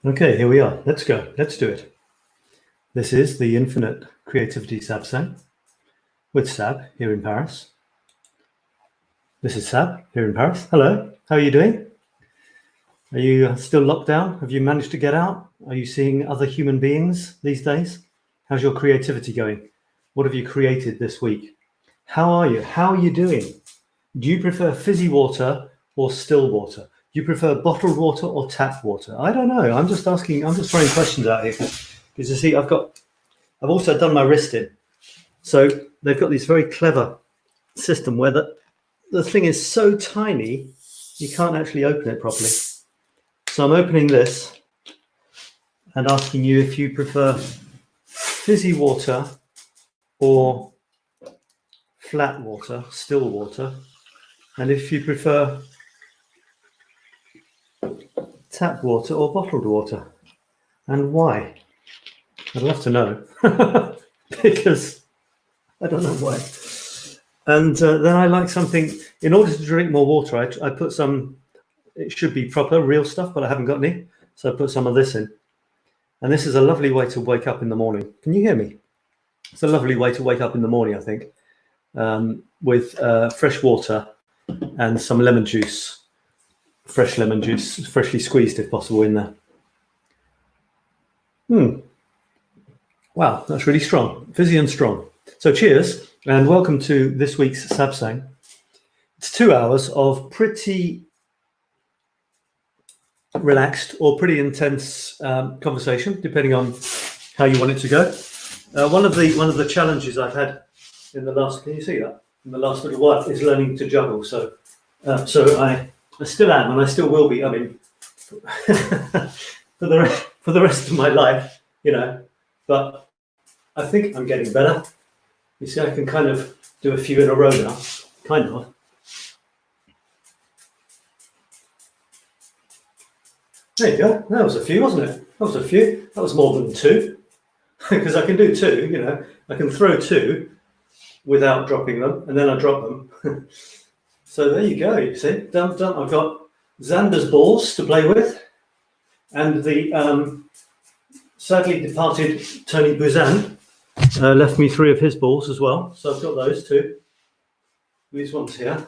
Okay, here we are. Let's go. Let's do it. This is the Infinite Creativity Satsang with Sab here in Paris. This is Sab here in Paris. Hello, how are you doing? Are you still locked down? Have you managed to get out? Are you seeing other human beings these days? How's your creativity going? What have you created this week? How are you? How are you doing? Do you prefer fizzy water or still water? Do you prefer bottled water or tap water? I don't know. I'm just asking. I'm just throwing questions out here because you see, I've also done my wristing. So they've got this very clever system where the thing is so tiny you can't actually open it properly. So I'm opening this and asking you if you prefer fizzy water or flat water, still water, and if you prefer tap water or bottled water, and why? I'd love to know because I don't know why. And then I like something. In order to drink more water, I put some. It should be proper, real stuff, but I haven't got any, so I put some of this in. And this is a lovely way to wake up in the morning. Can you hear me? It's a lovely way to wake up in the morning, I think, with fresh water and some lemon juice. Fresh lemon juice, freshly squeezed if possible, in there. Wow, that's really strong, fizzy and strong. So cheers and welcome to this week's Satsang. It's 2 hours of pretty relaxed or pretty intense conversation, depending on how you want it to go. One of the challenges I've had in the last, can you see that? In the last little while is learning to juggle. So I still am, and I still will be. I mean, for the rest of my life, you know. But I think I'm getting better. You see, I can kind of do a few in a row now, kind of. There you go. That was a few, wasn't it? That was a few. That was more than two, because I can do two. You know, I can throw two without dropping them, and then I drop them. So there you go, you see, done. I've got Xander's balls to play with, and the sadly departed Tony Buzan left me 3 of his balls as well. So I've got those 2. These ones here.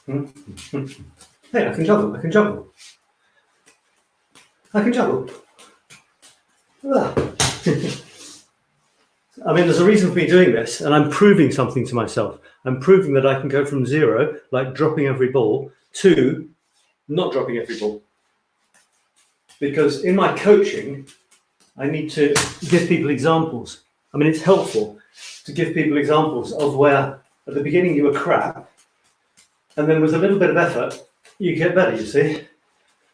Hey, I can juggle. I mean, there's a reason for me doing this, and I'm proving something to myself. I'm proving that I can go from 0, like dropping every ball, to not dropping every ball. Because in my coaching, I need to give people examples. I mean, it's helpful to give people examples of where at the beginning you were crap, and then with a little bit of effort, you get better, you see.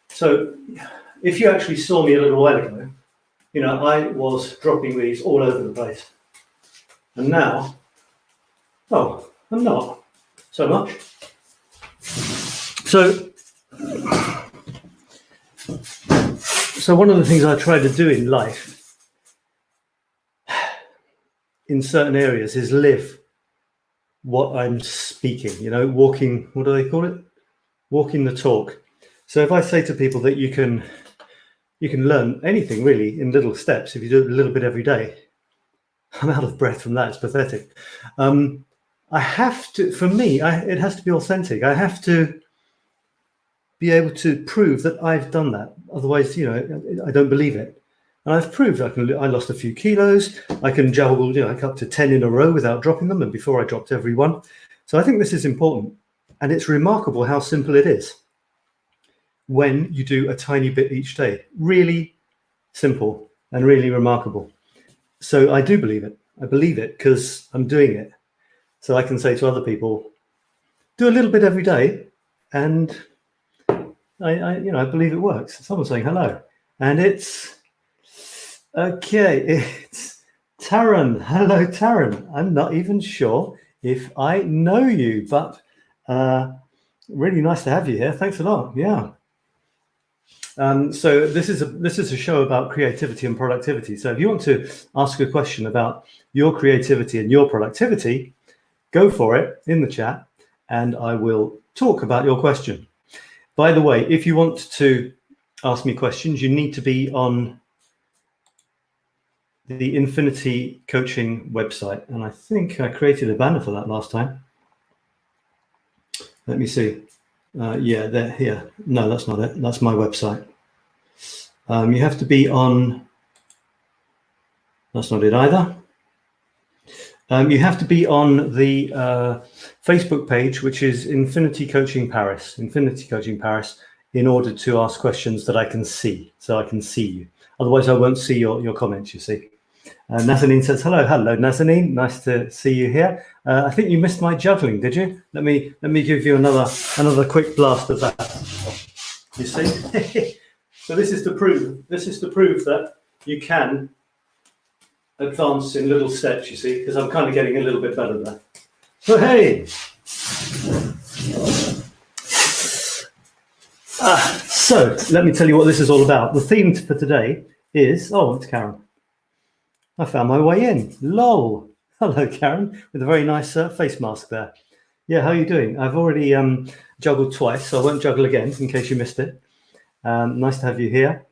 So if you actually saw me a little while ago, you know, I was dropping these all over the place. And now, oh, I'm not so much. So one of the things I try to do in life, in certain areas, is live what I'm speaking, you know, walking, what do they call it? Walking the talk. So if I say to people that you can learn anything really in little steps if you do it a little bit every day. I'm out of breath from that. It's pathetic. I have to, for me, it has to be authentic. I have to be able to prove that I've done that. Otherwise, you know, I don't believe it. And I've proved I lost a few kilos. I can juggle, you know, like up to 10 in a row without dropping them. And before I dropped every one. So I think this is important. And it's remarkable how simple it is when you do a tiny bit each day. Really simple and really remarkable. So I do believe it. I believe it because I'm doing it. So I can say to other people, do a little bit every day, and I believe it works. Someone's saying hello, and it's okay. It's Taryn. Hello, Taryn. I'm not even sure if I know you, but really nice to have you here. Thanks a lot. Yeah. So this is a show about creativity and productivity. So if you want to ask a question about your creativity and your productivity, go for it in the chat, and I will talk about your question. By the way, if you want to ask me questions, you need to be on the Infinity Coaching website. And I think I created a banner for that last time. Let me see. Yeah, they're here. No, that's not it. That's my website. You have to be on, that's not it either. You have to be on the Facebook page, which is Infinity Coaching Paris, Infinity Coaching Paris, in order to ask questions that I can see, so I can see you. Otherwise, I won't see your comments, you see. Nazanin says, hello, Nazanin, nice to see you here. I think you missed my juggling, did you? Let me give you another quick blast of that. You see? So this is to prove that you can advance in little steps, you see, because I'm kind of getting a little bit better there. So hey! So let me tell you what this is all about. The theme for today is, oh, it's Karen. I found my way in. Lol. Hello, Karen, with a very nice face mask there. Yeah, how are you doing? I've already juggled twice, so I won't juggle again in case you missed it. Nice to have you here.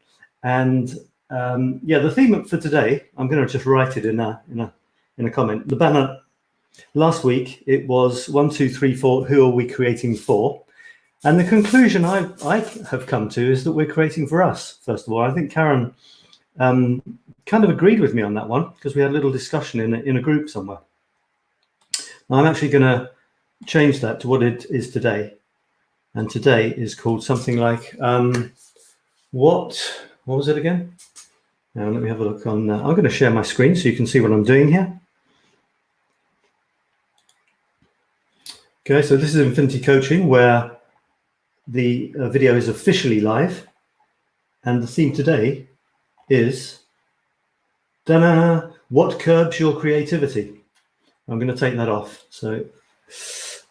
And yeah, the theme for today, I'm going to just write it in a comment. The banner last week, it was 1, 2, 3, 4. Who are we creating for? And the conclusion I have come to is that we're creating for us. First of all, I think Karen kind of agreed with me on that one because we had a little discussion in a group somewhere. Now, I'm actually going to change that to what it is today. And today is called something like what was it again? Now let me have a look on. I'm going to share my screen so you can see what I'm doing here. Okay, so this is Infinity Coaching, where the video is officially live, and the theme today is what curbs your creativity. I'm going to take that off. So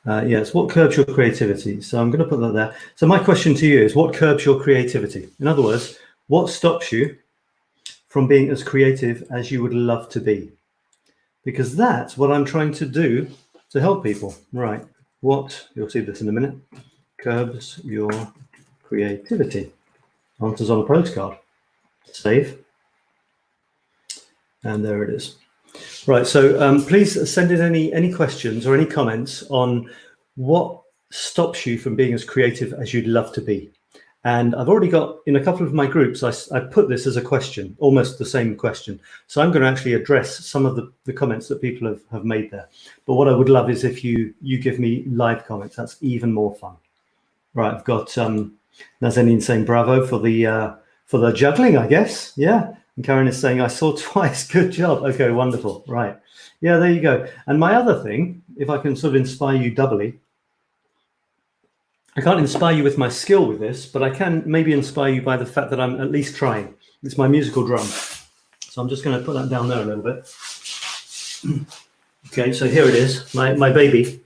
yes, what curbs your creativity? So I'm going to put that there. So my question to you is, what curbs your creativity? In other words, what stops you from being as creative as you would love to be? Because that's what I'm trying to do to help people. Right. What, you'll see this in a minute, curbs your creativity. Answers on a postcard. Save. And there it is. Right, so please send in any questions or any comments on what stops you from being as creative as you'd love to be. And I've already got, in a couple of my groups, I put this as a question, almost the same question. So I'm going to actually address some of the comments that people have made there. But what I would love is if you give me live comments. That's even more fun. Right, I've got Nazanin saying bravo for the juggling, I guess. Yeah. And Karen is saying, I saw twice. Good job. Okay, wonderful. Right. Yeah, there you go. And my other thing, if I can sort of inspire you doubly, I can't inspire you with my skill with this, but I can maybe inspire you by the fact that I'm at least trying. It's my musical drum. So I'm just going to put that down there a little bit. Okay, so here it is, my baby.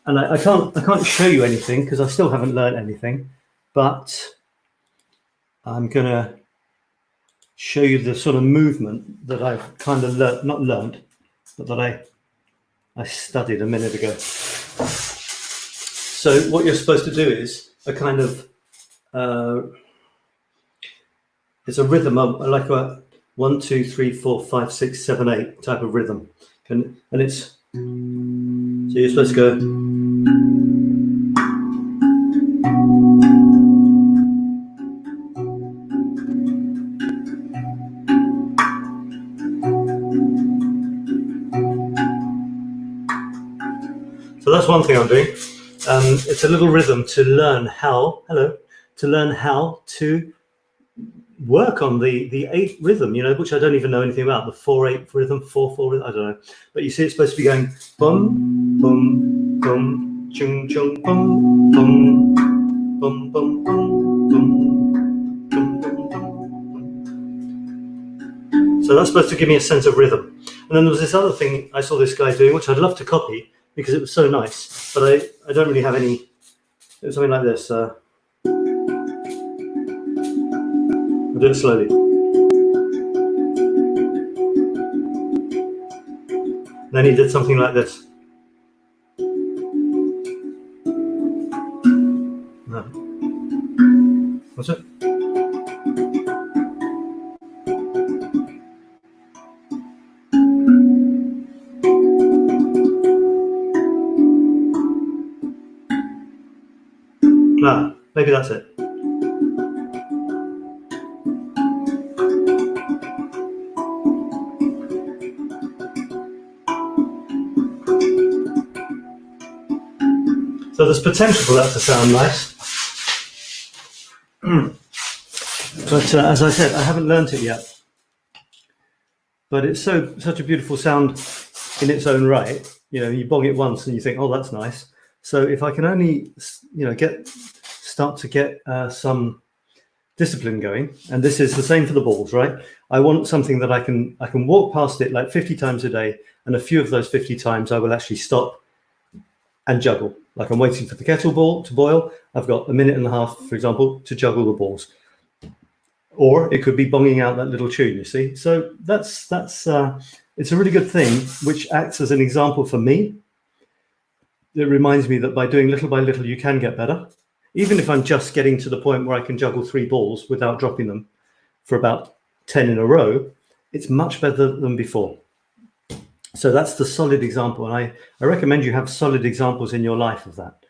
And I can't show you anything because I still haven't learned anything, but I'm going to show you the sort of movement that I've kind of not learned, but that I studied a minute ago. So what you're supposed to do is a kind of, it's a rhythm, like a 1, 2, 3, 4, 5, 6, 7, 8 type of rhythm. And it's, so you're supposed to go. So that's one thing I'm doing. It's a little rhythm to learn how, to work on the 8 rhythm, which I don't even know anything about, the 4/8 rhythm, 4/4 rhythm, I don't know. But you see, it's supposed to be going bum, bum, bum, chung, chung, bum, bum, bum, bum, bum, bum, bum, bum, bum. So that's supposed to give me a sense of rhythm. And then there was this other thing I saw this guy doing, which I'd love to copy, because it was so nice, but I don't really have any. It was something like this. I'll do it slowly. Then he did something like this. No. What's it? Ah, maybe that's it. So there's potential for that to sound nice. But as I said, I haven't learnt it yet. But it's such a beautiful sound in its own right. You know, you bong it once and you think, oh, that's nice. So if I can only, you know, start to get some discipline going, and this is the same for the balls, right? I want something that I can walk past it like 50 times a day, and a few of those 50 times I will actually stop and juggle. Like I'm waiting for the kettle ball to boil. I've got a minute and a half, for example, to juggle the balls. Or it could be bonging out that little tune, you see. So that's it's a really good thing, which acts as an example for me. It reminds me that by doing little by little, you can get better. Even if I'm just getting to the point where I can juggle 3 balls without dropping them for about 10 in a row, it's much better than before. So that's the solid example. And I recommend you have solid examples in your life of that.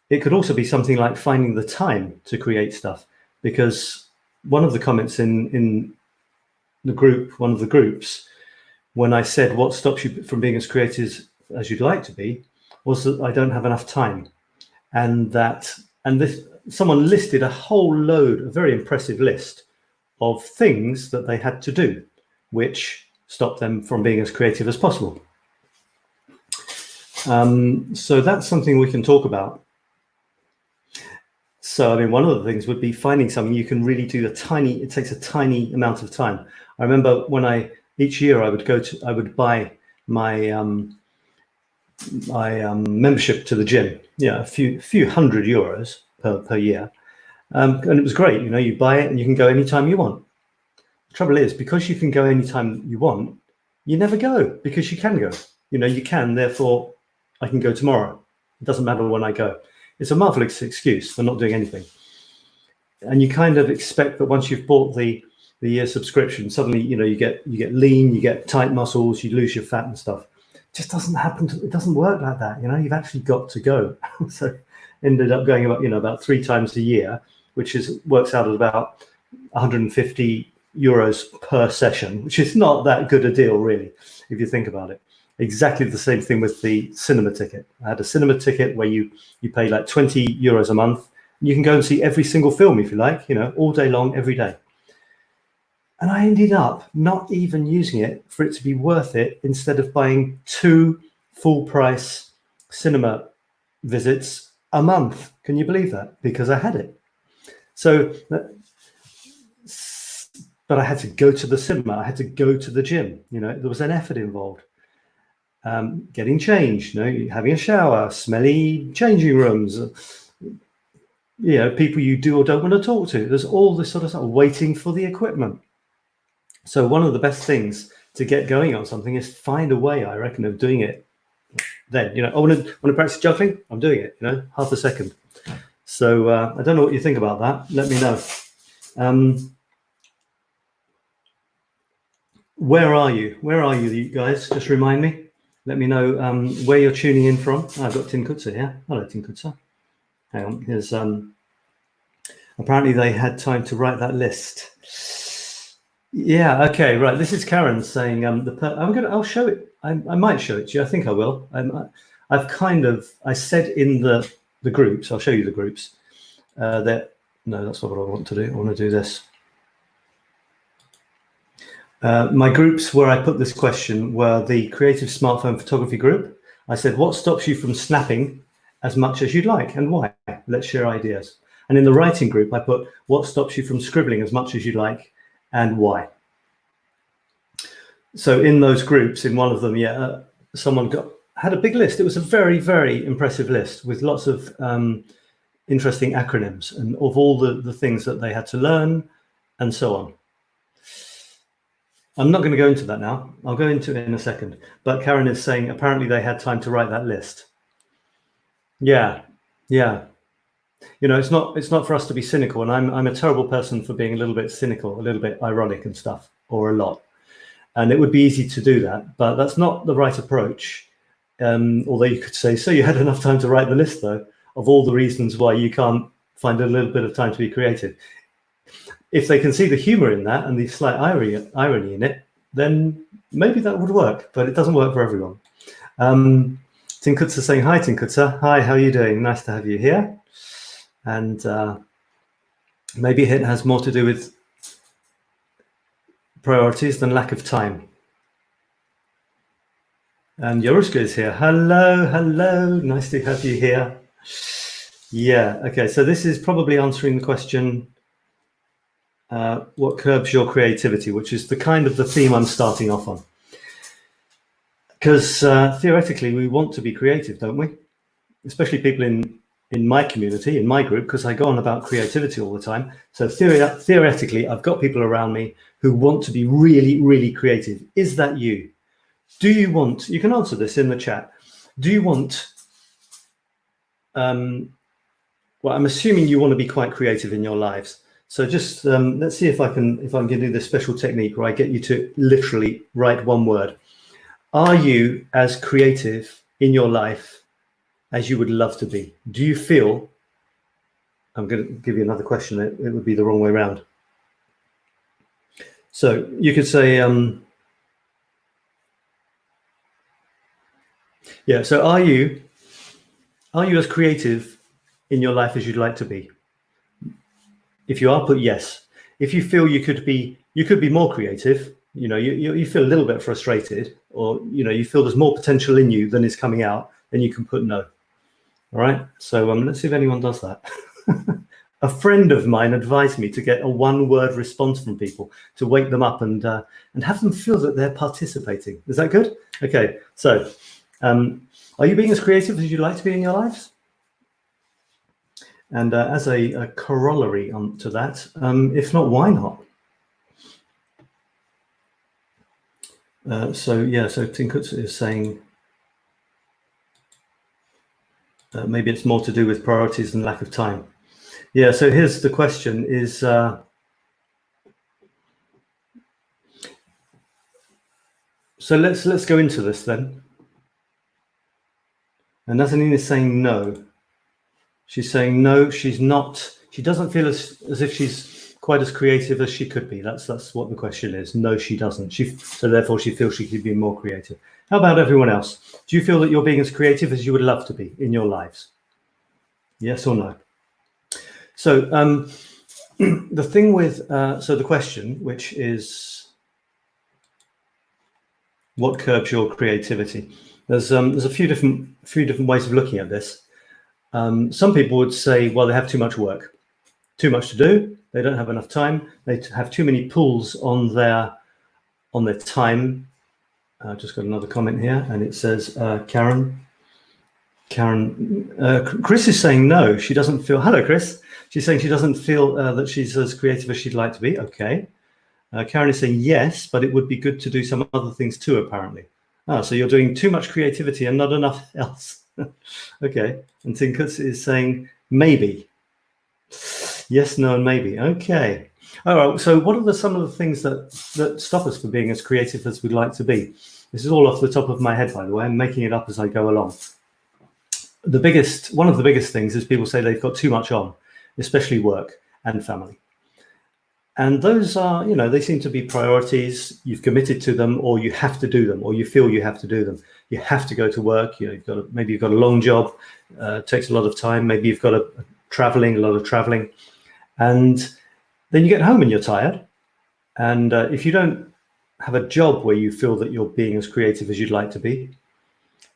It could also be something like finding the time to create stuff, because one of the comments in the group, one of the groups, when I said what stops you from being as creative as you'd like to be, was that I don't have enough time. And someone listed a whole load, a very impressive list of things that they had to do, which stopped them from being as creative as possible. So that's something we can talk about. So, I mean, one of the things would be finding something you can really do it takes a tiny amount of time. I remember when each year I would buy my membership to the gym, a few hundred euros per year. And it was great, you know, you buy it and you can go anytime you want. The trouble is, because you can go anytime you want, you never go, because you can go. You know, you can, therefore I can go tomorrow. It doesn't matter when I go. It's a marvelous excuse for not doing anything. And you kind of expect that once you've bought the year subscription, suddenly, you know, you get lean, you get tight muscles, you lose your fat and stuff. It just doesn't happen. It doesn't work like that. You know, you've actually got to go. So ended up going about 3 times a year, which works out at about 150 euros per session, which is not that good a deal, really, if you think about it. Exactly the same thing with the cinema ticket. I had a cinema ticket where you pay like 20 euros a month. And you can go and see every single film if you like, you know, all day long, every day. And I ended up not even using it for it to be worth it, instead of buying 2 full price cinema visits a month. Can you believe that? Because I had it. So, but I had to go to the cinema. I had to go to the gym. You know, there was an effort involved. Getting changed, you know, having a shower, smelly changing rooms, you know, people you do or don't want to talk to. There's all this sort of stuff, waiting for the equipment. So one of the best things to get going on something is find a way, I reckon, of doing it. Then, you know, I want to practice juggling. I'm doing it, you know, half a second. So I don't know what you think about that. Let me know. Where are you? Where are you guys? Just remind me. Let me know where you're tuning in from. I've got 𝗜𝗡𝗙𝗜𝗓 here. Hello, 𝗜𝗡𝗙𝗜𝗓. Hang on. Here's apparently they had time to write that list. Yeah. Okay. Right. This is Karen saying I'll show it. I might show it to you. I think I will. I said in the groups. I'll show you the groups. No, that's not what I want to do. I want to do this. My groups where I put this question were the Creative Smartphone Photography group. I said, what stops you from snapping as much as you'd like and why? Let's share ideas. And in the writing group, I put, what stops you from scribbling as much as you'd like and why? So in those groups, in one of them, someone had a big list. It was a very, very impressive list with lots of interesting acronyms and of all the things that they had to learn and so on. I'm not going to go into that now. I'll go into it in a second. But Karen is saying apparently they had time to write that list. Yeah. You know, it's not for us to be cynical, and I'm a terrible person for being a little bit cynical, a little bit ironic and stuff, or a lot. And it would be easy to do that, but that's not the right approach. Although you could say, so you had enough time to write the list, though, of all the reasons why you can't find a little bit of time to be creative. If they can see the humor in that and the slight irony in it, then maybe that would work, but it doesn't work for everyone. 𝗓𝗏𝗧𝗧 saying, hi, 𝗓𝗏𝗧𝗧. Hi, how are you doing? Nice to have you here. And maybe it has more to do with priorities than lack of time. And Yorushka is here. Hello, hello. Nice to have you here. Yeah, okay. So this is probably answering the question, what curbs your creativity, which is the kind of the theme I'm starting off on. Because theoretically, we want to be creative, don't we? Especially people in my community, in my group, because I go on about creativity all the time. So theoretically, I've got people around me who want to be really, really creative. Is that you? Do you want, you can answer this in the chat. Do you want, well, I'm assuming you want to be quite creative in your lives. So just let's see if I can do this special technique where I get you to literally write one word. Are you as creative in your life as you would love to be? Do you feel, I'm going to give you another question, it would be the wrong way around. So you could say, yeah, so are you as creative in your life as you'd like to be? If you are, put yes. If you feel you could be more creative, you know, you feel a little bit frustrated, or, you know, you feel there's more potential in you than is coming out, then you can put no. All right, so let's see if anyone does that. A friend of mine advised me to get a one-word response from people to wake them up and have them feel that they're participating. Is that good? Okay, so are you being as creative as you'd like to be in your lives? And as a corollary to that, if not, why not? So yeah, so 𝗓𝗏𝗧𝗧 is saying, maybe it's more to do with priorities than lack of time. Yeah, so here's the question is, so let's go into this then. And Nazanin is saying no. She's saying no, she's not, she doesn't feel as if she's quite as creative as she could be. That's what the question is. No, she doesn't. So therefore she feels she could be more creative. How about everyone else? Do you feel that you're being as creative as you would love to be in your lives? Yes or no? So the thing with, so the question, which is, what curbs your creativity? There's a few different ways of looking at this. Some people would say, well, they have too much work, too much to do. They don't have enough time. They have too many pulls on their time. I just got another comment here, and it says, Chris is saying no, she doesn't feel, hello, Chris. She's saying she doesn't feel that she's as creative as she'd like to be. Okay. Karen is saying yes, but it would be good to do some other things too, apparently. So you're doing too much creativity and not enough else. Okay. And 𝗓𝗏𝗧𝗧 is saying maybe. Yes, no, and maybe. Okay. All right. So what are some of the things that stop us from being as creative as we'd like to be? This is all off the top of my head, by the way. I'm making it up as I go along. One of the biggest things is people say they've got too much on, especially work and family. And those are, you know, they seem to be priorities. You've committed to them, or you have to do them, or you feel you have to do them. You have to go to work. You know, maybe you've got a long job, takes a lot of time. Maybe you've got a lot of traveling, and then you get home and you're tired. And if you don't have a job where you feel that you're being as creative as you'd like to be,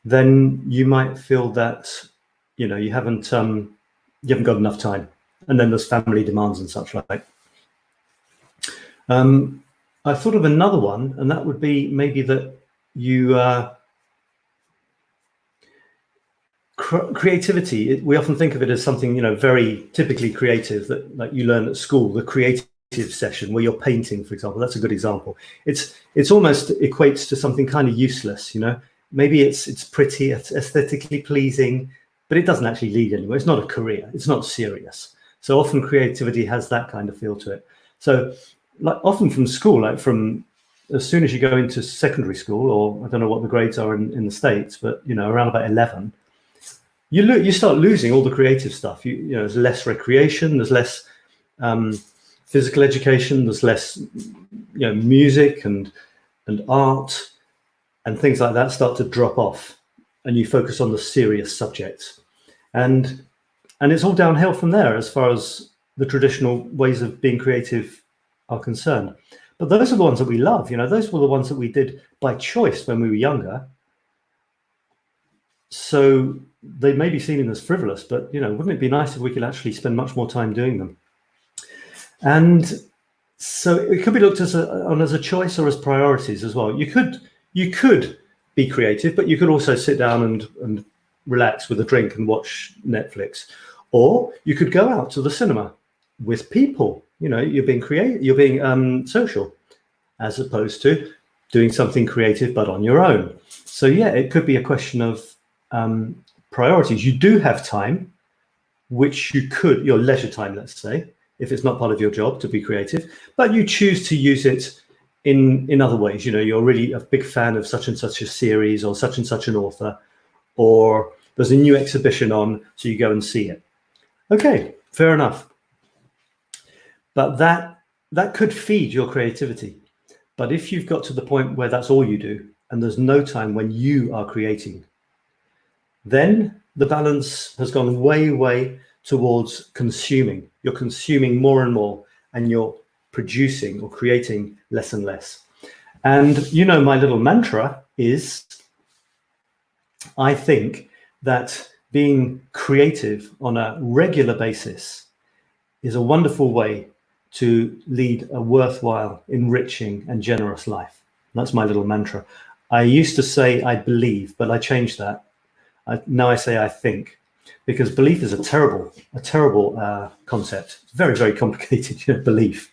then you might feel that, you know, you haven't got enough time. And then there's family demands and such like. I thought of another one, and that would be maybe that you creativity. We often think of it as something, you know, very typically creative that like you learn at school. The creative session where you're painting, for example, that's a good example. It's almost equates to something kind of useless, you know. Maybe it's pretty, it's aesthetically pleasing, but it doesn't actually lead anywhere. It's not a career. It's not serious. So often creativity has that kind of feel to it. So like often from school, like from as soon as you go into secondary school, or I don't know what the grades are in the States, but around about 11, you start losing all the creative stuff. There's less recreation, there's less physical education, there's less music and art and things like that start to drop off, and you focus on the serious subjects, and it's all downhill from there as far as the traditional ways of being creative are concerned. But those are the ones that we love. Those were the ones that we did by choice when we were younger. So they may be seen as frivolous, but wouldn't it be nice if we could actually spend much more time doing them? And so it could be looked on as a choice or as priorities as well. You could be creative, but you could also sit down and relax with a drink and watch Netflix, or you could go out to the cinema with people. You're being creative, you're being social, as opposed to doing something creative but on your own. So yeah, it could be a question of priorities. You do have time, which you could, your leisure time, let's say, if it's not part of your job to be creative, but you choose to use it in other ways. You're really a big fan of such and such a series or such and such an author, or there's a new exhibition on, so you go and see it. Okay, fair enough. But that could feed your creativity. But if you've got to the point where that's all you do and there's no time when you are creating, then the balance has gone way, way towards consuming. You're consuming more and more, and you're producing or creating less and less. And my little mantra is, I think that being creative on a regular basis is a wonderful way to lead a worthwhile, enriching and generous life. That's my little mantra. I used to say I believe, but I changed that. Now I say I think, because belief is a terrible concept. It's very, very complicated, belief.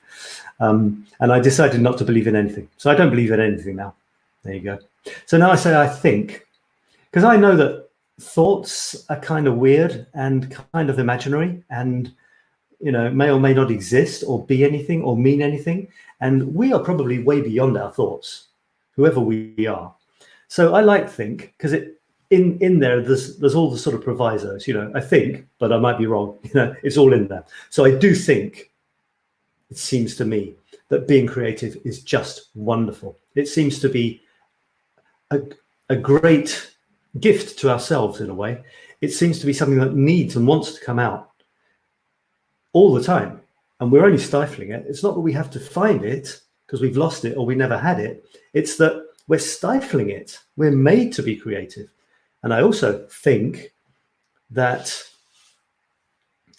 And I decided not to believe in anything. So I don't believe in anything now. There you go. So now I say I think, because I know that thoughts are kind of weird and kind of imaginary, and may or may not exist or be anything or mean anything. And we are probably way beyond our thoughts, whoever we are. So I like think, because in there, there's all the sort of provisos, I think, but I might be wrong. It's all in there. So I do think, it seems to me, that being creative is just wonderful. It seems to be a great gift to ourselves in a way. It seems to be something that needs and wants to come out all the time, and we're only stifling it. It's not that we have to find it because we've lost it or we never had it. It's that we're stifling it. We're made to be creative. And I also think that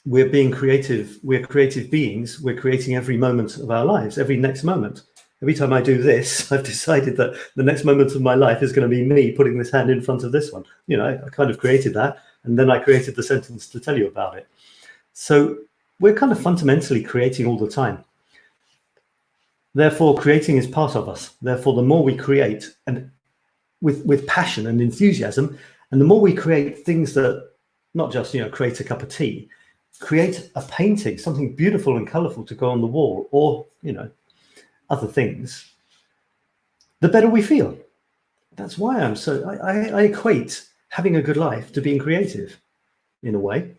we're being creative. We're creative beings. We're creating every moment of our lives, every next moment. Every time I do this, I've decided that the next moment of my life is going to be me putting this hand in front of this one. I kind of created that, and then I created the sentence to tell you about it. So we're kind of fundamentally creating all the time. Therefore, creating is part of us. Therefore, the more we create, and with passion and enthusiasm, and the more we create things that not just, create a cup of tea, create a painting, something beautiful and colorful to go on the wall, or, other things, the better we feel. That's why I equate having a good life to being creative in a way.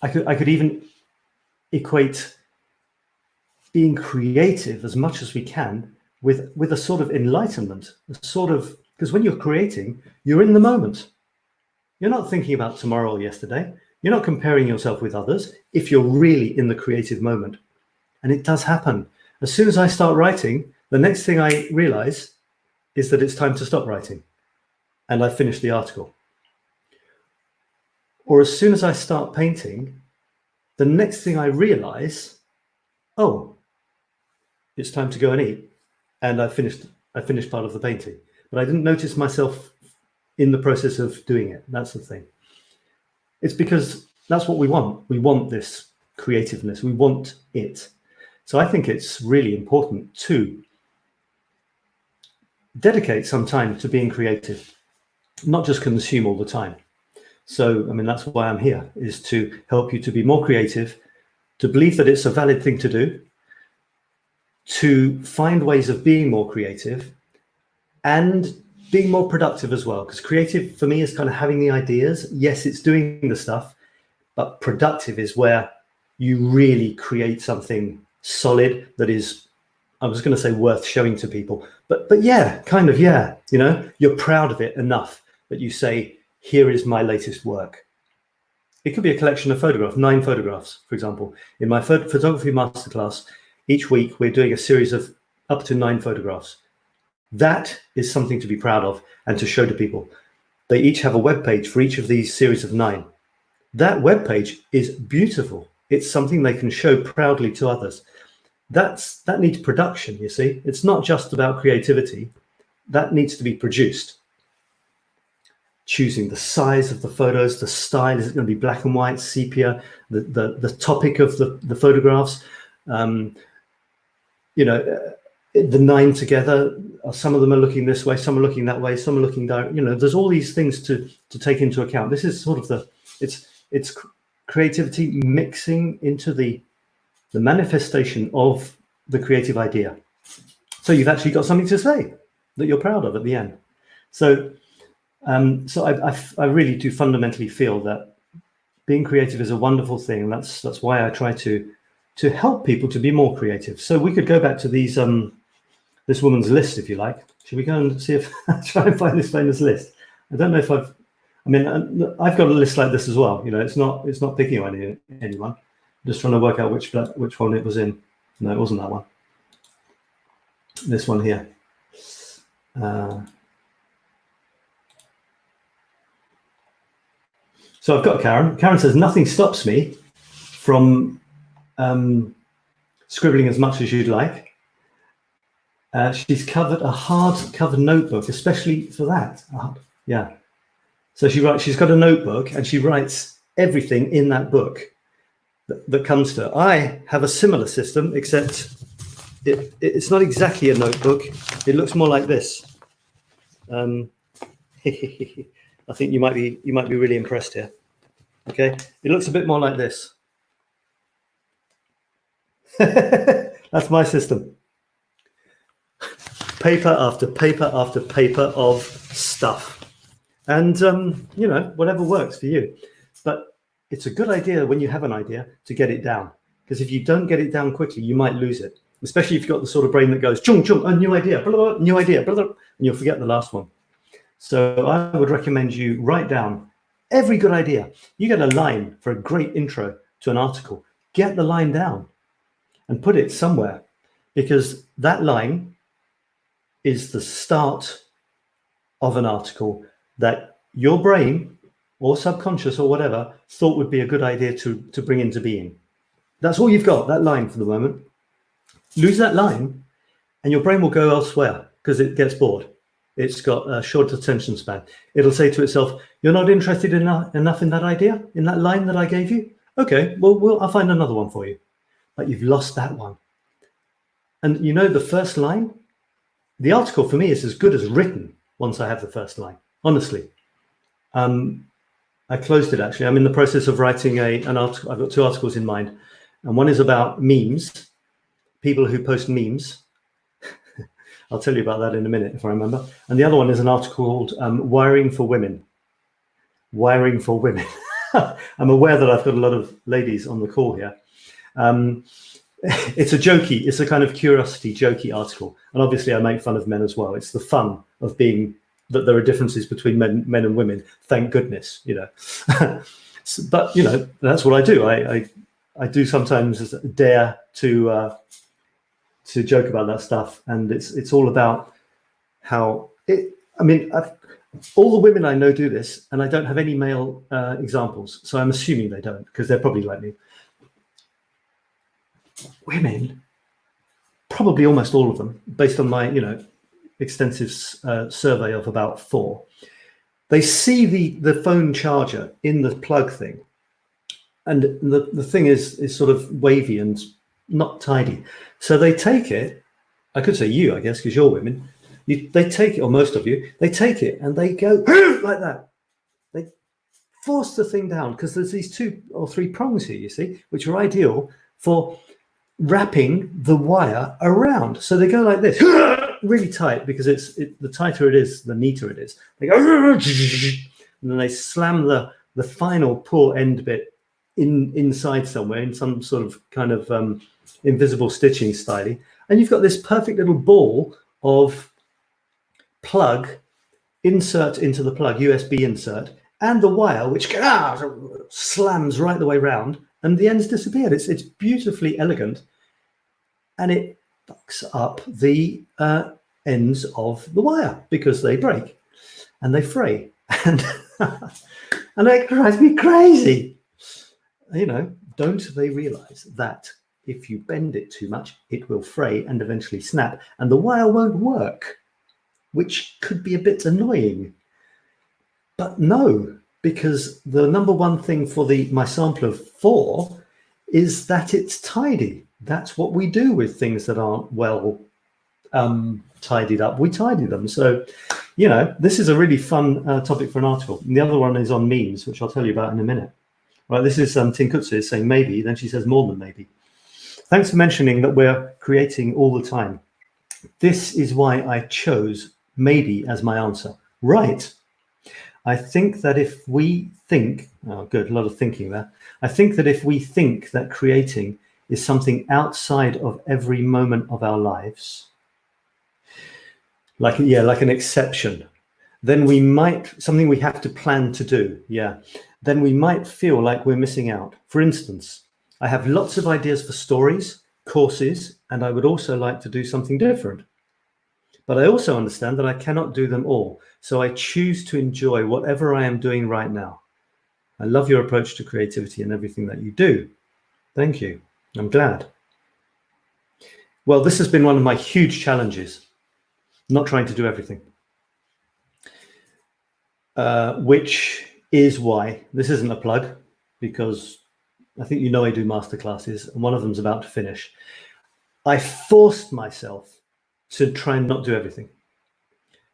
I could even equate being creative as much as we can with a sort of enlightenment, because when you're creating, you're in the moment. You're not thinking about tomorrow or yesterday. You're not comparing yourself with others if you're really in the creative moment. And it does happen. As soon as I start writing, the next thing I realize is that it's time to stop writing, and I finish the article. Or as soon as I start painting, the next thing I realize, oh, it's time to go and eat, and I finished part of the painting. But I didn't notice myself in the process of doing it. That's the thing. It's because that's what we want. We want this creativeness. We want it. So I think it's really important to dedicate some time to being creative, not just consume all the time. So, I mean, that's why I'm here, is to help you to be more creative, to believe that it's a valid thing to do, to find ways of being more creative and being more productive as well. Because creative for me is kind of having the ideas. Yes, it's doing the stuff, but productive is where you really create something solid that is, I was going to say worth showing to people, but yeah, kind of, yeah, you know, you're proud of it enough that you say, here is my latest work. It could be a collection of photographs, 9 photographs, for example. In my photography masterclass, each week we're doing a series of up to 9 photographs. That is something to be proud of and to show to people. They each have a web page for each of these series of 9. That web page is beautiful. It's something they can show proudly to others. That needs production, you see. It's not just about creativity. That needs to be produced. Choosing the size of the photos, the style, is it going to be black and white, sepia, the topic of the photographs, you know, the 9 together, some of them are looking this way, some are looking that way, some are looking direct, you know, there's all these things to take into account. This is sort of it's creativity mixing into the manifestation of the creative idea. So you've actually got something to say that you're proud of at the end. So I really do fundamentally feel that being creative is a wonderful thing. And that's why I try to help people to be more creative. So we could go back to these this woman's list, if you like. Should we go and see if try and find this famous list? I don't know if I've got a list like this as well. You know, it's not picking on anyone. I'm just trying to work out which one it was in. No, it wasn't that one. This one here. So I've got Karen. Karen says, nothing stops me from scribbling as much as you'd like. She's covered a hardcover notebook, especially for that. Yeah. So she's got a notebook and she writes everything in that book that comes to her. I have a similar system, except it's not exactly a notebook. It looks more like this. I think you might be really impressed here. Okay, it looks a bit more like this. That's my system. Paper after paper after paper of stuff, and you know, whatever works for you. But it's a good idea when you have an idea to get it down, because if you don't get it down quickly, you might lose it. Especially if you've got the sort of brain that goes chung chung, a new idea, blah, blah, blah, new idea, blah, blah, and you'll forget the last one. So I would recommend you write down every good idea. You get a line for a great intro to an article. Get the line down and put it somewhere, because that line is the start of an article that your brain or subconscious or whatever thought would be a good idea to bring into being. That's all you've got, that line for the moment. Lose that line and your brain will go elsewhere because it gets bored. It's got a short attention span. It'll say to itself, you're not interested enough in that idea, in that line that I gave you? Okay, well, I'll find another one for you. But you've lost that one. And you know, the first line, the article for me is as good as written once I have the first line, honestly. I closed it actually. I'm in the process of writing an article. I've got 2 articles in mind. And one is about memes, people who post memes. I'll tell you about that in a minute if I remember. And the other one is an article called Wiring for Women. Wiring for Women. I'm aware that I've got a lot of ladies on the call here. It's a kind of curiosity, jokey article. And obviously I make fun of men as well. It's the fun of being that there are differences between men and women. Thank goodness, you know. But, you know, that's what I do. I do sometimes dare to joke about that stuff, and it's all about how it. I mean, all the women I know do this, and I don't have any male examples, so I'm assuming they don't, because they're probably like me. Women, probably almost all of them, based on my extensive survey of about 4, they see the phone charger in the plug thing, and the thing is sort of wavy and not tidy. So they take it, I could say you, I guess, because you're women, they take it, or most of you, they take it and they go like that. They force the thing down, because there's these 2 or 3 prongs here, you see, which are ideal for wrapping the wire around. So they go like this, really tight, because the tighter it is, the neater it is. They go, and then they slam the final poor end bit inside somewhere in some sort of kind of invisible stitching style, and you've got this perfect little ball of plug insert into the plug, USB insert, and the wire, which slams right the way round, and the ends disappeared. It's beautifully elegant, and it fucks up the ends of the wire because they break and they fray, and and it drives me crazy. You know, don't they realize that if you bend it too much, it will fray and eventually snap, and the wire won't work, which could be a bit annoying. But no, because the number one thing for my sample of 4 is that it's tidy. That's what we do with things that aren't well tidied up. We tidy them. So, you know, this is a really fun topic for an article. And the other one is on memes, which I'll tell you about in a minute. Right, this is 𝗤𝗙𝗘𝗔𝗬𝗜 saying maybe, then she says more than maybe. Thanks for mentioning that we're creating all the time. This is why I chose maybe as my answer. Right. I think that if we think, oh good, a lot of thinking there. I think that if we think that creating is something outside of every moment of our lives, like an exception, then we might, something we have to plan to do, then we might feel like we're missing out. For instance, I have lots of ideas for stories, courses, and I would also like to do something different. But I also understand that I cannot do them all, so I choose to enjoy whatever I am doing right now. I love your approach to creativity and everything that you do. Thank you. I'm glad. Well, this has been one of my huge challenges, not trying to do everything, which is why this isn't a plug, because I think you know I do masterclasses, and one of them's about to finish. I forced myself to try and not do everything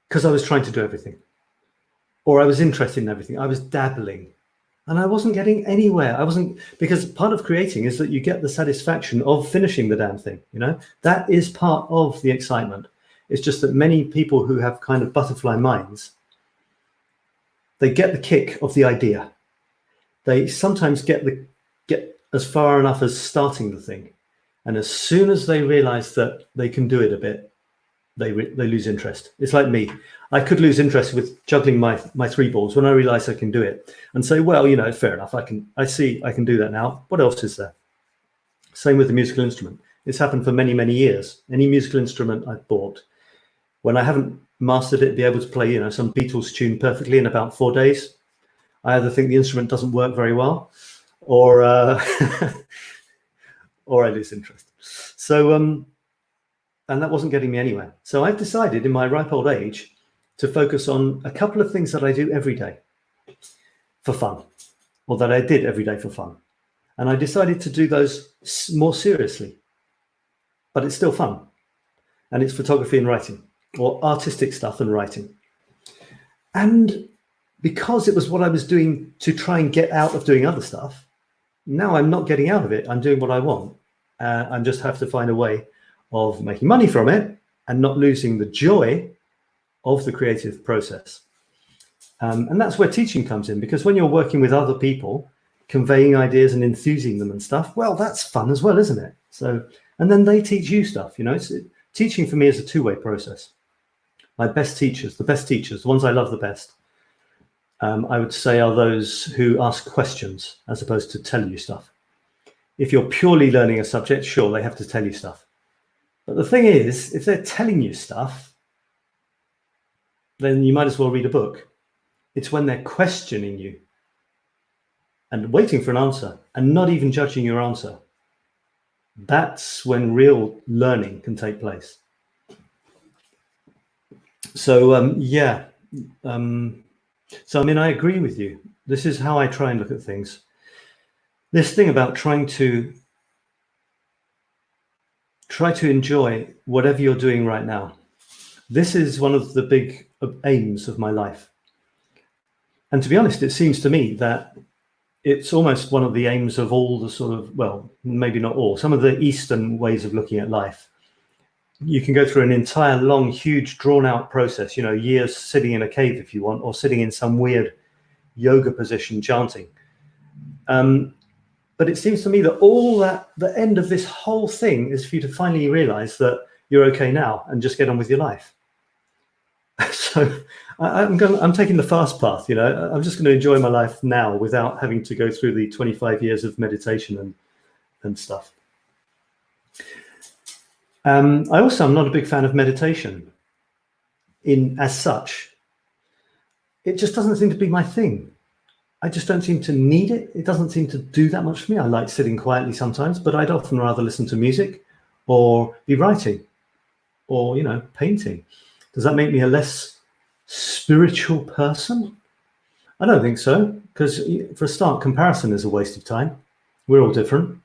because I was trying to do everything, or I was interested in everything. I was dabbling, and I wasn't getting anywhere. Because part of creating is that you get the satisfaction of finishing the damn thing. You know, that is part of the excitement. It's just that many people who have kind of butterfly minds, they get the kick of the idea. They sometimes get as far enough as starting the thing, and as soon as they realize that they can do it a bit, they lose interest. It's like me. I could lose interest with juggling my 3 balls when I realize I can do it, and say, well, you know, fair enough. I see I can do that now. What else is there? Same with the musical instrument. It's happened for many, many years. Any musical instrument I've bought, when I haven't mastered it, be able to play, you know, some Beatles tune perfectly in about 4 days, I either think the instrument doesn't work very well, or or I lose interest. So, and that wasn't getting me anywhere. So I've decided in my ripe old age to focus on a couple of things that I do every day for fun, or that I did every day for fun. And I decided to do those more seriously, but it's still fun. And it's photography and writing, or artistic stuff and writing. And because it was what I was doing to try and get out of doing other stuff, now I'm not getting out of it. I'm doing what I want. I just have to find a way of making money from it and not losing the joy of the creative process. And that's where teaching comes in, because when you're working with other people, conveying ideas and enthusing them and stuff, well, that's fun as well, isn't it? So, and then they teach you stuff, you know. Teaching for me is a two-way process. My best teachers, the ones I love the best, I would say are those who ask questions as opposed to tell you stuff. If you're purely learning a subject, sure, they have to tell you stuff. But the thing is, if they're telling you stuff, then you might as well read a book. It's when they're questioning you and waiting for an answer and not even judging your answer. That's when real learning can take place. So, so, I mean, I agree with you. This is how I try and look at things. This thing about try to enjoy whatever you're doing right now. This is one of the big aims of my life. And to be honest, it seems to me that it's almost one of the aims of all the sort of, well, maybe not all, some of the Eastern ways of looking at life. You can go through an entire long, huge, drawn-out process, years sitting in a cave if you want, or sitting in some weird yoga position chanting. But it seems to me that the end of this whole thing is for you to finally realize that you're okay now and just get on with your life. So I'm taking the fast path, I'm just going to enjoy my life now without having to go through the 25 years of meditation and stuff. I'm not a big fan of meditation as such. It just doesn't seem to be my thing. I just don't seem to need it. It doesn't seem to do that much for me. I like sitting quietly sometimes, but I'd often rather listen to music or be writing or, painting. Does that make me a less spiritual person? I don't think so, because for a start, comparison is a waste of time. We're all different.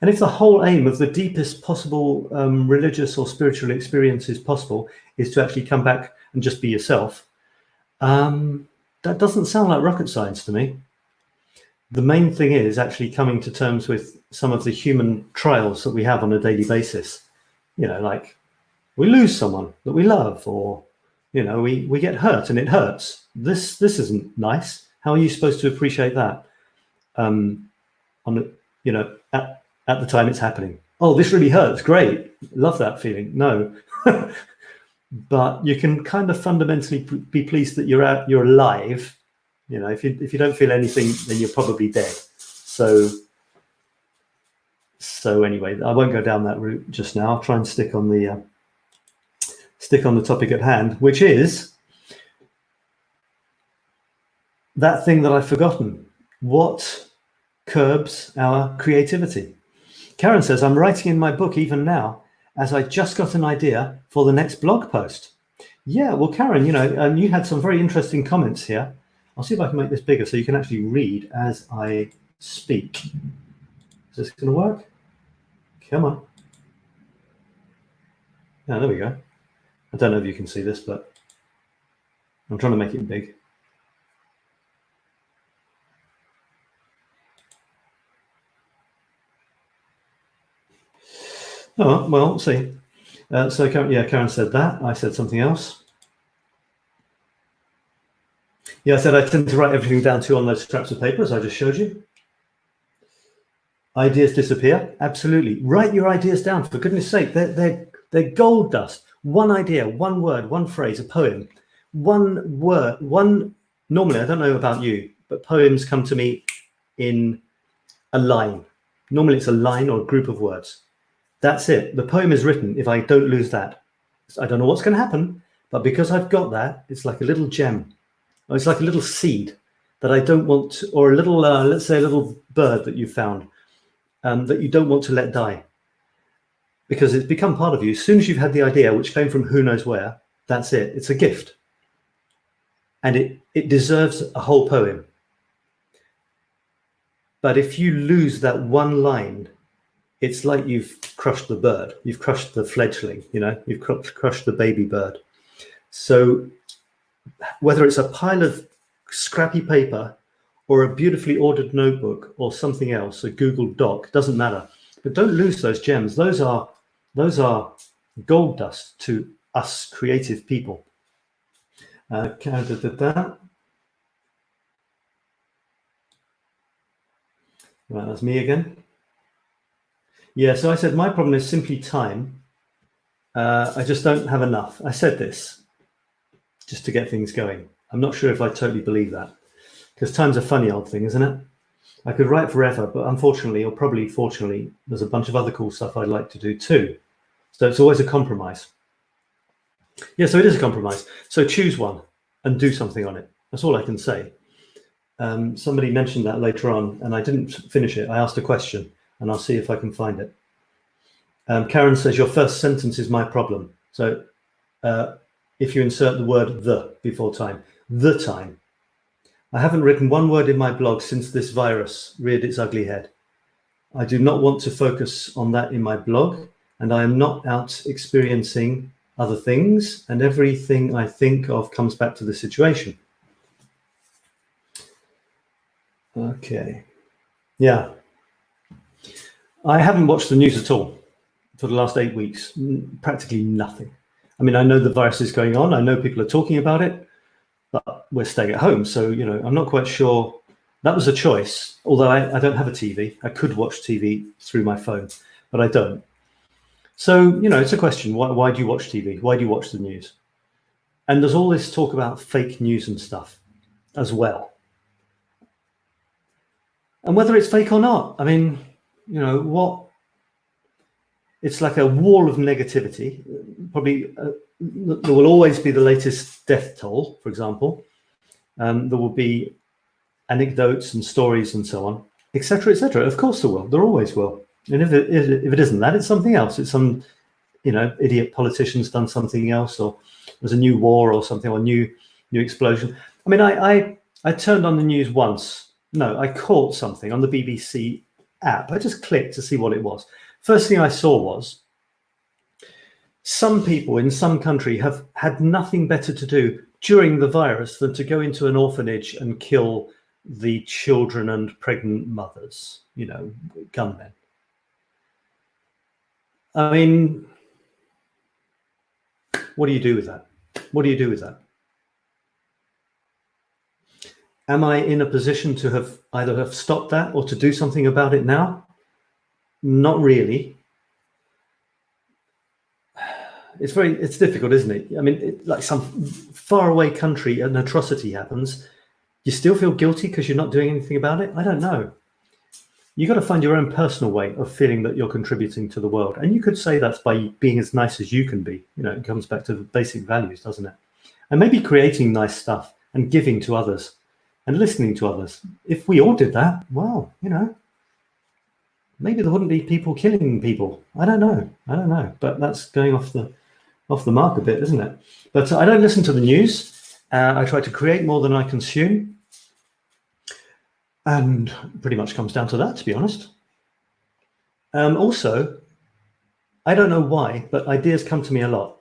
And if the whole aim of the deepest possible religious or spiritual experiences possible is to actually come back and just be yourself, that doesn't sound like rocket science to me. The main thing is actually coming to terms with some of the human trials that we have on a daily basis. Like we lose someone that we love, or, we get hurt and it hurts. This isn't nice. How are you supposed to appreciate that? At the time it's happening. Oh, this really hurts. Great. Love that feeling. No. But you can kind of fundamentally be pleased that you're alive. If you don't feel anything, then you're probably dead. So anyway, I won't go down that route just now. I'll try and stick on the topic at hand, which is that thing that I've forgotten. What curbs our creativity? Karen says, I'm writing in my book even now, as I just got an idea for the next blog post. Yeah, well, Karen, you had some very interesting comments here. I'll see if I can make this bigger so you can actually read as I speak. Is this going to work? Come on. Yeah, there we go. I don't know if you can see this, but I'm trying to make it big. Oh, well, let's see. So Karen said that. I said something else. Yeah, I said I tend to write everything down too on those scraps of paper, as I just showed you. Ideas disappear. Absolutely. Write your ideas down, for goodness sake. They're gold dust. One idea, one word, one phrase, a poem. One word, normally, I don't know about you, but poems come to me in a line. Normally it's a line or a group of words. That's it. The poem is written if I don't lose that. I don't know what's going to happen, but because I've got that, it's like a little gem. Or it's like a little seed that I don't want to, or a little, let's say a little bird that you found that you don't want to let die. Because it's become part of you. As soon as you've had the idea, which came from who knows where, that's it. It's a gift. And it deserves a whole poem. But if you lose that one line, it's like you've crushed the bird. You've crushed the fledgling, you've crushed the baby bird. So whether it's a pile of scrappy paper or a beautifully ordered notebook or something else, a Google Doc, doesn't matter. But don't lose those gems. Those are gold dust to us creative people. Right, that's me again. Yeah, so I said my problem is simply time. I just don't have enough. I said this just to get things going. I'm not sure if I totally believe that, because time's a funny old thing, isn't it? I could write forever, but unfortunately, or probably fortunately, there's a bunch of other cool stuff I'd like to do too. So it's always a compromise. Yeah, so it is a compromise. So choose one and do something on it. That's all I can say. Somebody mentioned that later on, and I didn't finish it. I asked a question, and I'll see if I can find it. Karen says, your first sentence is my problem. So if you insert the word the before time, the time. I haven't written one word in my blog since this virus reared its ugly head. I do not want to focus on that in my blog, and I am not out experiencing other things, and everything I think of comes back to the situation. Okay. Yeah. I haven't watched the news at all for the last 8 weeks. Practically nothing. I mean, I know the virus is going on. I know people are talking about it, but we're staying at home. So, I'm not quite sure. That was a choice. Although I don't have a TV. I could watch TV through my phone, but I don't. So, it's a question. Why do you watch TV? Why do you watch the news? And there's all this talk about fake news and stuff as well. And whether it's fake or not, I mean, it's like a wall of negativity. Probably there will always be the latest death toll, for example. There will be anecdotes and stories and so on, etc., etc. Of course there will. There always will. And if it isn't that, it's something else. It's some, idiot politician's done something else, or there's a new war or something, or new explosion. I mean, I turned on the news once. No, I caught something on the BBC app. I just clicked to see what it was. First thing I saw was some people in some country have had nothing better to do during the virus than to go into an orphanage and kill the children and pregnant mothers, gunmen. I mean, what do you do with that? What do you do with that? Am I in a position to have either stopped that or to do something about it now? Not really. It's difficult, isn't it? I mean, like some faraway country, an atrocity happens. You still feel guilty because you're not doing anything about it? I don't know. You got to find your own personal way of feeling that you're contributing to the world. And you could say that's by being as nice as you can be. It comes back to the basic values, doesn't it? And maybe creating nice stuff and giving to others and listening to others. If we all did that, well, maybe there wouldn't be people killing people. I don't know. But that's going off the mark a bit, isn't it? But I don't listen to the news. I try to create more than I consume. And pretty much comes down to that, to be honest. Also, I don't know why, but ideas come to me a lot.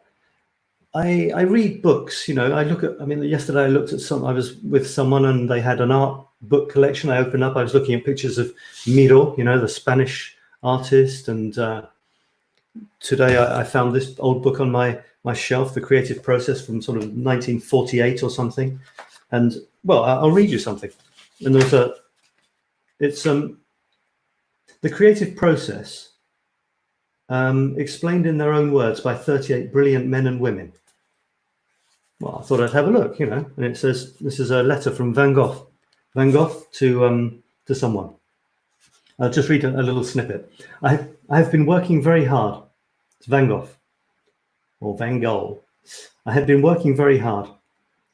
I read books, yesterday I looked at I was with someone and they had an art book collection. I opened up, I was looking at pictures of 𝗏, the Spanish artist. And today I found this old book on my shelf, The Creative Process, from sort of 1948 or something. And, well, I'll read you something. And it's The Creative Process, explained in their own words by 38 brilliant men and women. Well, I thought I'd have a look, and it says, this is a letter from Van Gogh to someone. I'll just read a little snippet. I have been working very hard. It's Van Gogh, or Van Gogh. I had been working very hard.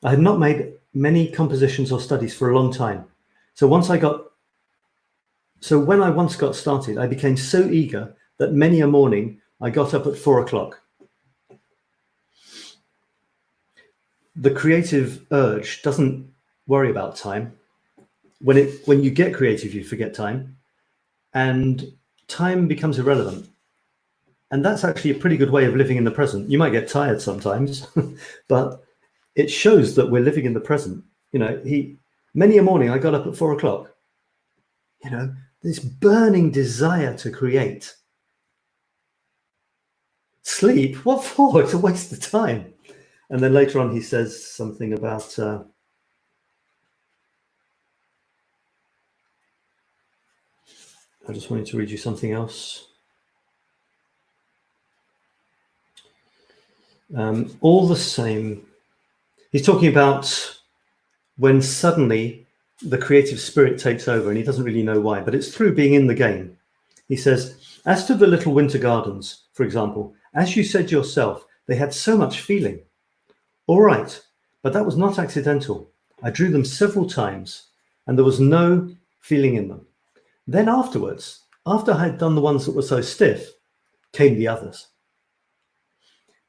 I had not made many compositions or studies for a long time. So when I once got started, I became so eager that many a morning I got up at 4 o'clock. The creative urge doesn't worry about time. When you get creative, you forget time, and time becomes irrelevant. And that's actually a pretty good way of living in the present. You might get tired sometimes, but it shows that we're living in the present. Many a morning I got up at 4 o'clock. This burning desire to create. Sleep? What for? It's a waste of time. And then later on he says something about I just wanted to read you something else. All the same, he's talking about when suddenly the creative spirit takes over, and he doesn't really know why, but it's through being in the game. He says, as to the little winter gardens, for example, as you said yourself, they had so much feeling. All right, but that was not accidental. I drew them several times, and there was no feeling in them. Then afterwards, after I had done the ones that were so stiff, came the others.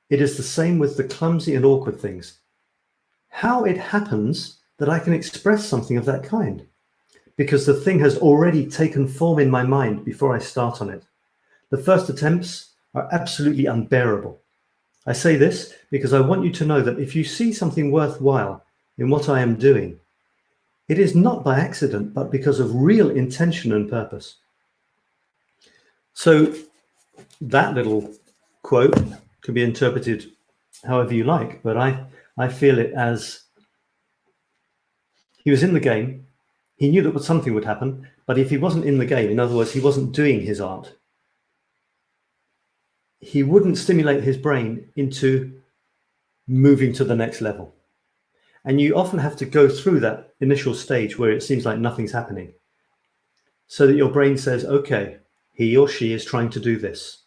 It is the same with the clumsy and awkward things. How it happens that I can express something of that kind, because the thing has already taken form in my mind before I start on it. The first attempts are absolutely unbearable. I say this because I want you to know that if you see something worthwhile in what I am doing, it is not by accident, but because of real intention and purpose. So that little quote can be interpreted however you like, but I feel it as he was in the game. He knew that something would happen, but if he wasn't in the game, in other words, he wasn't doing his art, he wouldn't stimulate his brain into moving to the next level. And you often have to go through that initial stage where it seems like nothing's happening, so that your brain says, okay, he or she is trying to do this,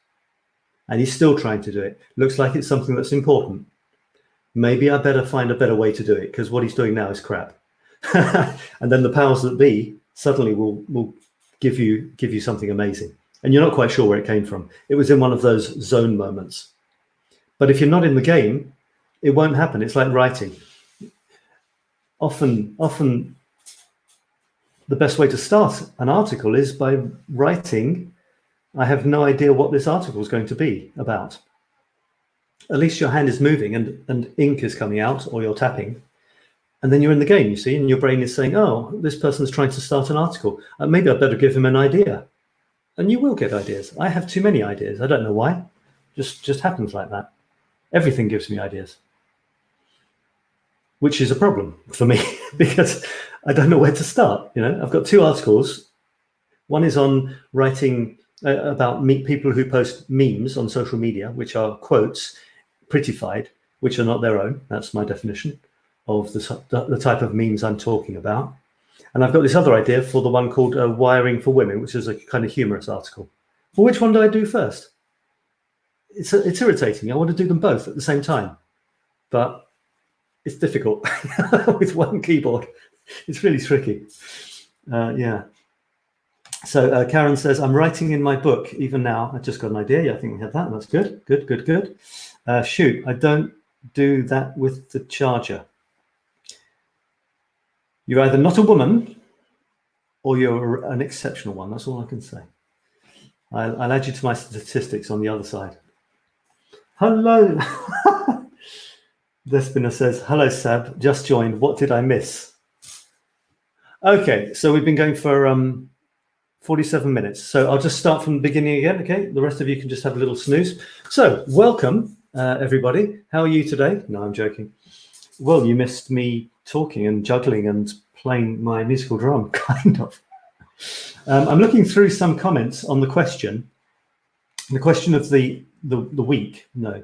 and he's still trying to do it. Looks like it's something that's important. Maybe I better find a better way to do it, because what he's doing now is crap. And then the powers that be suddenly will give you something amazing, and you're not quite sure where it came from. It was in one of those zone moments. But if you're not in the game, it won't happen. It's like writing. Often the best way to start an article is by writing, I have no idea what this article is going to be about. At least your hand is moving and ink is coming out, or you're tapping. And then you're in the game, you see, and your brain is saying, oh, this person's trying to start an article. Maybe I'd better give him an idea. And you will get ideas. I have too many ideas. I don't know why. Just happens like that. Everything gives me ideas, which is a problem for me because I don't know where to start. You know, I've got 2 articles. One is on writing about people who post memes on social media, which are quotes, prettified, which are not their own. That's my definition of the type of memes I'm talking about. And I've got this other idea for the one called Wiring for Women, which is a kind of humorous article. Well, which one do I do first? It's irritating. I want to do them both at the same time, but it's difficult with one keyboard. It's really tricky. Yeah. So Karen says, I'm writing in my book even now. I just got an idea. Yeah, I think we had that. That's good. Good. Shoot, I don't do that with the charger. You're either not a woman or you're an exceptional one. That's all I can say. I'll add you to my statistics on the other side. Hello. Despina says, hello, Sab. Just joined. What did I miss? Okay, so we've been going for 47 minutes. So I'll just start from the beginning again, okay? The rest of you can just have a little snooze. So welcome, everybody. How are you today? No, I'm joking. Well, you missed me talking and juggling and playing my musical drum, kind of. I'm looking through some comments on the question of the week. No,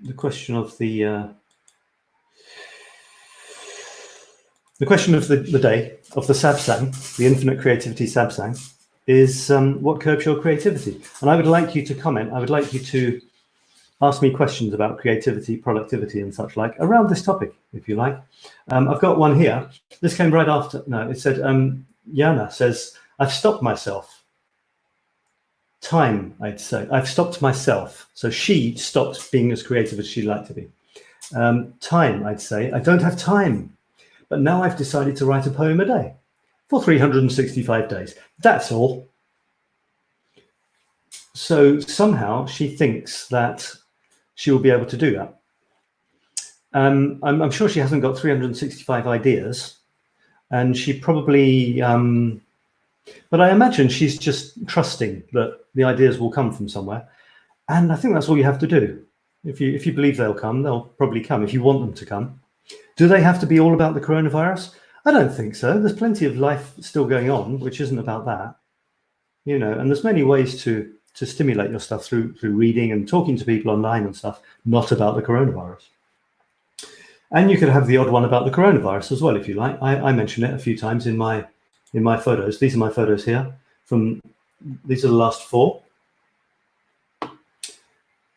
the question of the question of the day of the Sabsang, the Infinite Creativity Sabsang, is what curbs your creativity? And I would like you to comment. I would like you to ask me questions about creativity, productivity, and such like around this topic, if you like. I've got one here. This came right after. No, it said, Yana says, I've stopped myself. Time, I'd say. I've stopped myself. So she stopped being as creative as she'd like to be. Time, I'd say. I don't have time. But now I've decided to write a poem a day for 365 days. That's all. So somehow she thinks that she will be able to do that. I'm sure she hasn't got 365 ideas, and she probably, but I imagine she's just trusting that the ideas will come from somewhere. And I think that's all you have to do. If you believe they'll come, they'll probably come if you want them to come. Do they have to be all about the coronavirus? I don't think so. There's plenty of life still going on, which isn't about that, you know, and there's many ways to stimulate your stuff through reading and talking to people online and stuff, not about the coronavirus. And you could have the odd one about the coronavirus as well, if you like. I mention it a few times in my photos. These are my photos here. These are the last 4.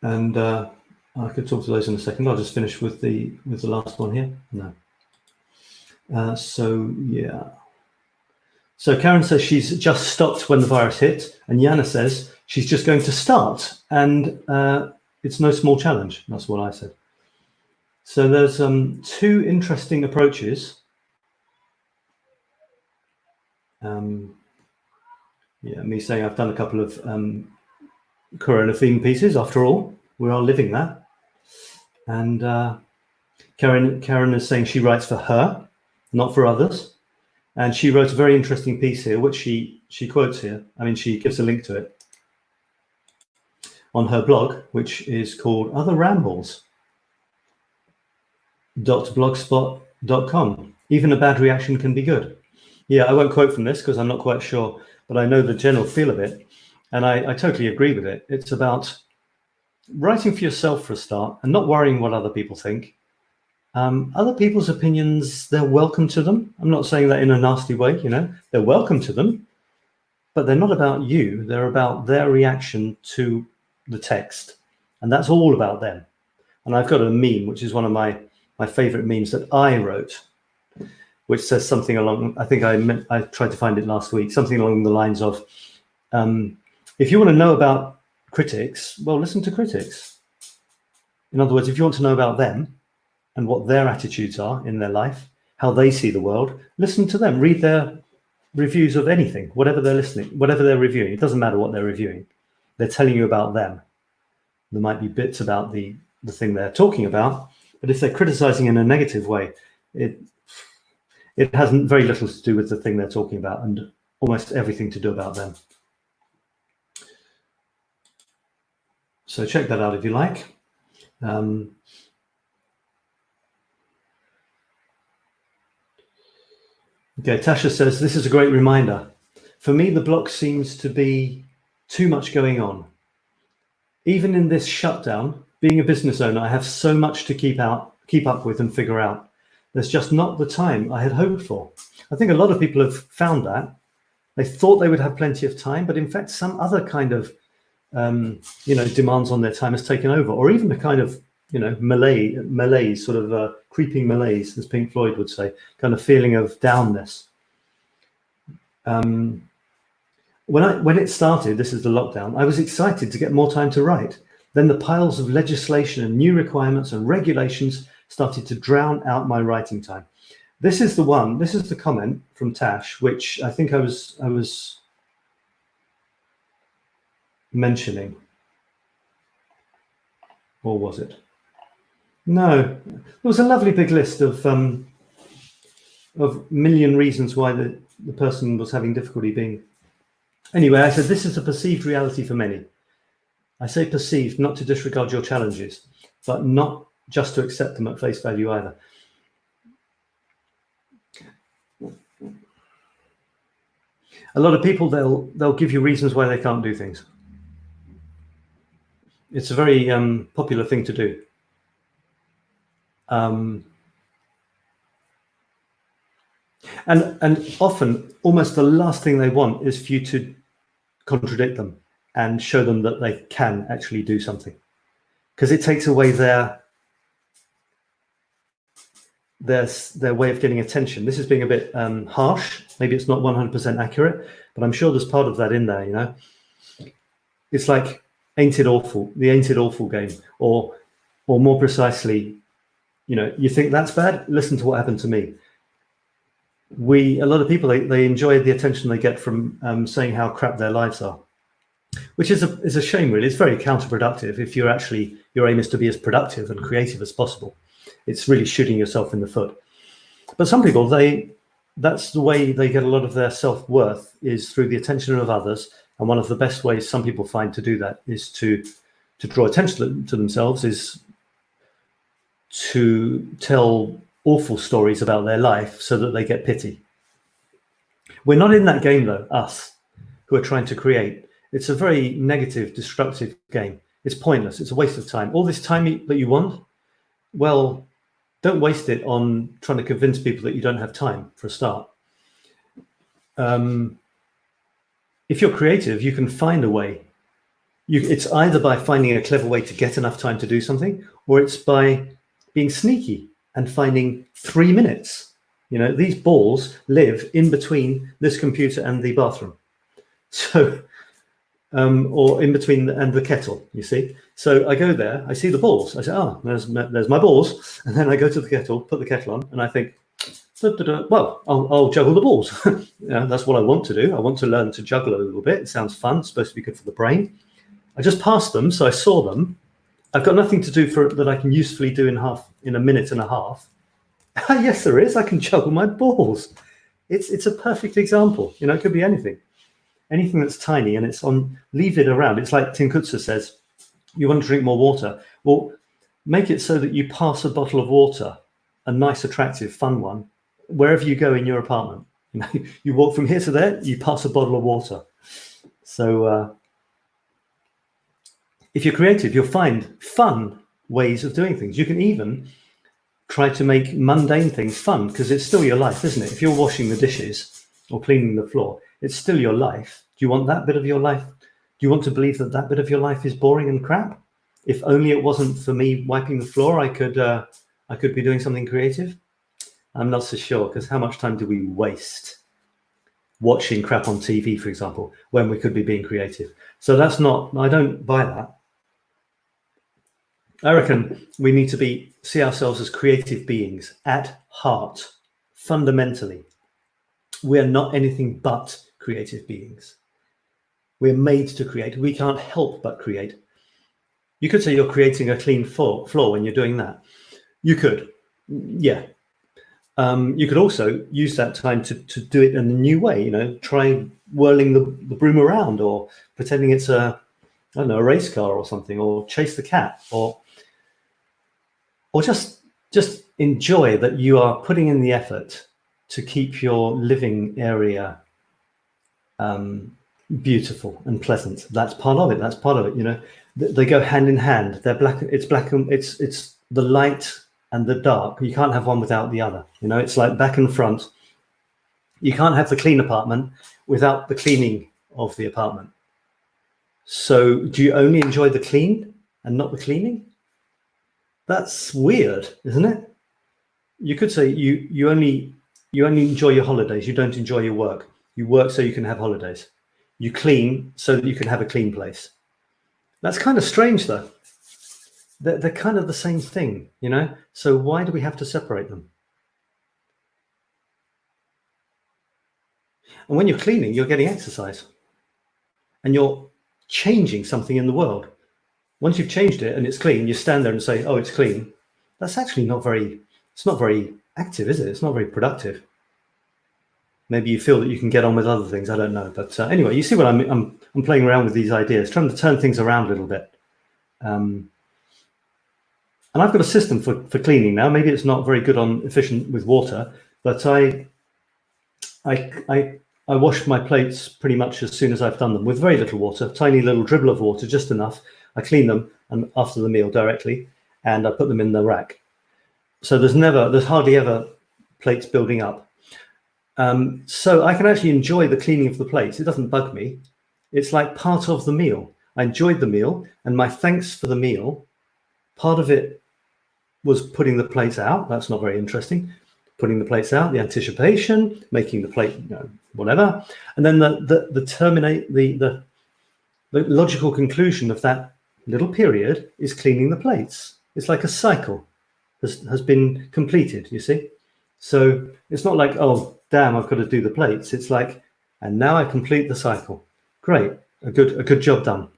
And I could talk to those in a second. I'll just finish with the last one here. No. So yeah. So Karen says she's just stopped when the virus hit, and Yana says she's just going to start, and it's no small challenge. That's what I said. So there's 2 interesting approaches. Yeah, me saying I've done a couple of Corona theme pieces. After all, we are living that. And Karen is saying she writes for her. not for others. And she wrote a very interesting piece here, which she quotes here. I mean, she gives a link to it on her blog, which is called otherrambles.blogspot.com. Even a bad reaction can be good. Yeah, I won't quote from this because I'm not quite sure, but I know the general feel of it. And I totally agree with it. It's about writing for yourself for a start and not worrying what other people think. Other people's opinions, they're welcome to them. I'm not saying that in a nasty way, they're welcome to them, but they're not about you. They're about their reaction to the text. And that's all about them. And I've got a meme, which is one of my favorite memes that I wrote, which says something along, I think I tried to find it last week, something along the lines of, if you want to know about critics, well, listen to critics. In other words, if you want to know about them and what their attitudes are in their life, how they see the world, listen to them, read their reviews of anything, whatever they're reviewing. It doesn't matter what they're reviewing. They're telling you about them. There might be bits about the thing they're talking about, but if they're criticizing in a negative way, it has very little to do with the thing they're talking about and almost everything to do about them. So check that out if you like. Okay, Tasha says, this is a great reminder. For me, the block seems to be too much going on. Even in this shutdown, being a business owner, I have so much to keep up with and figure out. There's just not the time I had hoped for. I think a lot of people have found that. They thought they would have plenty of time, but in fact, some other kind of demands on their time has taken over, or even a kind of, malaise, sort of creeping malaise, as Pink Floyd would say, kind of feeling of downness. When it started, this is the lockdown, I was excited to get more time to write. Then the piles of legislation and new requirements and regulations started to drown out my writing time. This is the comment from Tash, which I think I was mentioning. Or was it? No, there was a lovely big list of million reasons why the person was having difficulty being. Anyway, I said, this is a perceived reality for many. I say perceived, not to disregard your challenges, but not just to accept them at face value either. A lot of people, they'll give you reasons why they can't do things. It's a very popular thing to do. And often, almost the last thing they want is for you to contradict them and show them that they can actually do something, because it takes away their way of getting attention. This is being a bit harsh. Maybe it's not 100% accurate, but I'm sure there's part of that in there. It's like ain't it awful? The ain't it awful game, or more precisely, you think that's bad? Listen to what happened to me. A lot of people, they enjoy the attention they get from saying how crap their lives are, which is a shame, really. It's very counterproductive if your aim is to be as productive and creative as possible. It's really shooting yourself in the foot. But some people, that's the way they get a lot of their self-worth, is through the attention of others. And one of the best ways some people find to do that is to draw attention to themselves, is to tell awful stories about their life so that they get pity. We're not in that game, though, us, who are trying to create. It's a very negative, destructive game. It's pointless. It's a waste of time. All this time that you want, well, don't waste it on trying to convince people that you don't have time, for a start. If you're creative, you can find a way. It's either by finding a clever way to get enough time to do something, or it's by being sneaky and finding 3 minutes. These balls live in between this computer and the bathroom. So, or in between and the kettle, you see. So I go there, I see the balls. I say, there's my balls. And then I go to the kettle, put the kettle on, and I think, well, I'll juggle the balls. That's what I want to do. I want to learn to juggle a little bit. It sounds fun. It's supposed to be good for the brain. I just passed them, so I saw them. I've got nothing to do that I can usefully do in a minute and a half. Yes, there is. I can juggle my balls. It's a perfect example. You know, it could be anything. Anything that's tiny and it's on, leave it around. It's like Teen Kutzer says, you want to drink more water. Well, make it so that you pass a bottle of water, a nice, attractive, fun one, wherever you go in your apartment. You know, you walk from here to there, you pass a bottle of water. So if you're creative, you'll find fun ways of doing things. You can even try to make mundane things fun, because it's still your life, isn't it? If you're washing the dishes or cleaning the floor, it's still your life. Do you want that bit of your life? Do you want to believe that that bit of your life is boring and crap? If only it wasn't for me wiping the floor, I could be doing something creative. I'm not so sure, because how much time do we waste watching crap on TV, for example, when we could be being creative? So that's not, I don't buy that. I reckon we need to see ourselves as creative beings at heart, fundamentally. We are not anything but creative beings. We're made to create. We can't help but create. You could say you're creating a clean floor when you're doing that. You could, yeah. You could also use that time to do it in a new way. You know, try whirling the broom around, or pretending it's a race car or something, or chase the cat, or just enjoy that you are putting in the effort to keep your living area beautiful and pleasant. That's part of it. You know, they go hand in hand. They're black. It's black and it's the light and the dark. You can't have one without the other. You know, it's like back and front. You can't have the clean apartment without the cleaning of the apartment. So do you only enjoy the clean and not the cleaning? That's weird, isn't it? You could say you only enjoy your holidays. You don't enjoy your work. You work so you can have holidays. You clean so that you can have a clean place. That's kind of strange, though. They're kind of the same thing, you know? So why do we have to separate them? And when you're cleaning, you're getting exercise. And you're changing something in the world. Once you've changed it and it's clean, you stand there and say, oh, it's clean. That's actually not very active, is it? It's not very productive. Maybe you feel that you can get on with other things. I don't know. But anyway, you see what I'm playing around with these ideas, trying to turn things around a little bit. And I've got a system for cleaning now. Maybe it's not very good on efficient with water, but I wash my plates pretty much as soon as I've done them with very little water, tiny little dribble of water, just enough. I clean them and after the meal directly, and I put them in the rack. So there's hardly ever plates building up. So I can actually enjoy the cleaning of the plates. It doesn't bug me. It's like part of the meal. I enjoyed the meal, and my thanks for the meal, part of it was putting the plates out. That's not very interesting. Putting the plates out, the anticipation, making the plate, you know, whatever. And then the logical conclusion of that little period is cleaning the plates. It's like a cycle has been completed, you see? So it's not like, oh, damn, I've got to do the plates. It's like, and now I complete the cycle. Great, a good job done.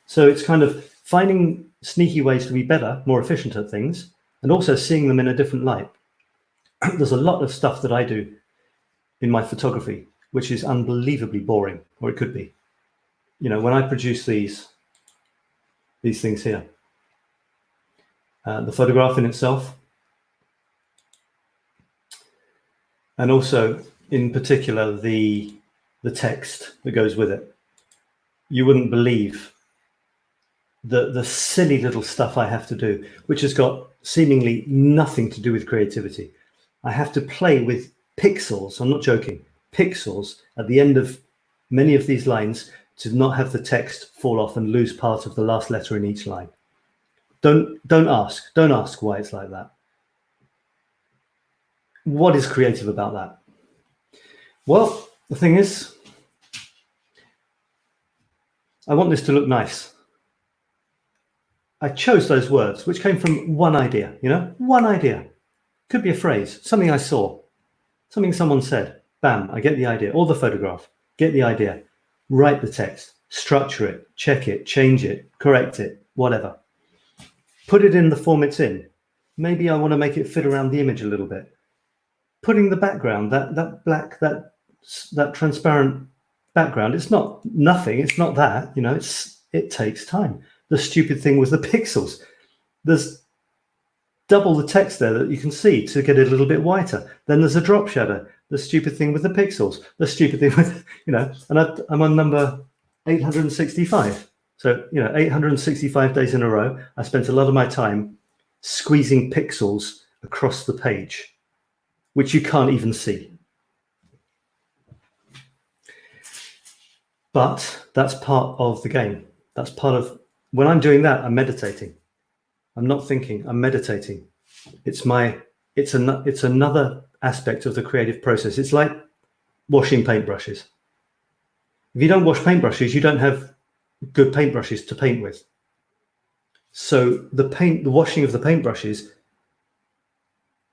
So it's kind of finding sneaky ways to be better, more efficient at things, and also seeing them in a different light. There's a lot of stuff that I do in my photography, which is unbelievably boring, or it could be. You know, when I produce these things here, the photograph in itself, and also in particular the text that goes with it, you wouldn't believe the silly little stuff I have to do, which has got seemingly nothing to do with creativity. I have to play with pixels, I'm not joking, pixels at the end of many of these lines to not have the text fall off and lose part of the last letter in each line. Don't ask why it's like that. What is creative about that? Well, the thing is, I want this to look nice. I chose those words, which came from one idea, you know, one idea. Could be a phrase, something I saw, something someone said. Bam, I get the idea. Or the photograph, get the idea. Write the text, structure it, check it, change it, correct it, whatever. Put it in the form it's in. maybe I want to make it fit around the image a little bit. Putting the background, that black, that transparent background, it's not nothing, it's not that, you know, it takes time. The stupid thing was the pixels. There's double the text there that you can see to get it a little bit whiter. Then there's a drop shadow. The stupid thing with the pixels. The stupid thing with, you know, and I'm on number 865. So, you know, 865 days in a row, I spent a lot of my time squeezing pixels across the page, which you can't even see. But that's part of the game. That's part of, when I'm doing that, I'm meditating. I'm not thinking, I'm meditating. It's another aspect of the creative process. It's like washing paintbrushes. If you don't wash paintbrushes, you don't have good paintbrushes to paint with. So the washing of the paintbrushes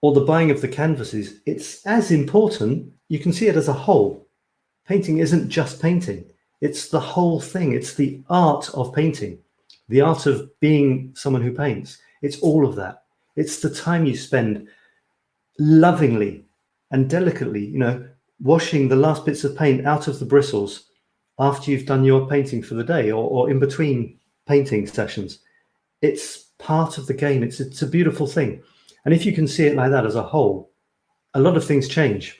or the buying of the canvases, it's as important. You can see it as a whole. Painting isn't just painting. It's the whole thing. It's the art of painting, the art of being someone who paints. It's all of that. It's the time you spend lovingly and delicately, you know, washing the last bits of paint out of the bristles after you've done your painting for the day, or in between painting sessions. It's part of the game. It's a beautiful thing. And if you can see it like that as a whole, a lot of things change.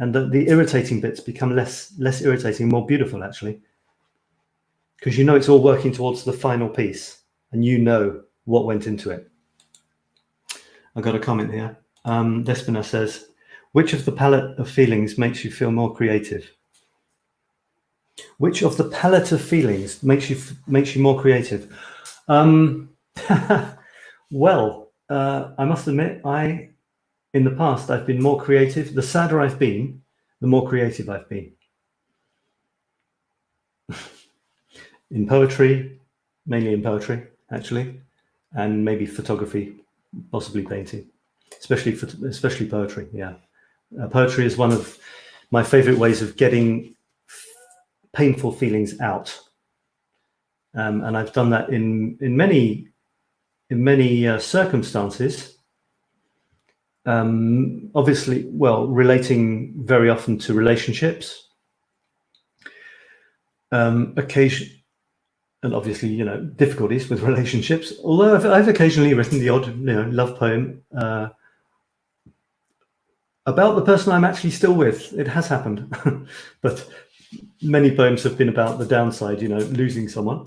And the irritating bits become less irritating, more beautiful, actually. Because you know it's all working towards the final piece, and you know what went into it. I've got a comment here. Despina says, which of the palette of feelings makes you feel more creative? Which of the palette of feelings makes you more creative? Well, I must admit, in the past, I've been more creative. The sadder I've been, the more creative I've been. In poetry, mainly in poetry, actually, and maybe photography, possibly painting, especially poetry. Yeah, poetry is one of my favorite ways of getting painful feelings out, and I've done that in many circumstances. Obviously, well, relating very often to relationships, occasion, and obviously, you know, difficulties with relationships. Although I've occasionally written the odd, you know, love poem about the person I'm actually still with. It has happened, but many poems have been about the downside, you know, losing someone.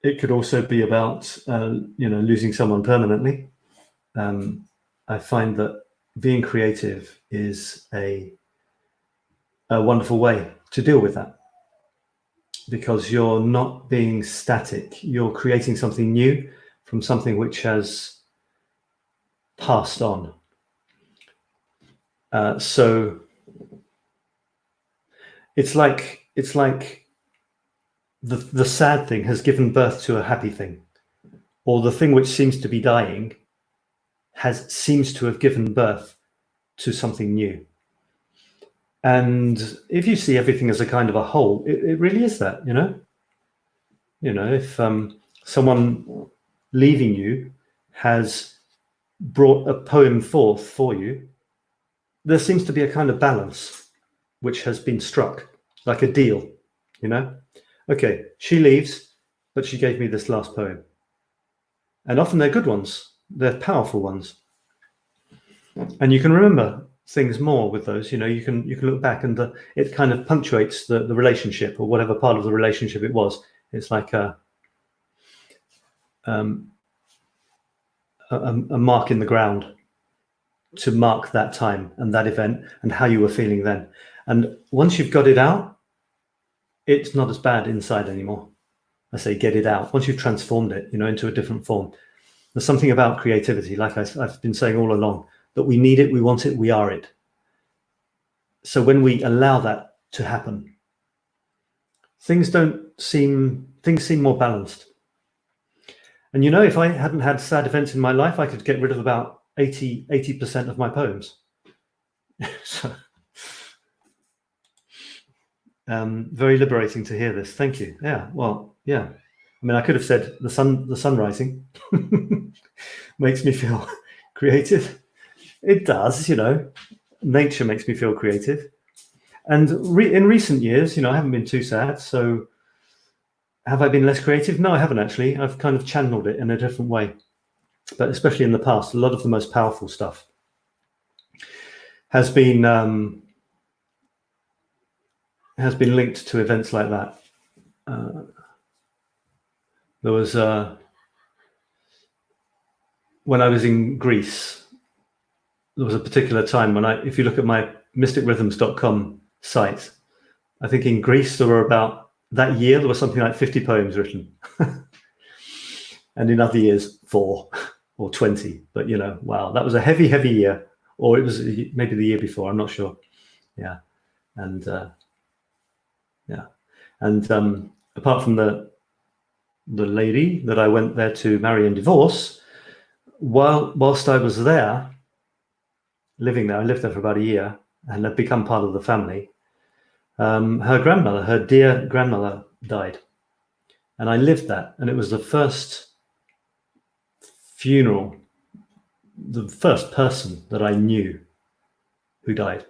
It could also be about, you know, losing someone permanently. I find that being creative is a wonderful way to deal with that, because you're not being static. You're creating something new from something which has passed on. So it's like the sad thing has given birth to a happy thing, or the thing which seems to be dying seems to have given birth to something new. And if you see everything as a kind of a whole, it really is that, you know. You know, if someone leaving you has brought a poem forth for you, there seems to be a kind of balance which has been struck, like a deal, you know. Okay, she leaves, but she gave me this last poem. And often they're good ones. They're powerful ones. And you can remember things more with those, you know. You can look back, and it kind of punctuates the relationship, or whatever part of the relationship it was. It's like a mark in the ground to mark that time and that event and how you were feeling then. And once you've got it out, it's not as bad inside anymore. I say get it out. Once you've transformed it, you know, into a different form. There's something about creativity, like I've been saying all along, that we need it, we want it, we are it. So when we allow that to happen, things seem more balanced. And you know, if I hadn't had sad events in my life, I could get rid of about 80% of my poems. So, very liberating to hear this. Thank you. Yeah, well, yeah. I mean, I could have said the sun rising makes me feel creative. It does, you know. Nature makes me feel creative. And in recent years, you know, I haven't been too sad. So have I been less creative? No, I haven't actually. I've kind of channeled it in a different way. But especially in the past, a lot of the most powerful stuff has been linked to events like that. There was when I was in Greece, there was a particular time when if you look at my mysticrhythms.com site, I think in Greece there were that year there was something like 50 poems written, and in other years 4 or 20. But you know, wow, that was a heavy year, or it was maybe the year before. I'm not sure. Yeah, and apart from the lady that I went there to marry and divorce, whilst I was there, living there, I lived there for about a year and had become part of the family. Her dear grandmother died, and I lived that, and it was the first funeral, the first person that I knew who died,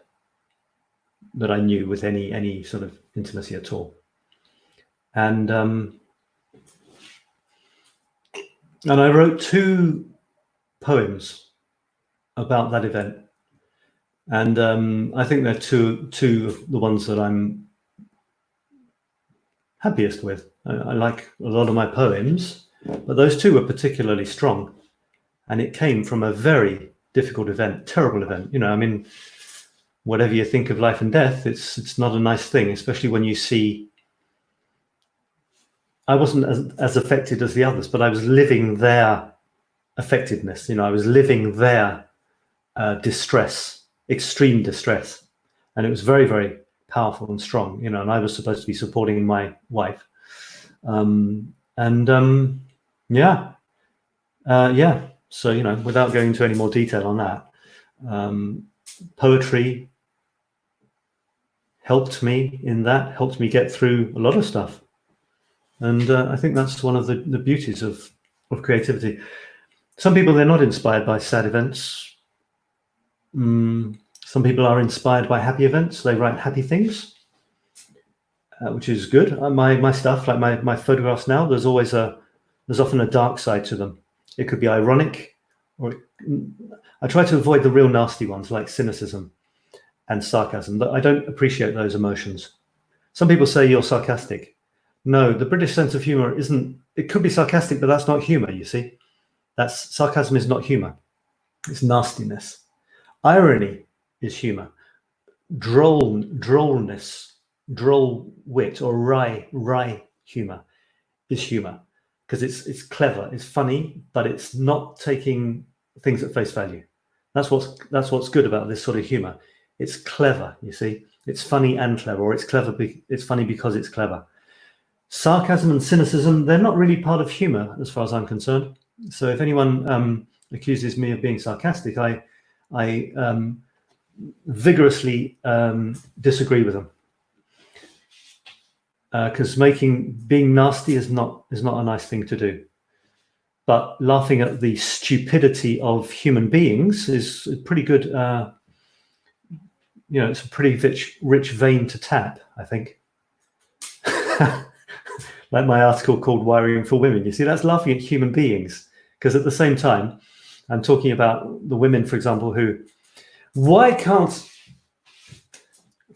that I knew with any sort of intimacy at all. And I wrote 2 poems about that event. And I think they're two of the ones that I'm happiest with. I like a lot of my poems, but those 2 were particularly strong. And it came from a very difficult event, terrible event. You know, I mean, whatever you think of life and death, it's not a nice thing, especially when you see. I wasn't as affected as the others, but I was living their affectedness. You know, I was living their distress, extreme distress, and it was very, very powerful and strong. You know, and I was supposed to be supporting my wife, yeah. So you know, without going into any more detail on that, poetry helped me in that, helped me get through a lot of stuff. And I think that's one of the beauties of creativity. Some people, they're not inspired by sad events. Some people are inspired by happy events. They write happy things, which is good. My stuff, like my photographs now, there's often a dark side to them. It could be ironic, or I try to avoid the real nasty ones like cynicism and sarcasm. But I don't appreciate those emotions. Some people say you're sarcastic. No, the British sense of humor isn't. It could be sarcastic, but that's not humor. You see, sarcasm is not humor. It's nastiness. Irony is humor. Drollness, droll wit, or wry humor is humor, because it's clever, it's funny, but it's not taking things at face value. That's what's good about this sort of humor. It's clever. You see, it's funny and clever, or it's clever. It's funny because it's clever. Sarcasm and cynicism, they're not really part of humor as far as I'm concerned. So if anyone accuses me of being sarcastic, I vigorously disagree with them, because being nasty is not a nice thing to do. But laughing at the stupidity of human beings is a pretty good. You know, it's a pretty rich vein to tap, I think. Like my article called "Wiring for Women." You see, that's laughing at human beings, because at the same time, I'm talking about the women, for example, why can't,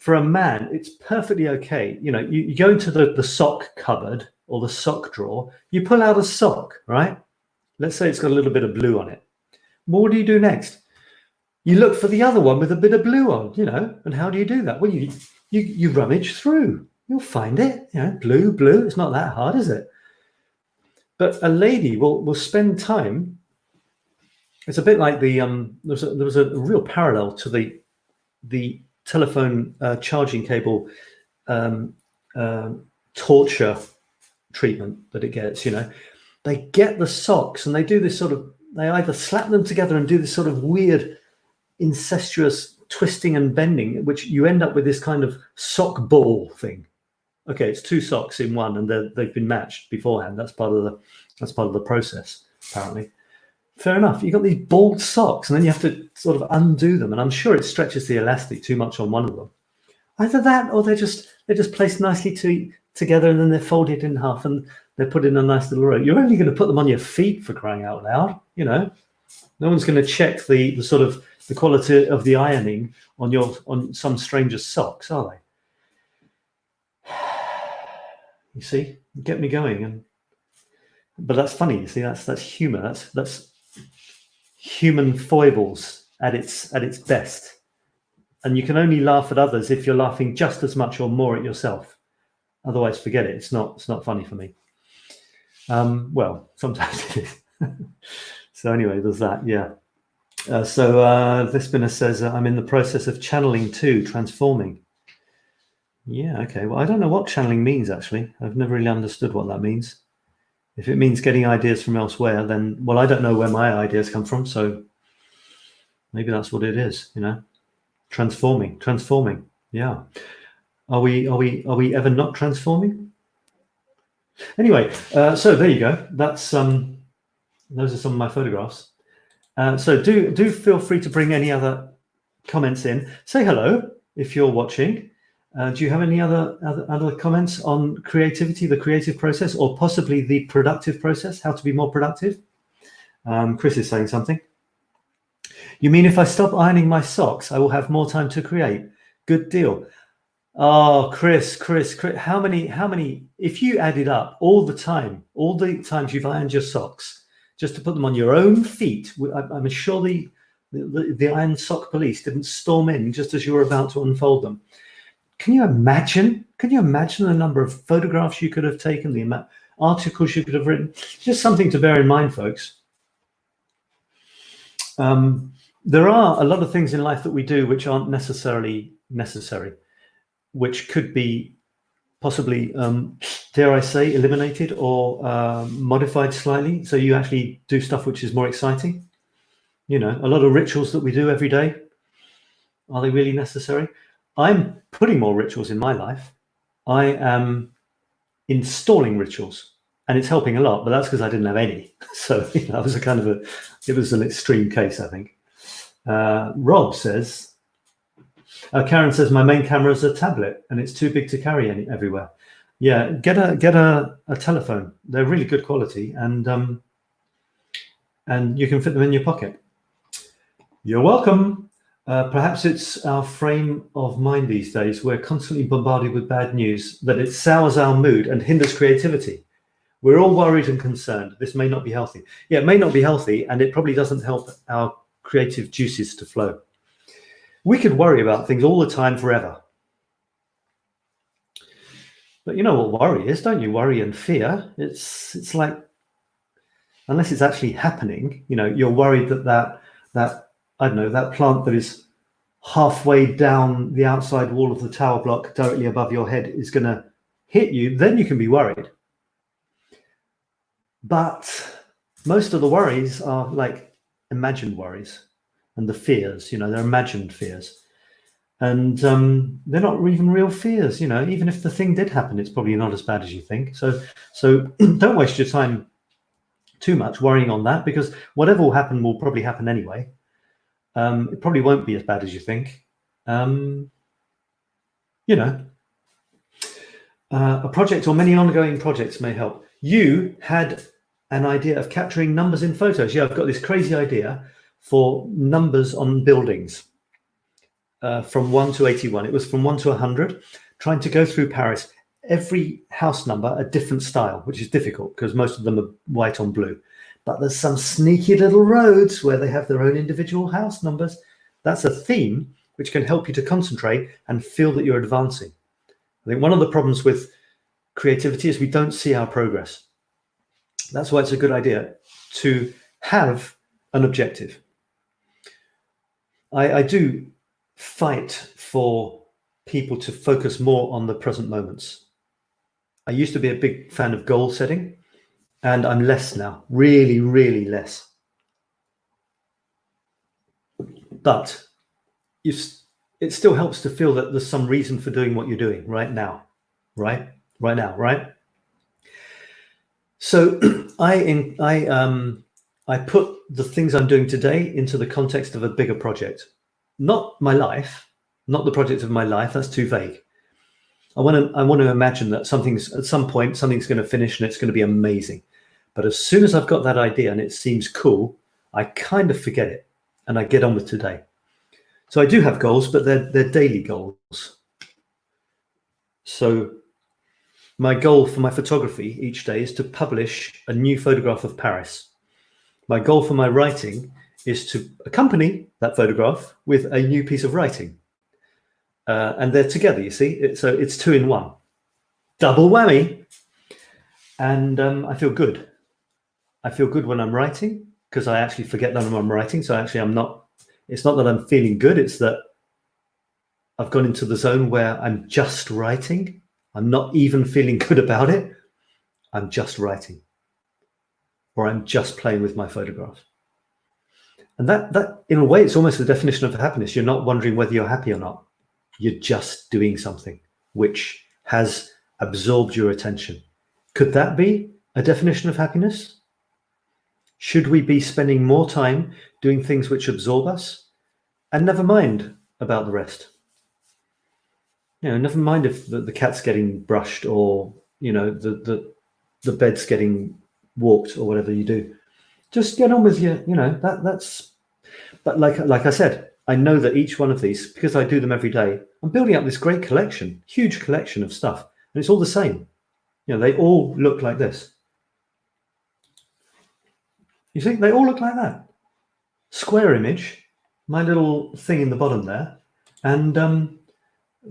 for a man, it's perfectly okay. You know, you go into the sock cupboard or the sock drawer, you pull out a sock, right? Let's say it's got a little bit of blue on it. Well, what do you do next? You look for the other one with a bit of blue on, you know, and how do you do that? Well, you rummage through. You'll find it, you know, blue. It's not that hard, is it? But a lady will spend time. It's a bit like there was a real parallel to the telephone charging cable torture treatment that it gets. You know, they get the socks and they do this sort of. They either slap them together and do this sort of weird, incestuous twisting and bending, which you end up with this kind of sock ball thing. okay, it's 2 socks in one, and they've been matched beforehand. That's part of the process, apparently. Fair enough. You've got these bald socks, and then you have to sort of undo them, and I'm sure it stretches the elastic too much on one of them. Either that, or they're just placed nicely together, and then they're folded in half, and they're put in a nice little row. You're only going to put them on your feet, for crying out loud. You know, no one's going to check the sort of the quality of the ironing on some stranger's socks, are they? You see, get me going. But that's funny. You see, that's humor. That's human foibles at its best. And you can only laugh at others if you're laughing just as much or more at yourself. Otherwise, forget it. It's not funny for me. Well, sometimes it is. So anyway, there's that. Yeah. This spinner says, I'm in the process of channeling too, transforming. Yeah. Okay. Well, I don't know what channeling means, actually. I've never really understood what that means. If it means getting ideas from elsewhere, then, well, I don't know where my ideas come from. So maybe that's what it is, you know. Transforming. Yeah. Are we ever not transforming? Anyway, so there you go. That's those are some of my photographs. So do feel free to bring any other comments in. Say hello if you're watching. Do you have any other comments on creativity, the creative process, or possibly the productive process? How to be more productive? Chris is saying something. You mean if I stop ironing my socks, I will have more time to create? Good deal. Oh, Chris, how many, if you added up all the times you've ironed your socks, just to put them on your own feet, I'm sure the iron sock police didn't storm in just as you were about to unfold them. Can you imagine the number of photographs you could have taken, the amount articles you could have written? Just something to bear in mind, folks. There are a lot of things in life that we do which aren't necessarily necessary, which could be possibly, dare I say, eliminated or modified slightly. So you actually do stuff which is more exciting. You know, a lot of rituals that we do every day, are they really necessary? I'm putting more rituals in my life. I am installing rituals, and it's helping a lot, but that's because I didn't have any. So that was it was an extreme case, I think. Rob says, Karen says, my main camera is a tablet and it's too big to carry everywhere. Yeah, get a telephone. They're really good quality, and you can fit them in your pocket. You're welcome. Perhaps it's our frame of mind these days. We're constantly bombarded with bad news that it sours our mood and hinders creativity. We're all worried and concerned. This may not be healthy. Yeah, it may not be healthy, and it probably doesn't help our creative juices to flow. We could worry about things all the time forever. But you know what worry is, don't you? Worry and fear. It's like, unless it's actually happening, you know, you're worried that I don't know, that plant that is halfway down the outside wall of the tower block directly above your head is going to hit you, then you can be worried. But most of the worries are like imagined worries, and the fears, you know, they're imagined fears. And they're not even real fears, you know. Even if the thing did happen, it's probably not as bad as you think. So don't waste your time too much worrying on that, because whatever will probably happen anyway. It probably won't be as bad as you think. You know, a project or many ongoing projects may help. You had an idea of capturing numbers in photos. Yeah, I've got this crazy idea for numbers on buildings. From 1 to 81. It was from 1 to 100, trying to go through Paris, every house number a different style, which is difficult because most of them are white on blue. But there's some sneaky little roads where they have their own individual house numbers. That's a theme which can help you to concentrate and feel that you're advancing. I think one of the problems with creativity is we don't see our progress. That's why it's a good idea to have an objective. I do fight for people to focus more on the present moments. I used to be a big fan of goal setting, and I'm less now, really, really less. But it still helps to feel that there's some reason for doing what you're doing right now, right? right now, right? So I put the things I'm doing today into the context of a bigger project, not my life, not the project of my life. That's too vague. I want to imagine that at some point something's going to finish and it's going to be amazing. But as soon as I've got that idea and it seems cool, I kind of forget it and I get on with today. So I do have goals, but they're daily goals. So my goal for my photography each day is to publish a new photograph of Paris. My goal for my writing is to accompany that photograph with a new piece of writing. And they're together, you see. So it's 2 in 1. Double whammy. And I feel good. I feel good when I'm writing because I actually forget that I'm writing. So actually it's not that I'm feeling good. It's that I've gone into the zone where I'm just writing. I'm not even feeling good about it. I'm just writing. Or I'm just playing with my photograph. And that in a way, it's almost the definition of happiness. You're not wondering whether you're happy or not. You're just doing something which has absorbed your attention. Could that be a definition of happiness? Should we be spending more time doing things which absorb us? And never mind about the rest. Never mind if the cat's getting brushed or, the bed's getting walked or whatever you do. Just get on with that's. But like I said, I know that each one of these, because I do them every day, I'm building up this great collection, huge collection of stuff, and it's all the same. They all look like this. You see, they all look like that. Square image, my little thing in the bottom there, and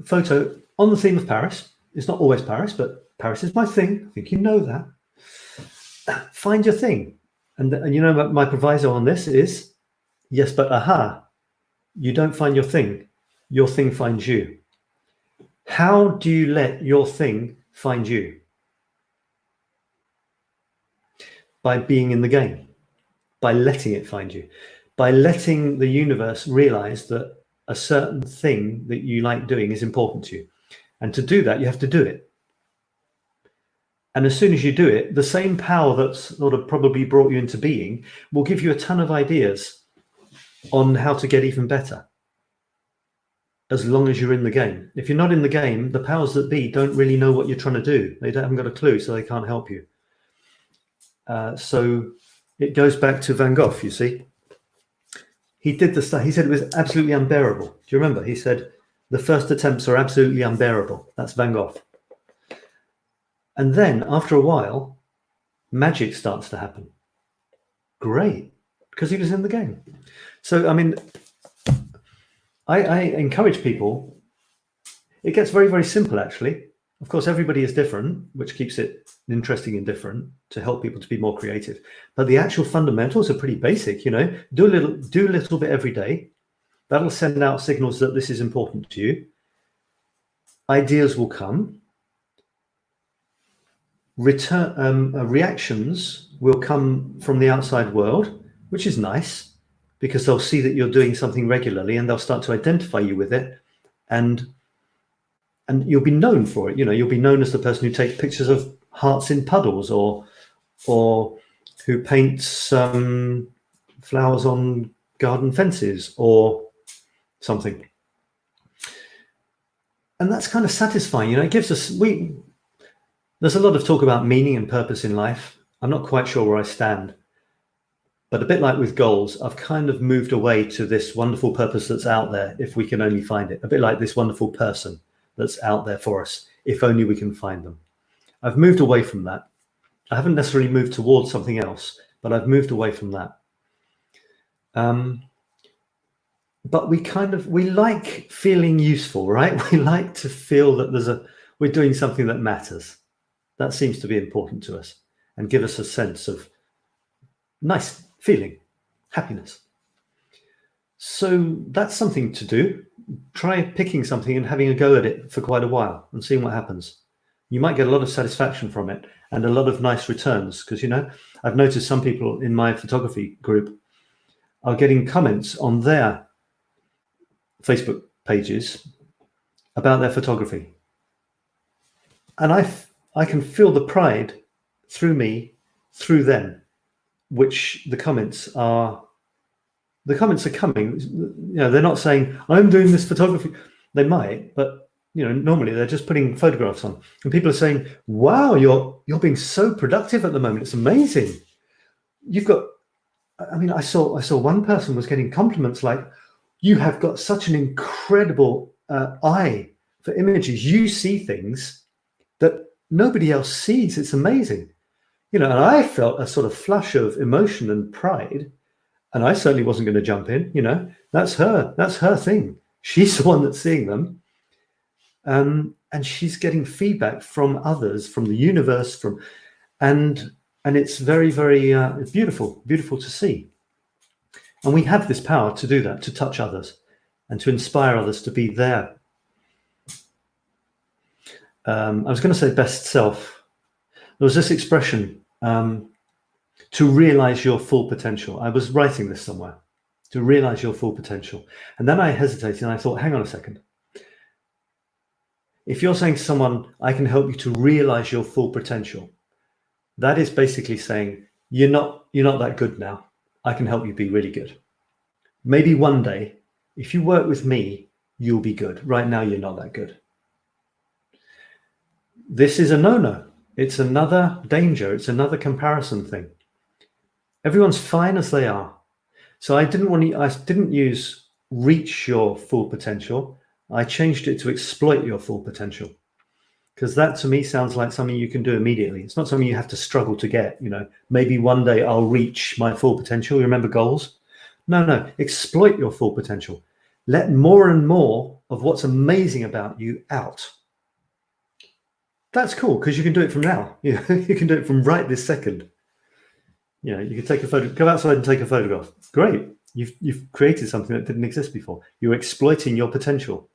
photo on the theme of Paris. It's not always Paris, but Paris is my thing. I think you know that. Find your thing. And my proviso on this is, yes, but aha, you don't find your thing finds you. How do you let your thing find you? By being in the game, by letting it find you, by letting the universe realize that a certain thing that you like doing is important to you. And to do that, you have to do it. And as soon as you do it, the same power that's sort of probably brought you into being will give you a ton of ideas on how to get even better. As long as you're in the game. If you're not in the game, the powers that be don't really know what you're trying to do. They haven't got a clue, so they can't help you. So it goes back to Van Gogh, you see. He did the stuff. He said it was absolutely unbearable. Do you remember? He said, the first attempts are absolutely unbearable. That's Van Gogh. And then after a while, magic starts to happen. Great, because he was in the game. So, I mean, I encourage people. It gets very, very simple, actually. Of course, everybody is different, which keeps it interesting and different to help people to be more creative. But the actual fundamentals are pretty basic. Do a little bit every day. That'll send out signals that this is important to you. Ideas will come. Reactions will come from the outside world, which is nice because they'll see that you're doing something regularly and they'll start to identify you with it, and you'll be known for it. You'll be known as the person who takes pictures of hearts in puddles, or who paints flowers on garden fences or something. And that's kind of satisfying. It gives us, there's a lot of talk about meaning and purpose in life. I'm not quite sure where I stand, but a bit like with goals, I've kind of moved away to this wonderful purpose that's out there, if we can only find it. A bit like this wonderful person that's out there for us, if only we can find them. I've moved away from that. I haven't necessarily moved towards something else, but I've moved away from that. But we like feeling useful, right? We like to feel that we're doing something that matters. That seems to be important to us and give us a sense of nice feeling, happiness. So that's something to do. Try picking something and having a go at it for quite a while and seeing what happens. You might get a lot of satisfaction from it and a lot of nice returns, because I've noticed some people in my photography group are getting comments on their Facebook pages about their photography. And I can feel the pride through me, through them, which the comments are coming. They're not saying, I'm doing this photography. They might, but normally they're just putting photographs on. And people are saying, wow, you're being so productive at the moment. It's amazing. You've got, I saw one person was getting compliments like, you have got such an incredible eye for images. You see things that nobody else sees. It's amazing. And I felt a sort of flush of emotion and pride, and I certainly wasn't going to jump in. That's her thing. She's the one that's seeing them. And she's getting feedback from others, from the universe, and it's very, very it's beautiful to see. And we have this power to do that, to touch others and to inspire others to be there. I was going to say best self. There was this expression, to realize your full potential. I was writing this somewhere, to realize your full potential. And then I hesitated and I thought, hang on a second. If you're saying to someone, I can help you to realize your full potential, that is basically saying, you're not that good now. I can help you be really good. Maybe one day, if you work with me, you'll be good. Right now, you're not that good. This is a no-no. It's another danger. It's another comparison thing. Everyone's fine as they are. So I didn't use reach your full potential. I changed it to exploit your full potential. Because that to me sounds like something you can do immediately. It's not something you have to struggle to get. Maybe one day I'll reach my full potential. You remember goals? No, exploit your full potential. Let more and more of what's amazing about you out. That's cool, because you can do it from now. You can do it from right this second. You can take a photo, go outside and take a photograph. Great. You've created something that didn't exist before. You're exploiting your potential.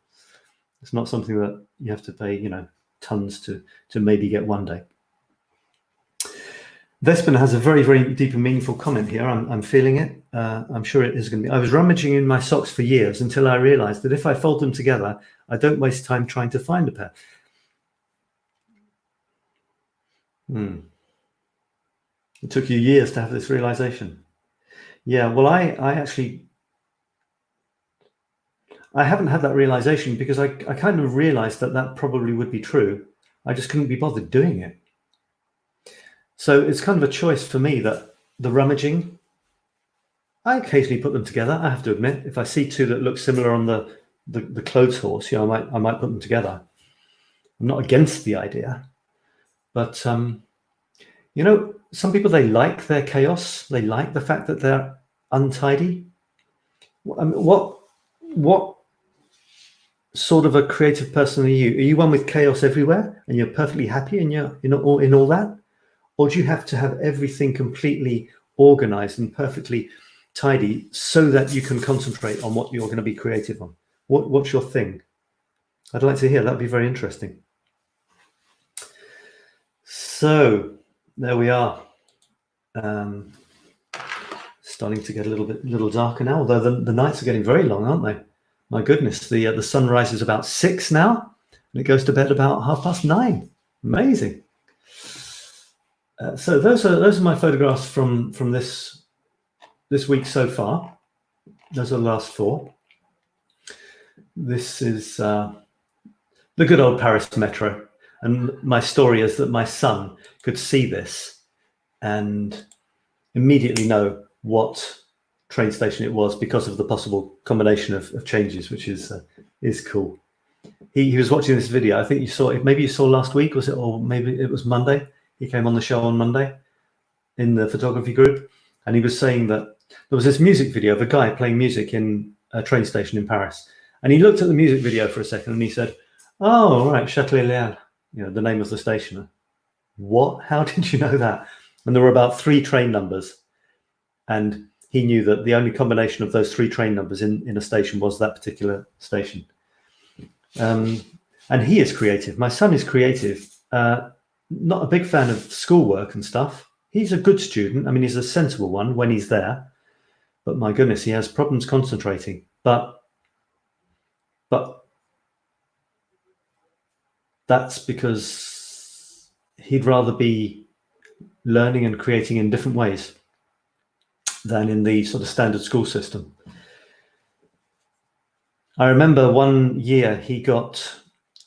It's not something that you have to pay, tons to maybe get one day. Vespin has a very, very deep and meaningful comment here. I'm feeling it. I'm sure it is going to be. I was rummaging in my socks for years until I realized that if I fold them together, I don't waste time trying to find a pair. It took you years to have this realization. Yeah, well, I haven't had that realization because I kind of realized that probably would be true. I just couldn't be bothered doing it. So it's kind of a choice for me that the rummaging, I occasionally put them together. I have to admit, if I see two that look similar on the clothes horse, I might put them together. I'm not against the idea, but some people, they like their chaos. They like the fact that they're untidy. What sort of a creative person are you? Are you one with chaos everywhere and you're perfectly happy and you're in all that? Or do you have to have everything completely organized and perfectly tidy so that you can concentrate on what you're going to be creative on? What's your thing? I'd like to hear. That'd be very interesting. So there we are. Starting to get a little darker now, although the nights are getting very long, aren't they? My goodness, the sun rises about 6 now and it goes to bed about 9:30. Amazing. So those are my photographs from this week so far. Those are the last 4. This is the good old Paris metro, and my story is that my son could see this and immediately know what train station it was because of the possible combination of changes, which is cool. He was watching this video. I think you saw it. Maybe you saw last week, was it? Or maybe it was Monday. He came on the show on Monday in the photography group, and he was saying that there was this music video of a guy playing music in a train station in Paris. And he looked at the music video for a second and he said, "Oh, all right, Châtelet-Léal, the name of the station." What? How did you know that? And there were about 3 train numbers. And he knew that the only combination of those 3 train numbers in a station was that particular station. And he is creative. My son is creative. Not a big fan of schoolwork and stuff. He's a good student. I mean, he's a sensible one when he's there. But my goodness, he has problems concentrating. But that's because he'd rather be learning and creating in different ways than in the sort of standard school system. I remember one year he got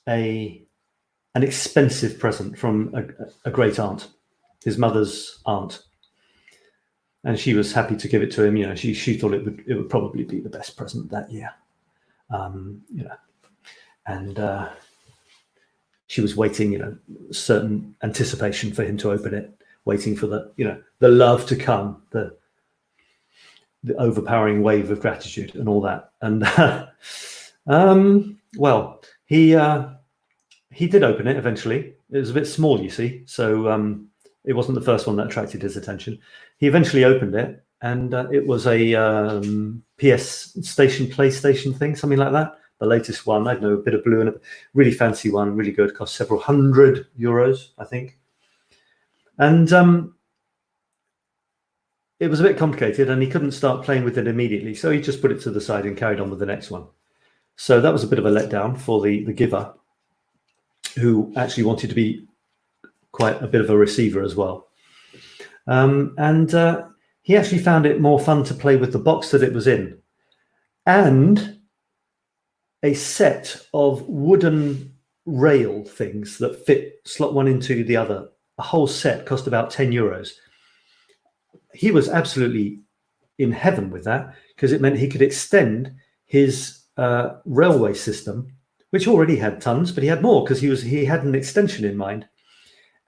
an expensive present from a great aunt, his mother's aunt, and she was happy to give it to him. You know, she thought it would probably be the best present that year. You know, and she was waiting, you know, certain anticipation for him to open it, waiting for the, you know, the love to come, the overpowering wave of gratitude and all that. And well, he did open it eventually. It was a bit small, you see, so it wasn't the first one that attracted his attention. He eventually opened it, and it was a PlayStation thing, something like that. The latest one, I don't know, a bit of blue and a really fancy one, really good, cost several €100, I think. And it was a bit complicated, and he couldn't start playing with it immediately, so he just put it to the side and carried on with the next one. So that was a bit of a letdown for the giver, who actually wanted to be quite a bit of a receiver as well. And he actually found it more fun to play with the box that it was in, and a set of wooden rail things that slot one into the other. A whole set cost about €10. He was absolutely in heaven with that, because it meant he could extend his railway system, which already had tons, but he had more because he had an extension in mind.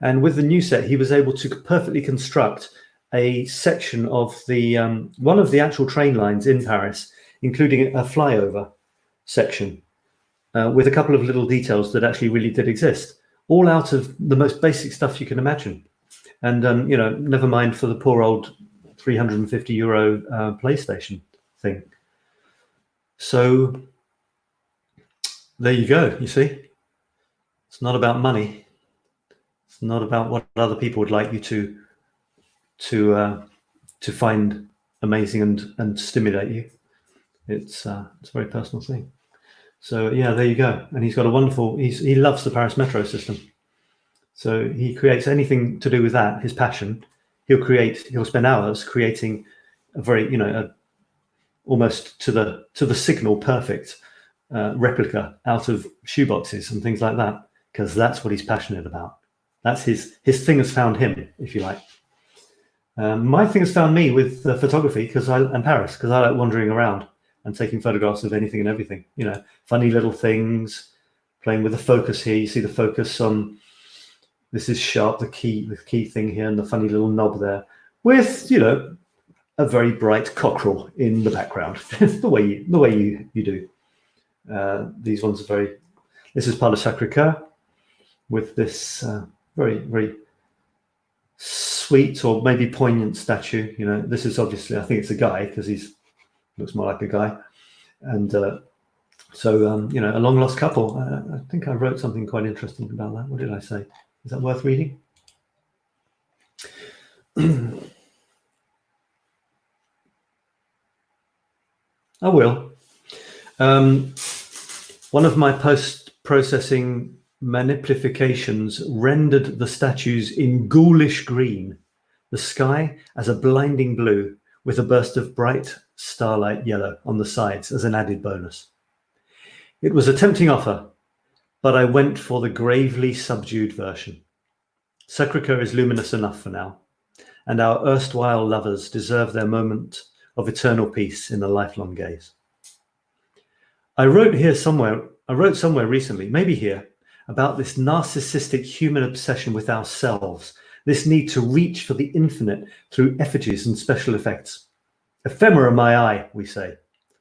And with the new set, he was able to perfectly construct a section of the one of the actual train lines in Paris, including a flyover section, with a couple of little details that actually really did exist, all out of the most basic stuff you can imagine. And you know, never mind for the poor old €350 PlayStation thing. So there you go. You see, it's not about money. It's not about what other people would like you to find amazing and stimulate you. It's a very personal thing. So yeah, there you go. And he's got a wonderful. He loves the Paris metro system. So he creates anything to do with that. His passion. He'll spend hours creating a very, you know, almost to the signal perfect replica out of shoeboxes and things like that, because that's what he's passionate about. That's his thing has found him, if you like. My thing has found me with photography, and Paris, because I like wandering around and taking photographs of anything and everything. You know, funny little things, playing with the focus here. You see the focus on, this is sharp, the key thing here, and the funny little knob there, with, you know, a very bright cockerel in the background, the way you do. These ones are very. This is part of 𝗂𝗏𝗏 with this very, very sweet or maybe poignant statue. You know, this is obviously, I think it's a guy, because he's looks more like a guy. And so you know, a long lost couple. I think I wrote something quite interesting about that. What did I say? Is that worth reading? I will. One of my post-processing manipulations rendered the statues in ghoulish green, the sky as a blinding blue, with a burst of bright starlight yellow on the sides as an added bonus. It was a tempting offer, but I went for the gravely subdued version. 𝗂𝗏𝗏 is luminous enough for now, and our erstwhile lovers deserve their moment of eternal peace in the lifelong gaze. I wrote somewhere recently, maybe here, about this narcissistic human obsession with ourselves, this need to reach for the infinite through effigies and special effects. Ephemera, my eye, we say.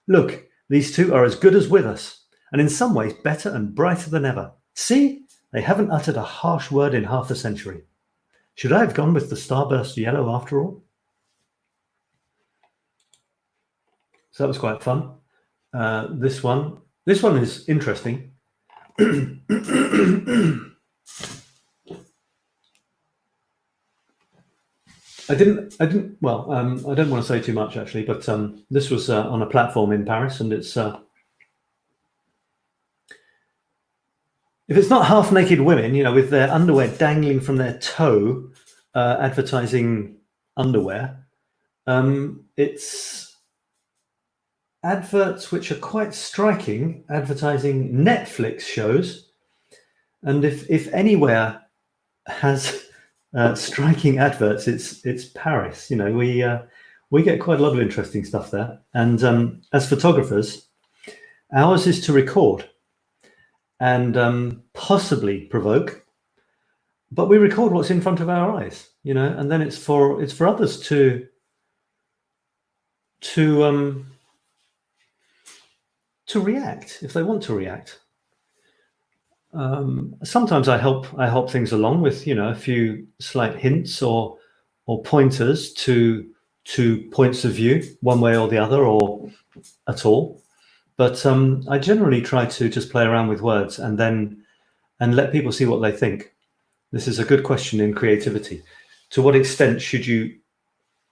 Look, these two are as good as with us, and in some ways better and brighter than ever. See, they haven't uttered a harsh word in half a century. Should I have gone with the starburst yellow after all? So that was quite fun. This one is interesting. I don't want to say too much actually, but this was on a platform in Paris, and it's if it's not half-naked women, you know, with their underwear dangling from their toe, advertising underwear, it's adverts which are quite striking, advertising Netflix shows. And if anywhere has striking adverts, it's Paris. You know, we get quite a lot of interesting stuff there. And as photographers, ours is to record and possibly provoke, but we record what's in front of our eyes, you know, and then it's for others to react if they want to react. Sometimes I help things along with, you know, a few slight hints or pointers to points of view, one way or the other, or at all. But I generally try to just play around with words and let people see what they think. This is a good question in creativity. To what extent should you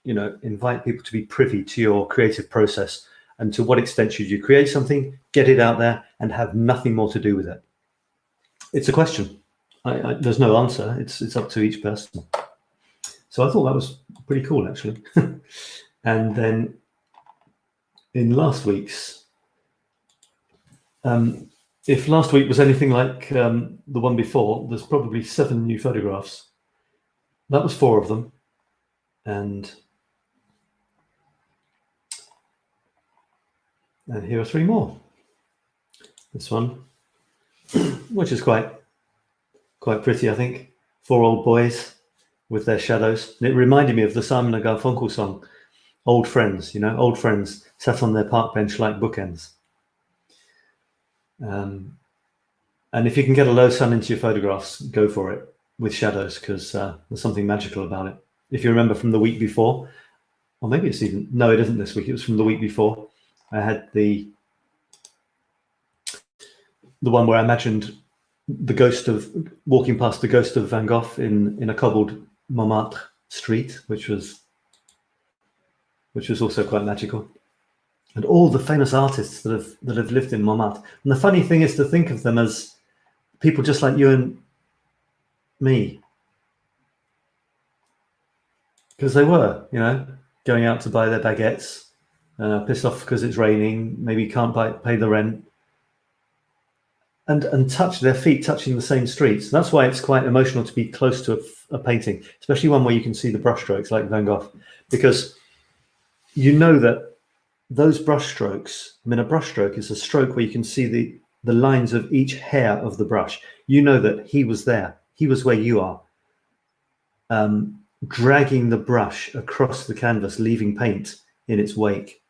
know, invite people to be privy to your creative process, and to what extent should you create something, get it out there, and have nothing more to do with it? It's a question. There's no answer. It's up to each person. So I thought that was pretty cool, actually. And then in last week's, if last week was anything like the one before, there's probably 7 new photographs. That was 4 of them. And here are 3 more. This one, which is quite pretty, I think. 4 old boys with their shadows. And it reminded me of the Simon & Garfunkel song, Old Friends, you know, old friends sat on their park bench like bookends. And if you can get a low sun into your photographs, go for it with shadows, because there's something magical about it. If you remember from the week before, or maybe it's even, no, it isn't this week, it was from the week before, I had the one where I imagined the ghost of, walking past the ghost of Van Gogh in a cobbled Montmartre street, which was also quite magical. And all the famous artists that have lived in Montmartre. And the funny thing is to think of them as people just like you and me, because they were, you know, going out to buy their baguettes, pissed off because it's raining, maybe can't pay the rent, and touch their feet touching the same streets. That's why it's quite emotional to be close to a painting, especially one where you can see the brushstrokes like Van Gogh, because you know that those brushstrokes, I mean, a brushstroke is a stroke where you can see the lines of each hair of the brush. You know that he was there. He was where you are, dragging the brush across the canvas, leaving paint in its wake.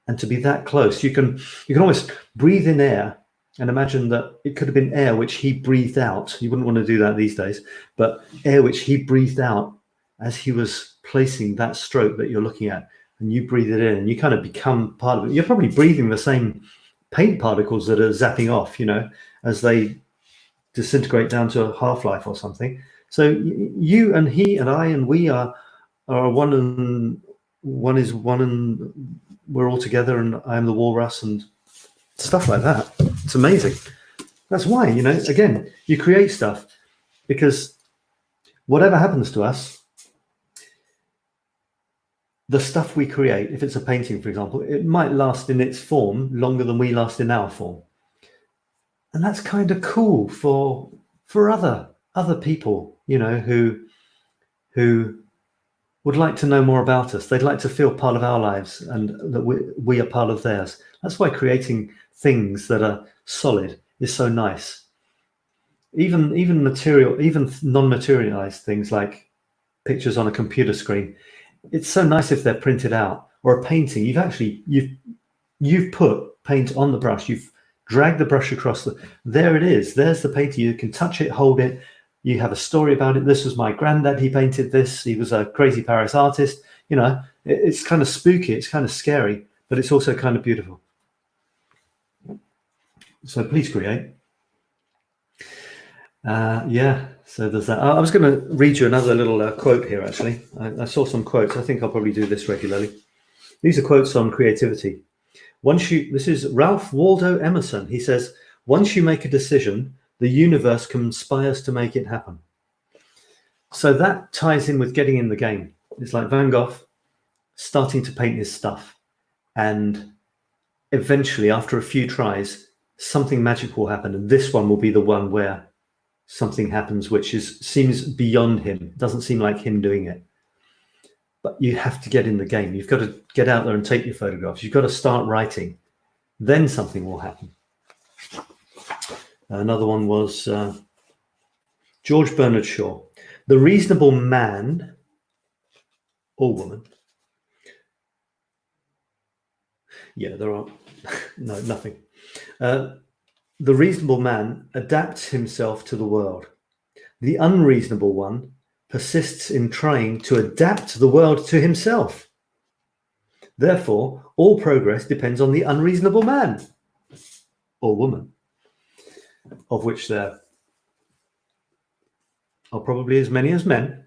And to be that close, you can almost breathe in air and imagine that it could have been air which he breathed out. You wouldn't want to do that these days, but air which he breathed out as he was placing that stroke that you're looking at. And you breathe it in and you kind of become part of it. You're probably breathing the same paint particles that are zapping off, you know, as they disintegrate down to a half-life or something. So you and he and I and we are one, and one is one, and we're all together, and I am the walrus and stuff like that. It's amazing. That's why, you know, again, you create stuff, because whatever happens to us, the stuff we create, if it's a painting, for example, it might last in its form longer than we last in our form. And that's kind of cool for other people, you know, who would like to know more about us. They'd like to feel part of our lives and that we are part of theirs. That's why creating things that are solid is so nice. Even material, even non-materialized things like pictures on a computer screen, it's so nice if they're printed out. Or a painting, you've put paint on the brush, you've dragged the brush across there it is, there's the painting, you can touch it, hold it, you have a story about it. This was my granddad, he painted this, he was a crazy Paris artist, you know. It's kind of spooky, it's kind of scary, but it's also kind of beautiful. So please create. Yeah, so there's that. I was going to read you another little quote here, actually. I saw some quotes. I think I'll probably do this regularly. These are quotes on creativity. This is Ralph Waldo Emerson. He says, once you make a decision, The universe conspires to make it happen. So that ties in with getting in the game. It's like Van Gogh starting to paint his stuff, and eventually, after a few tries, something magic will happen, and this one will be the one where something happens which seems beyond him. It doesn't seem like him doing it. But you have to get in the game. You've got to get out there and take your photographs. You've got to start writing. Then something will happen. Another one was George Bernard Shaw. The reasonable man or woman. Yeah, there are no, nothing. The reasonable man adapts himself to the world. The unreasonable one persists in trying to adapt the world to himself. Therefore, all progress depends on the unreasonable man or woman, of which there are probably as many as men.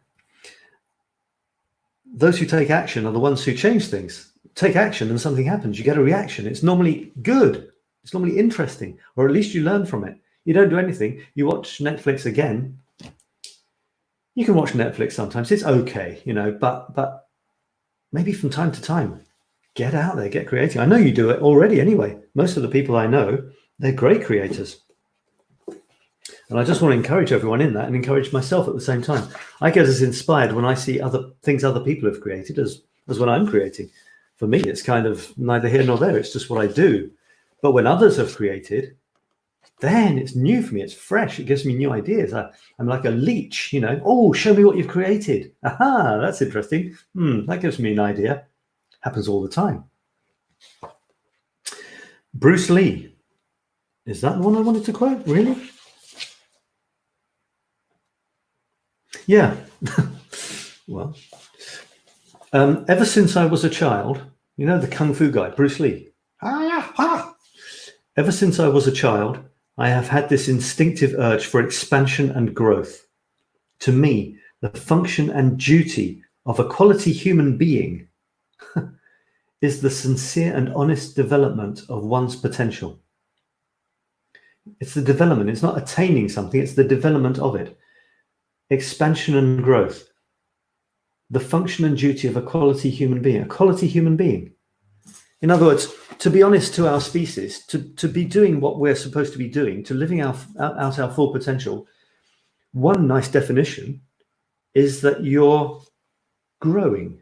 Those who take action are the ones who change things. Take action and something happens. You get a reaction. It's normally good. It's normally interesting, or at least you learn from it. You don't do anything. You watch Netflix again. You can watch Netflix sometimes. It's okay, you know, but maybe from time to time, get out there, get creative. I know you do it already anyway. Most of the people I know, they're great creators. And I just want to encourage everyone in that and encourage myself at the same time. I get as inspired when I see other things other people have created as when I'm creating. For me, it's kind of neither here nor there. It's just what I do. But when others have created, then it's new for me. It's fresh. It gives me new ideas. I'm like a leech, you know. Oh, show me what you've created. Aha, that's interesting. That gives me an idea. Happens all the time. Bruce Lee. Is that the one I wanted to quote? Really? Yeah. Well, ever since I was a child, you know, the Kung Fu guy, Bruce Lee. Ever since I was a child, I have had this instinctive urge for expansion and growth. To me, the function and duty of a quality human being is the sincere and honest development of one's potential. It's the development. It's not attaining something. It's the development of it. Expansion and growth. The function and duty of a quality human being. A quality human being. In other words, to be honest to our species, to be doing what we're supposed to be doing, to living out our full potential, one nice definition is that you're growing.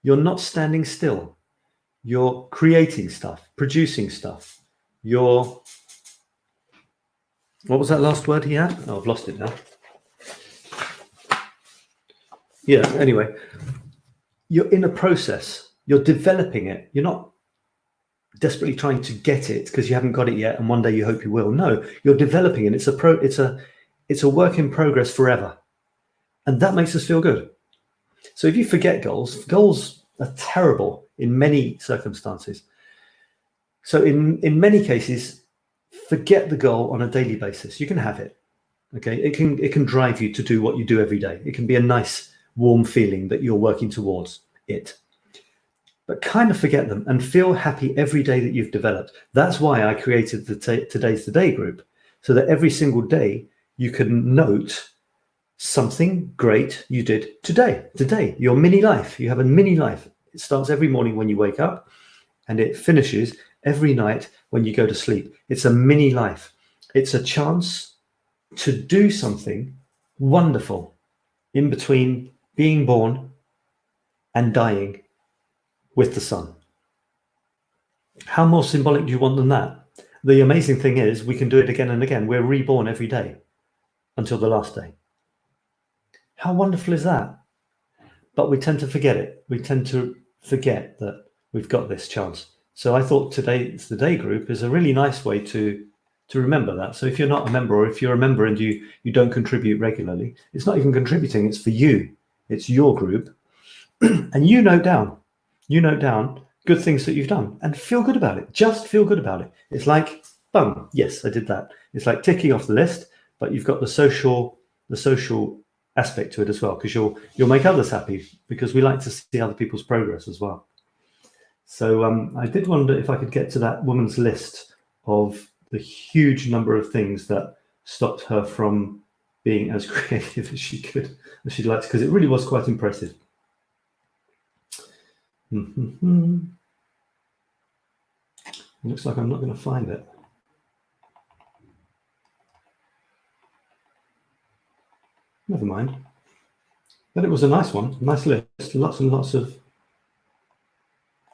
You're not standing still. You're creating stuff, producing stuff. You're... What was that last word he had? Oh, I've lost it now. Yeah, anyway, you're in a process. You're developing it. You're not desperately trying to get it because you haven't got it yet and one day you hope you will. No, you're developing it. It's a work in progress forever. And that makes us feel good. So if you forget goals are terrible in many circumstances. So in many cases, forget the goal on a daily basis. You can have it. Okay, it can drive you to do what you do every day. It can be a nice, warm feeling that you're working towards it. But kind of forget them and feel happy every day that you've developed. That's why I created the Today's the Day group, so that every single day you can note something great you did today, your mini life. You have a mini life. It starts every morning when you wake up and it finishes every night when you go to sleep. It's a mini life. It's a chance to do something wonderful in between being born and dying with the sun. How more symbolic do you want than that? The amazing thing is we can do it again and again. We're reborn every day until the last day. How wonderful is that? But we tend to forget it. We tend to forget that we've got this chance. So I thought Today's the Day group is a really nice way to remember that. So if you're not a member, or if you're a member and you don't contribute regularly, it's not even contributing, it's for you. It's your group. And you note down good things that you've done and feel good about it. Just feel good about it. It's like, boom, yes, I did that. It's like ticking off the list, but you've got the social aspect to it as well, because you'll make others happy, because we like to see other people's progress as well. So I did wonder if I could get to that woman's list of the huge number of things that stopped her from being as creative as she could, as she'd like to, because it really was quite impressive. Looks like I'm not going to find it. Never mind. But it was a nice one, nice list, lots and lots of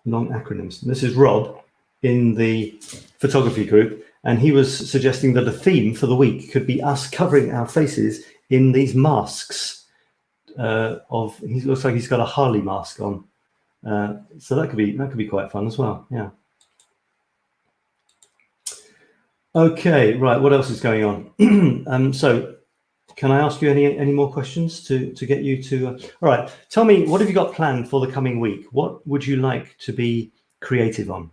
long acronyms. This is Rob in the photography group, and he was suggesting that a theme for the week could be us covering our faces in these masks. He looks like he's got a Harley mask on, so that could be quite fun as well. Yeah. Okay, right. What else is going on? So, can I ask you any more questions to get you to? All right. Tell me, what have you got planned for the coming week? What would you like to be creative on?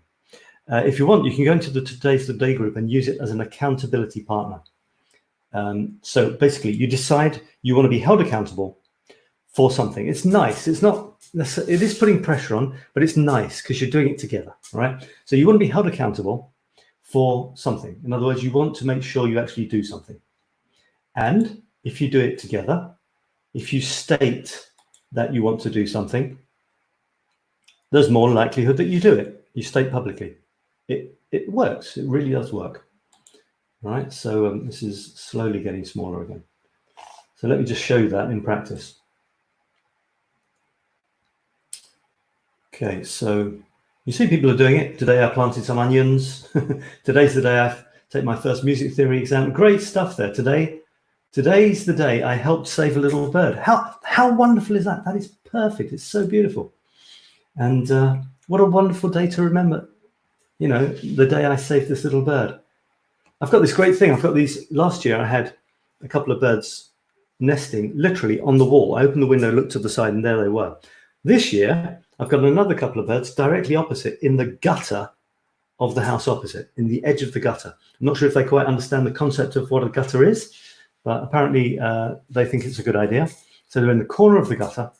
If you want, you can go into the Today's the Day group and use it as an accountability partner. So basically, you decide you want to be held accountable for something. It's nice. It's not. It is putting pressure on, but it's nice because you're doing it together. All right. So you want to be held accountable for something. In other words, you want to make sure you actually do something. And if you do it together, if you state that you want to do something, there's more likelihood that you do it. You state publicly. It works. It really does work. All right. So this is slowly getting smaller again. So let me just show you that in practice. Okay. So you see people are doing it. Today I planted some onions. Today's the day I take my first music theory exam. Great stuff there. Today's the day I helped save a little bird. How wonderful is that? That is perfect. It's so beautiful. And what a wonderful day to remember. You know, the day I saved this little bird. I've got this great thing. I've got these. Last year I had a couple of birds nesting literally on the wall. I opened the window, looked to the side, and there they were. This year I've got another couple of birds directly opposite in the gutter of the house opposite, in the edge of the gutter. I'm not sure if they quite understand the concept of what a gutter is, but apparently they think it's a good idea. So they're in the corner of the gutter,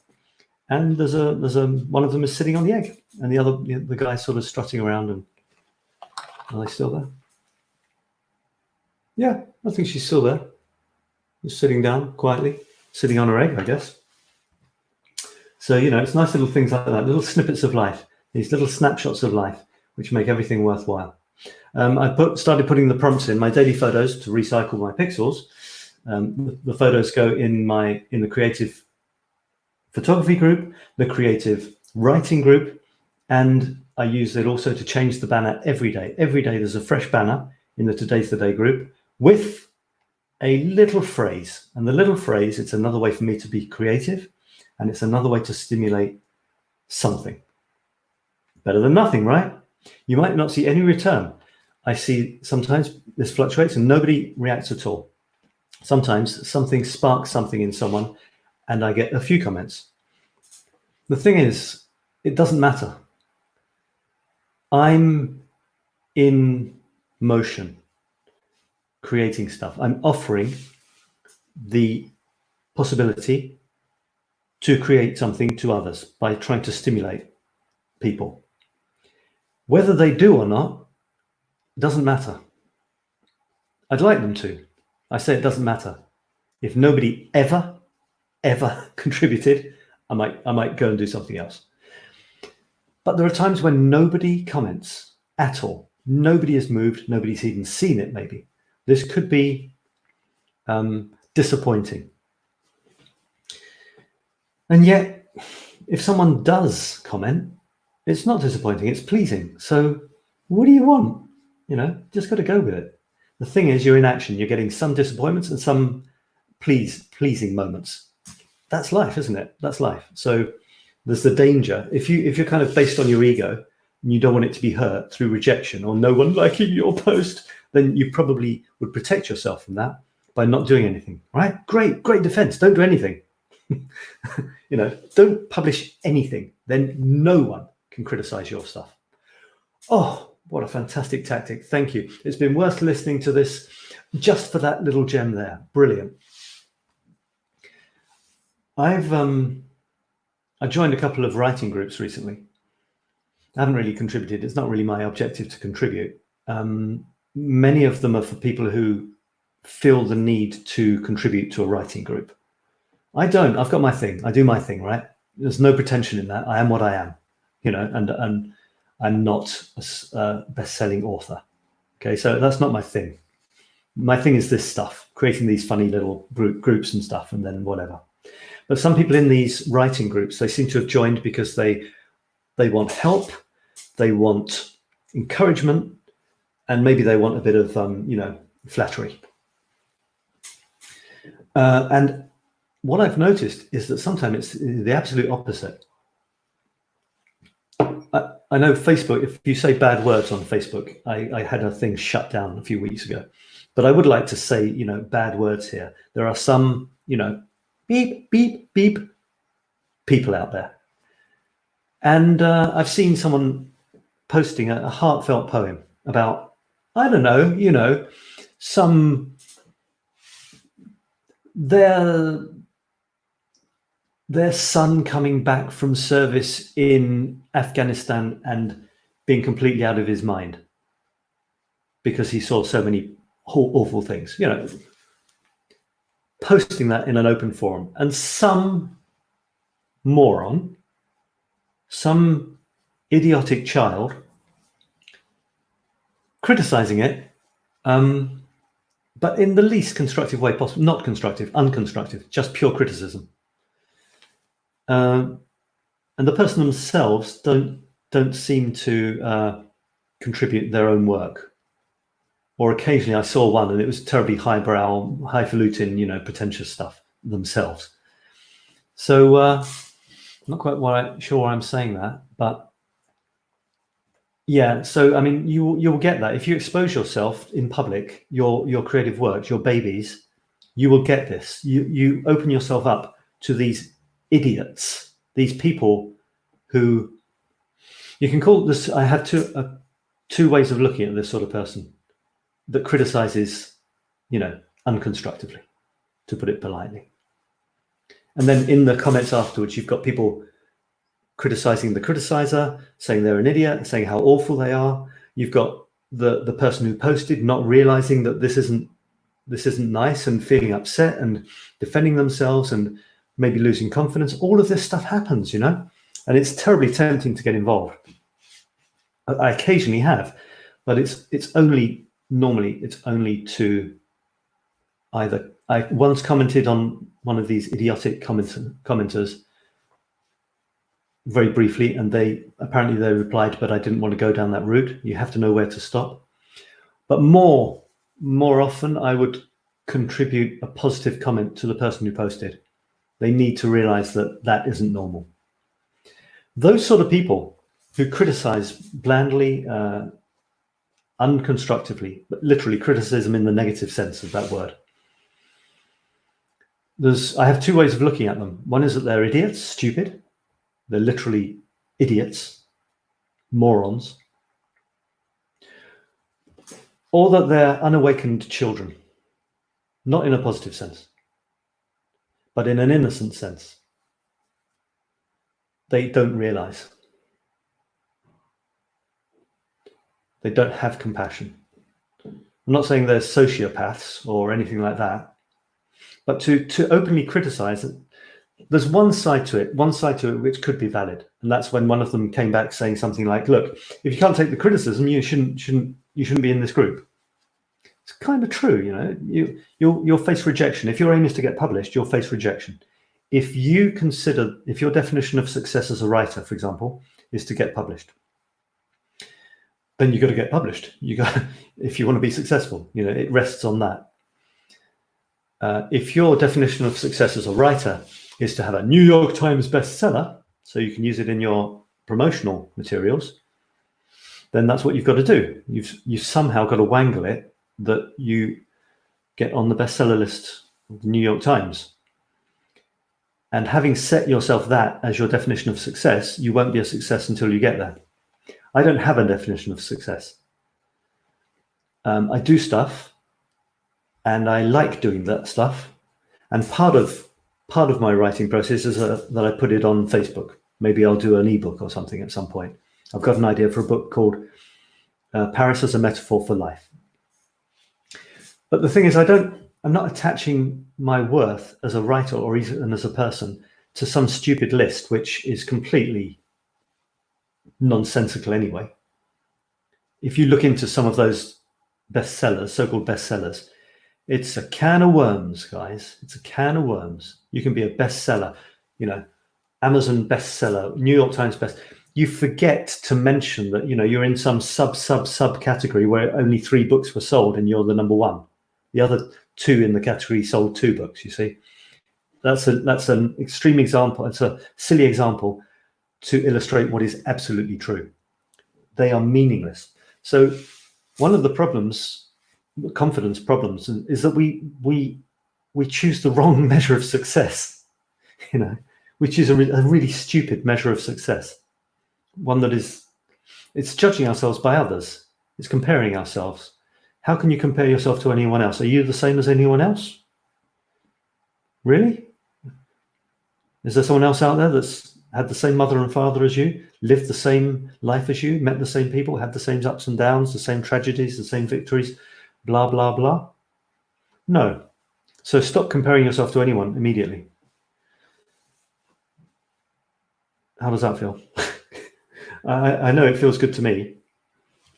and there's one of them is sitting on the egg, and the guy's sort of strutting around. And are they still there? Yeah, I think she's still there. Just sitting down quietly, sitting on her egg, I guess. So, you know, it's nice little things like that, little snippets of life, these little snapshots of life, which make everything worthwhile. I started putting the prompts in my daily photos to recycle my pixels. The photos go in the creative photography group, the creative writing group, and I use it also to change the banner every day. Every day there's a fresh banner in the Today's the Day group with a little phrase. And the little phrase, it's another way for me to be creative, and it's another way to stimulate something. Better than nothing, right? You might not see any return. I see sometimes this fluctuates and nobody reacts at all. Sometimes something sparks something in someone and I get a few comments. The thing is, it doesn't matter. I'm in motion, creating stuff. I'm offering the possibility to create something to others by trying to stimulate people. Whether they do or not, doesn't matter. I'd like them to. I say it doesn't matter. If nobody ever contributed, I might go and do something else. But there are times when nobody comments at all. Nobody is moved. Nobody's even seen it, maybe. This could be disappointing. And yet, if someone does comment, it's not disappointing, it's pleasing. So what do you want? You know, just got to go with it. The thing is, you're in action. You're getting some disappointments and some pleasing moments. That's life, isn't it? That's life. So there's the danger. If you're kind of based on your ego and you don't want it to be hurt through rejection or no one liking your post, then you probably would protect yourself from that by not doing anything, right? Great defense. Don't do anything. You know, don't publish anything. Then no one can criticize your stuff. Oh, what a fantastic tactic. Thank you. It's been worth listening to this just for that little gem there. Brilliant. I joined a couple of writing groups recently. I haven't really contributed. It's not really my objective to contribute. Many of them are for people who feel the need to contribute to a writing group. I don't. I've got my thing. I do my thing, right? There's no pretension in that. I am what I am, you know, and I'm not a best-selling author. Okay, so that's not my thing. My thing is this stuff, creating these funny little groups and stuff, and then whatever. But some people in these writing groups, they seem to have joined because they want help, they want encouragement, and maybe they want a bit of, you know, flattery. And what I've noticed is that sometimes it's the absolute opposite. I know Facebook, if you say bad words on Facebook, I had a thing shut down a few weeks ago, but I would like to say, you know, bad words here. There are some, you know, beep, beep, beep people out there. And I've seen someone posting a heartfelt poem about, I don't know, you know, their son coming back from service in Afghanistan and being completely out of his mind because he saw so many awful things, you know, posting that in an open forum, and some moron, some idiotic child criticizing it, but in the least constructive way possible. Not constructive, unconstructive, just pure criticism. And the person themselves don't seem to contribute their own work. Or occasionally I saw one and it was terribly highbrow, highfalutin, you know, pretentious stuff themselves. So I'm not quite sure why I'm saying that, but yeah. So I mean, you'll get that if you expose yourself in public, your creative works, your babies, you will get this. You open yourself up to these idiots, these people who you can call this. I have two ways of looking at this sort of person that criticizes, you know, unconstructively, to put it politely. And then in the comments afterwards, you've got people criticizing the criticizer, saying they're an idiot, saying how awful they are. You've got the person who posted not realizing that this isn't nice and feeling upset and defending themselves and maybe losing confidence. All of this stuff happens, you know, and it's terribly tempting to get involved. I occasionally have, but normally it's only to either. I once commented on one of these idiotic commenters very briefly, and they replied, but I didn't want to go down that route. You have to know where to stop. But more often, I would contribute a positive comment to the person who posted. They need to realize that that isn't normal. Those sort of people who criticize blandly, unconstructively, but literally criticism in the negative sense of that word. I have two ways of looking at them. One is that they're idiots, stupid. They're literally idiots, morons. Or that they're unawakened children, not in a positive sense, but in an innocent sense. They don't realize. They don't have compassion. I'm not saying they're sociopaths or anything like that, but to openly criticize it, there's one side to it which could be valid, and that's when one of them came back saying something like, "Look, if you can't take the criticism, you shouldn't be in this group." It's kind of true, you know. You'll face rejection if your aim is to get published. You'll face rejection if your definition of success as a writer, for example, is to get published. Then you've got to get published. If you want to be successful, you know, it rests on that. If your definition of success as a writer is to have a New York Times bestseller, so you can use it in your promotional materials, then that's what you've got to do. You've somehow got to wangle it that you get on the bestseller list of the New York Times. And having set yourself that as your definition of success, you won't be a success until you get there. I don't have a definition of success. I do stuff, and I like doing that stuff. And part of my writing process is that I put it on Facebook. Maybe I'll do an ebook or something at some point. I've got an idea for a book called Paris as a Metaphor for Life. But the thing is, I'm not attaching my worth as a writer or even as a person to some stupid list, which is completely nonsensical anyway. If you look into some of those bestsellers, so-called bestsellers, it's a can of worms, guys. It's a can of worms. You can be a bestseller, you know, Amazon bestseller, New York Times best. You forget to mention that, you know, you're in some sub category where only 3 books were sold and you're the number 1. The other 2 in the category sold 2 books, you see. That's an extreme example. It's a silly example to illustrate what is absolutely true. They are meaningless. So one of the problems, confidence problems, is that we choose the wrong measure of success. You know, we choose a really stupid measure of success. One that it's judging ourselves by others. It's comparing ourselves. How can you compare yourself to anyone else? Are you the same as anyone else? Really? Is there someone else out there that's had the same mother and father as you, lived the same life as you, met the same people, had the same ups and downs, the same tragedies, the same victories, blah, blah, blah? No. So stop comparing yourself to anyone immediately. How does that feel? I know it feels good to me.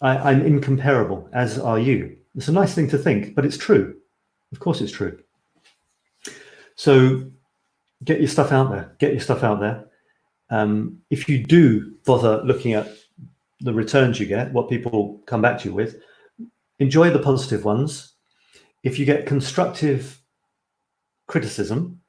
I'm incomparable, as are you. It's a nice thing to think, but it's true. Of course it's true. So get your stuff out there. Get your stuff out there. If you do bother looking at the returns you get, what people come back to you with, enjoy the positive ones. If you get constructive criticism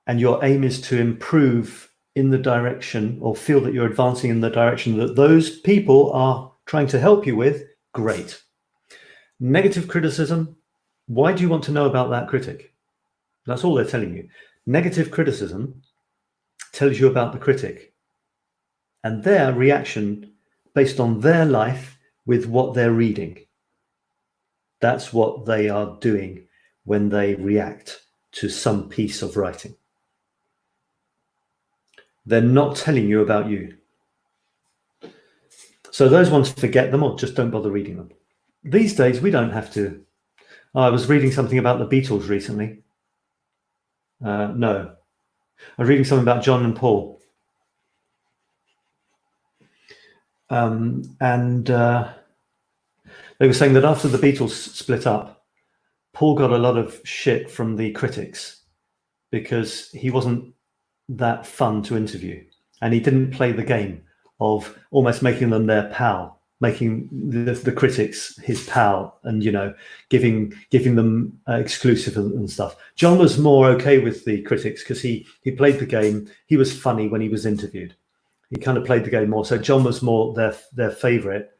and your aim is to improve in the direction, or feel that you're advancing in the direction that those people are trying to help you with, great. Negative criticism, why do you want to know about that critic? That's all they're telling you. Negative criticism tells you about the critic and their reaction based on their life with what they're reading. That's what they are doing when they react to some piece of writing. They're not telling you about you. So those ones, forget them or just don't bother reading them. These days, we don't have to. I was reading something about the Beatles recently. No. I was reading something about John and Paul. And they were saying that after the Beatles split up, Paul got a lot of shit from the critics because he wasn't that fun to interview, and he didn't play the game of almost making them their pal, making the critics his pal, and, you know, giving them exclusive and stuff. John was more okay with the critics because he played the game. He was funny when he was interviewed. He kind of played the game more. So John was more their favorite,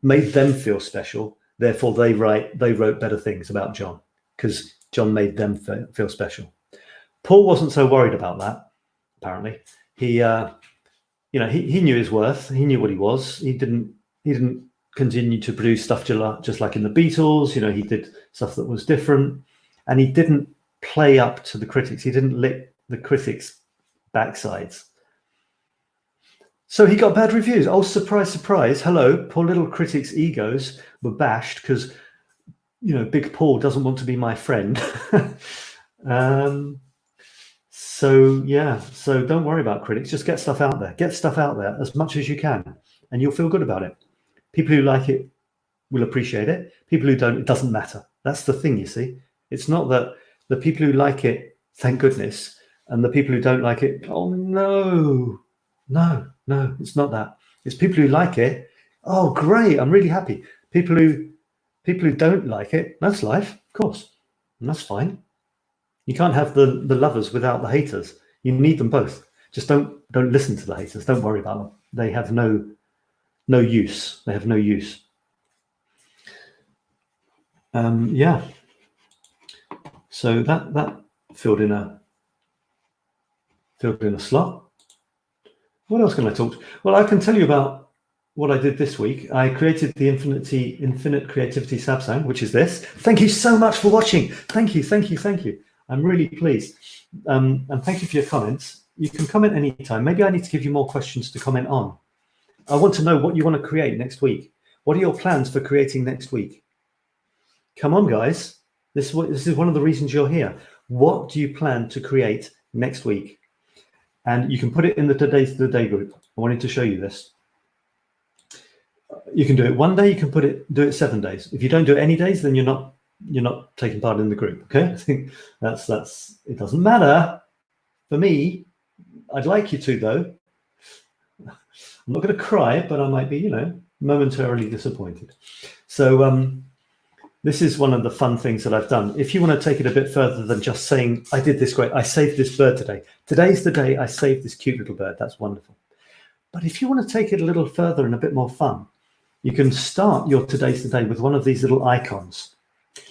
made them feel special. Therefore, they wrote better things about John because John made them feel special. Paul wasn't so worried about that. Apparently, he knew his worth. He knew what he was. He didn't continue to produce stuff just like in the Beatles. You know, he did stuff that was different, and he didn't play up to the critics. He didn't lick the critics' backsides. So he got bad reviews. Oh, surprise, surprise! Hello, poor little critics' egos were bashed because, you know, Big Paul doesn't want to be my friend. So yeah, so don't worry about critics. Just get stuff out there. Get stuff out there as much as you can, and you'll feel good about it. People who like it will appreciate it. People who don't, it doesn't matter. That's the thing, you see. It's not that the people who like it, thank goodness, and the people who don't like it, oh no, it's not that. It's people who like it. Oh, great! I'm really happy. People who don't like it, that's life, of course, and that's fine. You can't have the lovers without the haters. You need them both. Just don't listen to the haters. Don't worry about them. They have no use. They have no use. Yeah. So that filled in a slot. What else can I talk? Well, I can tell you about what I did this week. I created the Infinite Creativity Sabsang, which is this. Thank you so much for watching. Thank you. I'm really pleased. And thank you for your comments. You can comment anytime. Maybe I need to give you more questions to comment on. I want to know what you want to create next week. What are your plans for creating next week? Come on, guys. This is one of the reasons you're here. What do you plan to create next week? And you can put it in the Today's the Day group. I wanted to show you this. You can do it one day. You can do it 7 days. If you don't do it any days, then you're not taking part in the group. Okay, I think that's it. Doesn't matter for me. I'd like you to, though. I'm not going to cry, but I might be, momentarily disappointed. So this is one of the fun things that I've done. If you want to take it a bit further than just saying, I did this great, I saved this bird today. Today's the day I saved this cute little bird. That's wonderful. But if you want to take it a little further and a bit more fun, you can start your Today's the Day with one of these little icons.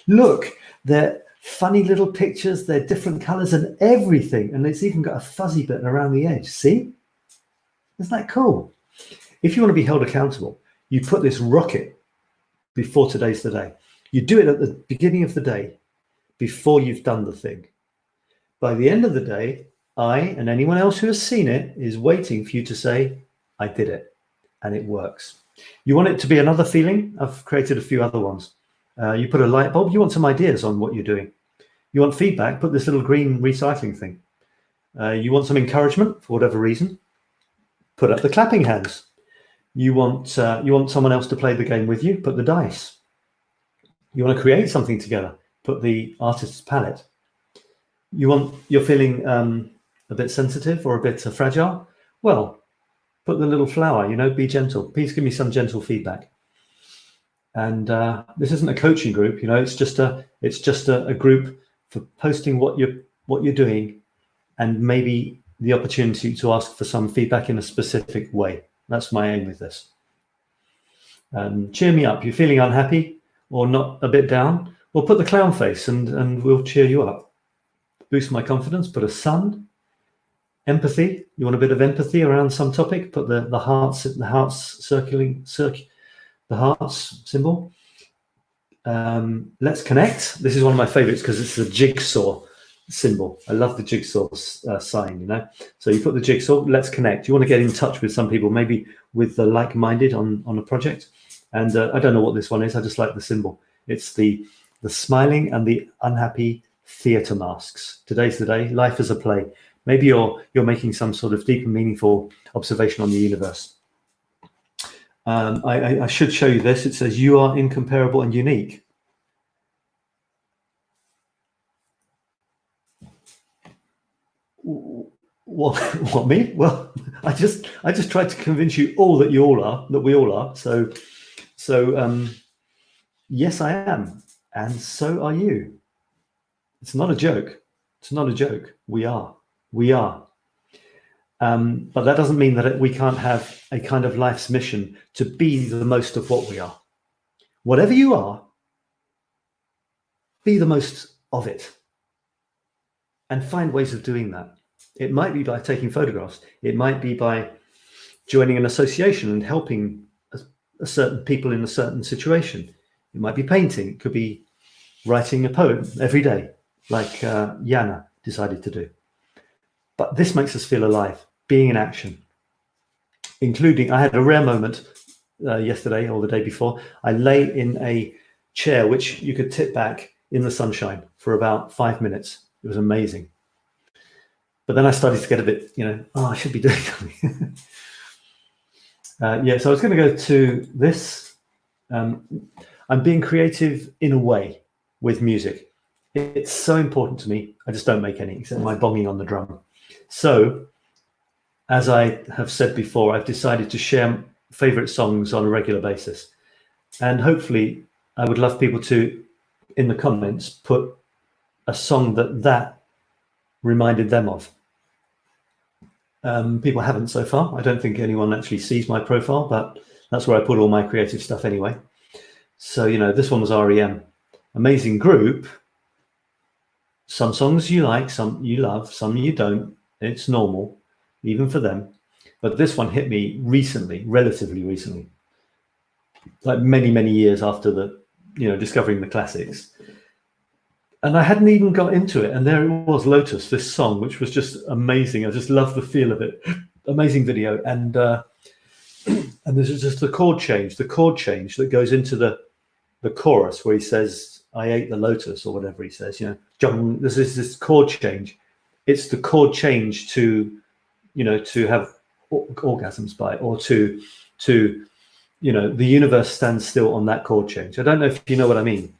Look, they're funny little pictures. They're different colors and everything. And it's even got a fuzzy bit around the edge. See? Isn't that cool? If you want to be held accountable, you put this rocket before Today's the Day. You do it at the beginning of the day before you've done the thing. By the end of the day, I and anyone else who has seen it is waiting for you to say, I did it, and it works. You want it to be another feeling? I've created a few other ones. You put a light bulb. You want some ideas on what you're doing. You want feedback? Put this little green recycling thing. You want some encouragement for whatever reason? Put up the clapping hands. You want someone else to play the game with you? Put the dice. You want to create something together? Put the artist's palette. You're feeling a bit sensitive or a bit fragile? Well, put the little flower. Be gentle. Please give me some gentle feedback. And this isn't a coaching group. It's just a group for posting what you're doing, and maybe the opportunity to ask for some feedback in a specific way. That's my aim with this. Cheer me up. You're feeling unhappy or not a bit down? Well, put the clown face and we'll cheer you up. Boost my confidence. Put a sun. Empathy. You want a bit of empathy around some topic? Put the hearts the hearts symbol. Let's connect. This is one of my favorites because it's the jigsaw symbol. I love the jigsaw sign, So you put the jigsaw, let's connect. You want to get in touch with some people, maybe with the like-minded on a project. And I don't know what this one is. I just like the symbol. It's the smiling and the unhappy theatre masks. Today's the day. Life is a play. Maybe you're making some sort of deep and meaningful observation on the universe. I should show you this. It says, you are incomparable and unique. What me? Well, I just tried to convince you all that we all are. So yes, I am, and so are you. It's not a joke. It's not a joke. We are. But that doesn't mean that we can't have a kind of life's mission to be the most of what we are. Whatever you are, be the most of it, and find ways of doing that. It might be by taking photographs. It might be by joining an association and helping a certain people in a certain situation. It might be painting. It could be writing a poem every day, like Yana decided to do. But this makes us feel alive, being in action, including, I had a rare moment yesterday or the day before. I lay in a chair which you could tip back in the sunshine for about 5 minutes. It was amazing. But then I started to get a bit, I should be doing something. So I was going to go to this. I'm being creative in a way with music. It's so important to me. I just don't make any, except my bonging on the drum. So, as I have said before, I've decided to share favorite songs on a regular basis. And hopefully, I would love people to, in the comments, put a song that reminded them of. People haven't so far. I don't think anyone actually sees my profile, but that's where I put all my creative stuff anyway. So, this one was REM. Amazing group. Some songs you like, some you love, some you don't. It's normal, even for them. But this one hit me recently, relatively recently, like many, many years after discovering the classics. And I hadn't even got into it. And there it was, Lotus, this song, which was just amazing. I just love the feel of it. Amazing video. And there's just the chord change that goes into the chorus where he says, I ate the lotus, or whatever he says, there's this chord change. It's the chord change to, to have orgasms by, or to the universe stands still on that chord change. I don't know if you know what I mean.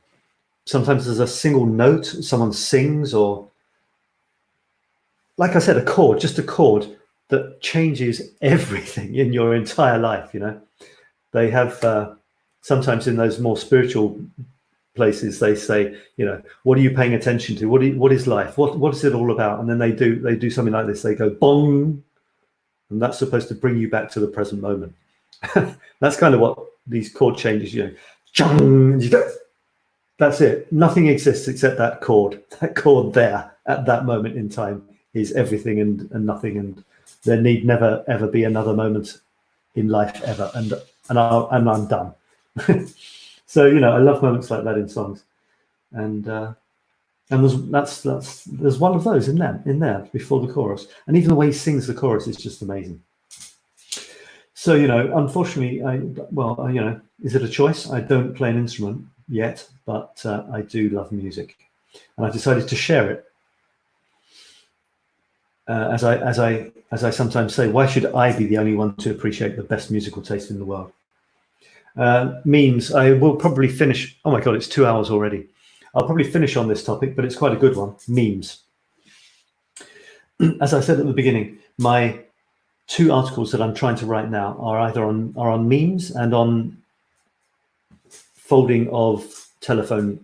Sometimes there's a single note, someone sings, or like I said, a chord, just a chord that changes everything in your entire life. They have sometimes in those more spiritual places, they say, what are you paying attention to? What is life? What is it all about? And then they do something like this. They go bong, and that's supposed to bring you back to the present moment. That's kind of what these chord changes, chung, that's it. Nothing exists except that chord. That chord there at that moment in time is everything and nothing, and there need never ever be another moment in life ever. And I'm done. So I love moments like that in songs, and there's one of those in there before the chorus, and even the way he sings the chorus is just amazing. So unfortunately, is it a choice? I don't play an instrument yet, but I do love music, and I decided to share it. As I sometimes say, why should I be the only one to appreciate the best musical taste in the world? Memes. I will probably finish. Oh my God, it's 2 hours already. I'll probably finish on this topic, but it's quite a good one. Memes. As I said at the beginning, my 2 articles that I'm trying to write now are either on memes and on folding of telephone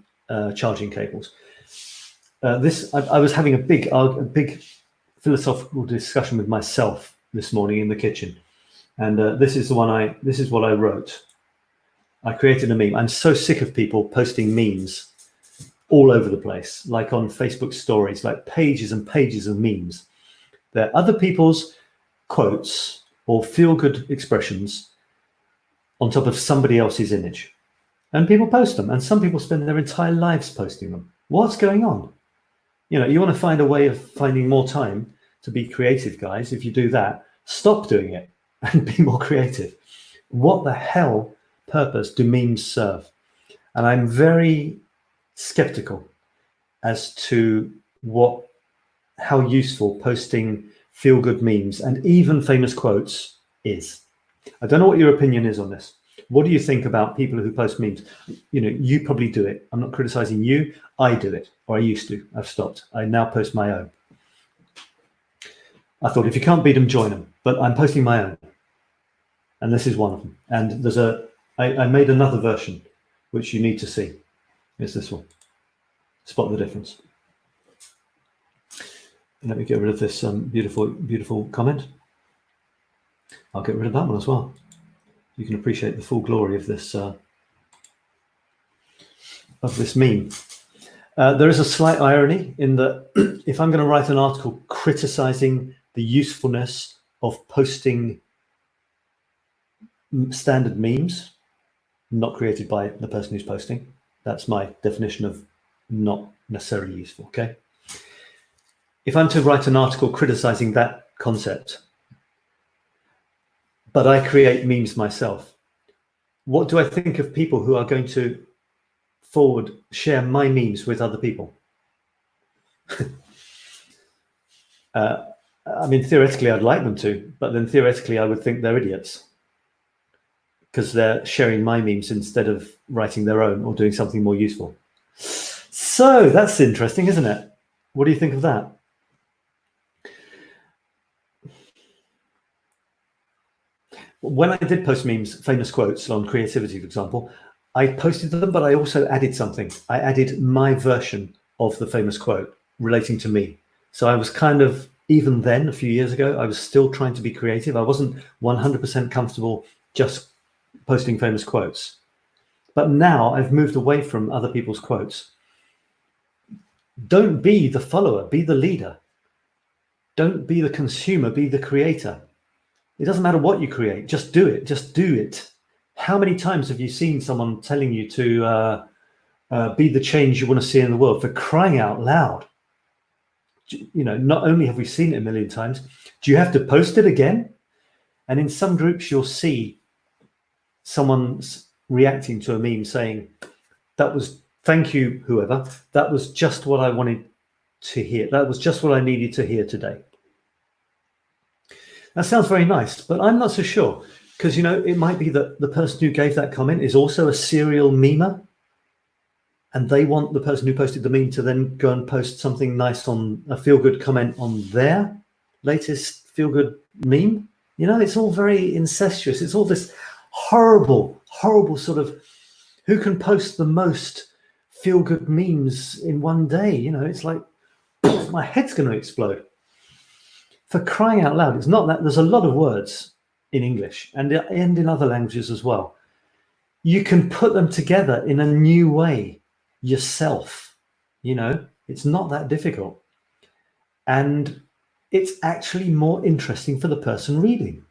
charging cables. I was having a big philosophical discussion with myself this morning in the kitchen, and this is what I wrote. I created a meme. I'm so sick of people posting memes all over the place, like on Facebook stories, like pages and pages of memes. They're other people's quotes or feel-good expressions on top of somebody else's image. And people post them, and some people spend their entire lives posting them. What's going on? You want to find a way of finding more time to be creative, guys. If you do that, stop doing it and be more creative. What the hell purpose do memes serve? And I'm very skeptical as to how useful posting feel-good memes and even famous quotes is. I don't know what your opinion is on this. What do you think about people who post memes? You probably do it. I'm not criticizing you. I do it, or I used to. I've stopped. I now post my own. I thought if you can't beat them, join them. But I'm posting my own, and this is one of them. And I made another version, which you need to see. It's this one. Spot the difference. Let me get rid of this beautiful comment. I'll get rid of that one as well. You can appreciate the full glory of this meme. There is a slight irony in that if I'm going to write an article criticizing the usefulness of posting standard memes, not created by the person who's posting, that's my definition of not necessarily useful, okay? If I'm to write an article criticizing that concept, but I create memes myself, what do I think of people who are going to share my memes with other people? I mean, theoretically, I'd like them to, but then theoretically, I would think they're idiots because they're sharing my memes instead of writing their own or doing something more useful. So that's interesting, isn't it? What do you think of that? When I did post memes, famous quotes on creativity, for example, I posted them, but I also added something. I added my version of the famous quote relating to me. So I was kind of, even then, a few years ago, I was still trying to be creative. I wasn't 100% comfortable just posting famous quotes. But now I've moved away from other people's quotes. Don't be the follower, be the leader. Don't be the consumer, be the creator. It doesn't matter what you create, just do it, just do it. How many times have you seen someone telling you to be the change you want to see in the world? For crying out loud. Not only have we seen it a million times, do you have to post it again? And in some groups, you'll see someone's reacting to a meme saying, that was Thank you, whoever. That was just what I wanted to hear. That was just what I needed to hear today. That sounds very nice, but I'm not so sure, because, you know, it might be that the person who gave that comment is also a serial memer, and they want the person who posted the meme to then go and post something nice on a feel-good comment on their latest feel-good meme. You know, it's all very incestuous. It's all this horrible, horrible sort of who can post the most feel-good memes in one day. You know, it's like, my head's going to explode. For crying out loud, it's not that. There's a lot of words in English and in other languages as well. You can put them together in a new way yourself. You know, it's not that difficult. And it's actually more interesting for the person reading.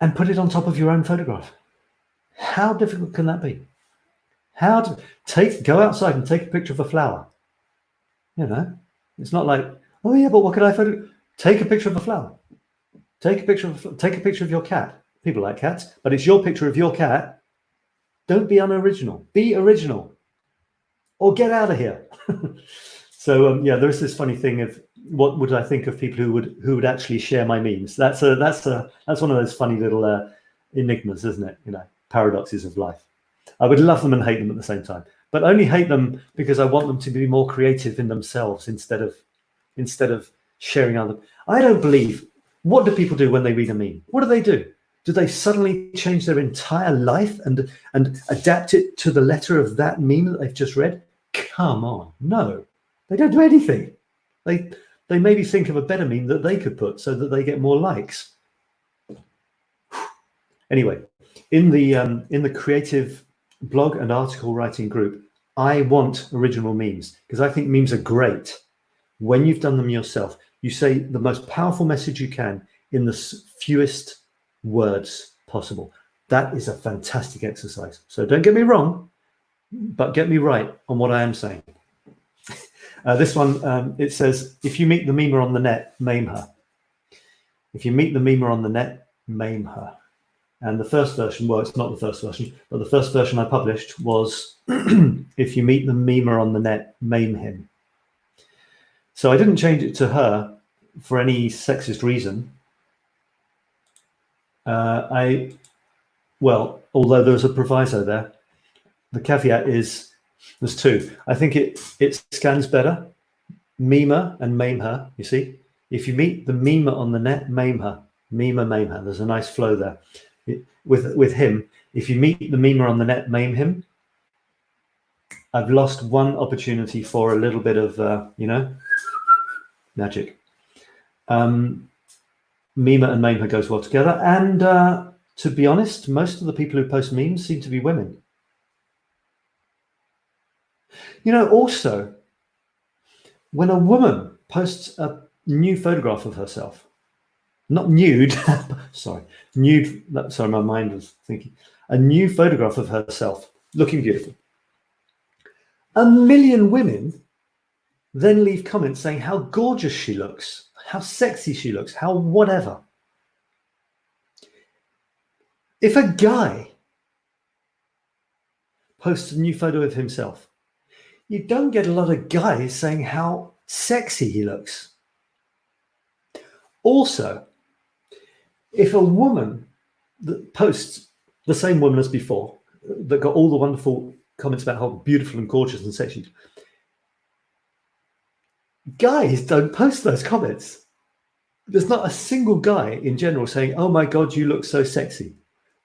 And put it on top of your own photograph. How difficult can that be? How to go outside and take a picture of a flower. You know, it's not like, oh yeah, but what could I photo? Take a picture of a flower. Take a picture of your cat. People like cats, but it's your picture of your cat. Don't be unoriginal. Be original, or get out of here. So yeah, there's this funny thing of what would I think of people who would actually share my memes. That's one of those funny little enigmas, isn't it? You know, paradoxes of life. I would love them and hate them at the same time, but only hate them because I want them to be more creative in themselves instead of sharing other. I don't believe. What do people do when they read a meme? What do? Do they suddenly change their entire life and adapt it to the letter of that meme that they've just read? Come on, no, they don't do anything. They maybe think of a better meme that they could put so that they get more likes. Anyway, in the creative blog and article writing group, I want original memes because I think memes are great. When you've done them yourself, you say the most powerful message you can in the fewest words possible. That is a fantastic exercise. So don't get me wrong, but get me right on what I am saying. This one, it says, if you meet the memer on the net, maim her. If you meet the memer on the net, maim her. And the first version, well, it's not the first version, but the first version I published was, if you meet the memer on the net, maim him. So I didn't change it to her for any sexist reason. Well, although there's a proviso there, the caveat is there's two. I think it scans better, memer and maim her. You see, if you meet the memer on the net, maim her, memer, maim her. There's a nice flow there. With him, if you meet the memer on the net, maim him. I've lost one opportunity for a little bit of you know, magic. Memer and maim her goes well together, and to be honest, most of the people who post memes seem to be women. You know, also, when a woman posts a new photograph of herself, not nude, sorry, my mind was thinking, a new photograph of herself looking beautiful, 1 million women then leave comments saying how gorgeous she looks, how sexy she looks, how whatever. If a guy posts a new photo of himself, you don't get a lot of guys saying how sexy he looks. Also, if a woman that posts, the same woman as before, that got all the wonderful comments about how beautiful and gorgeous and sexy, guys don't post those comments. There's not a single guy in general saying, oh my God, you look so sexy.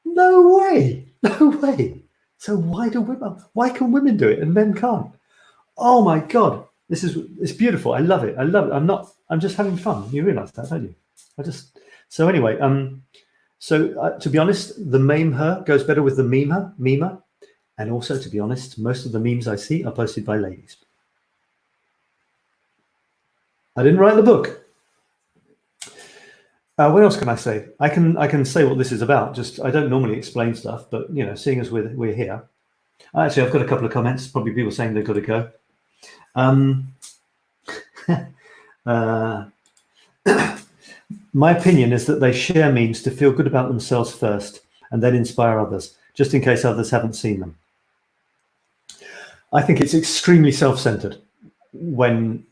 No way, no way. So why can women do it and men can't? Oh my God, it's beautiful. I love it. I love it. I'm just having fun. You realize that, don't you? So anyway, to be honest, the maim her goes better with the memer. And also, to be honest, most of the memes I see are posted by ladies. I didn't write the book. What else can I say? I can say what this is about. Just I don't normally explain stuff, but you know, seeing as we're here, actually I've got a couple of comments. Probably people saying they've got to go. My opinion is that they share memes to feel good about themselves first, and then inspire others, just in case others haven't seen them. I think it's extremely self-centered when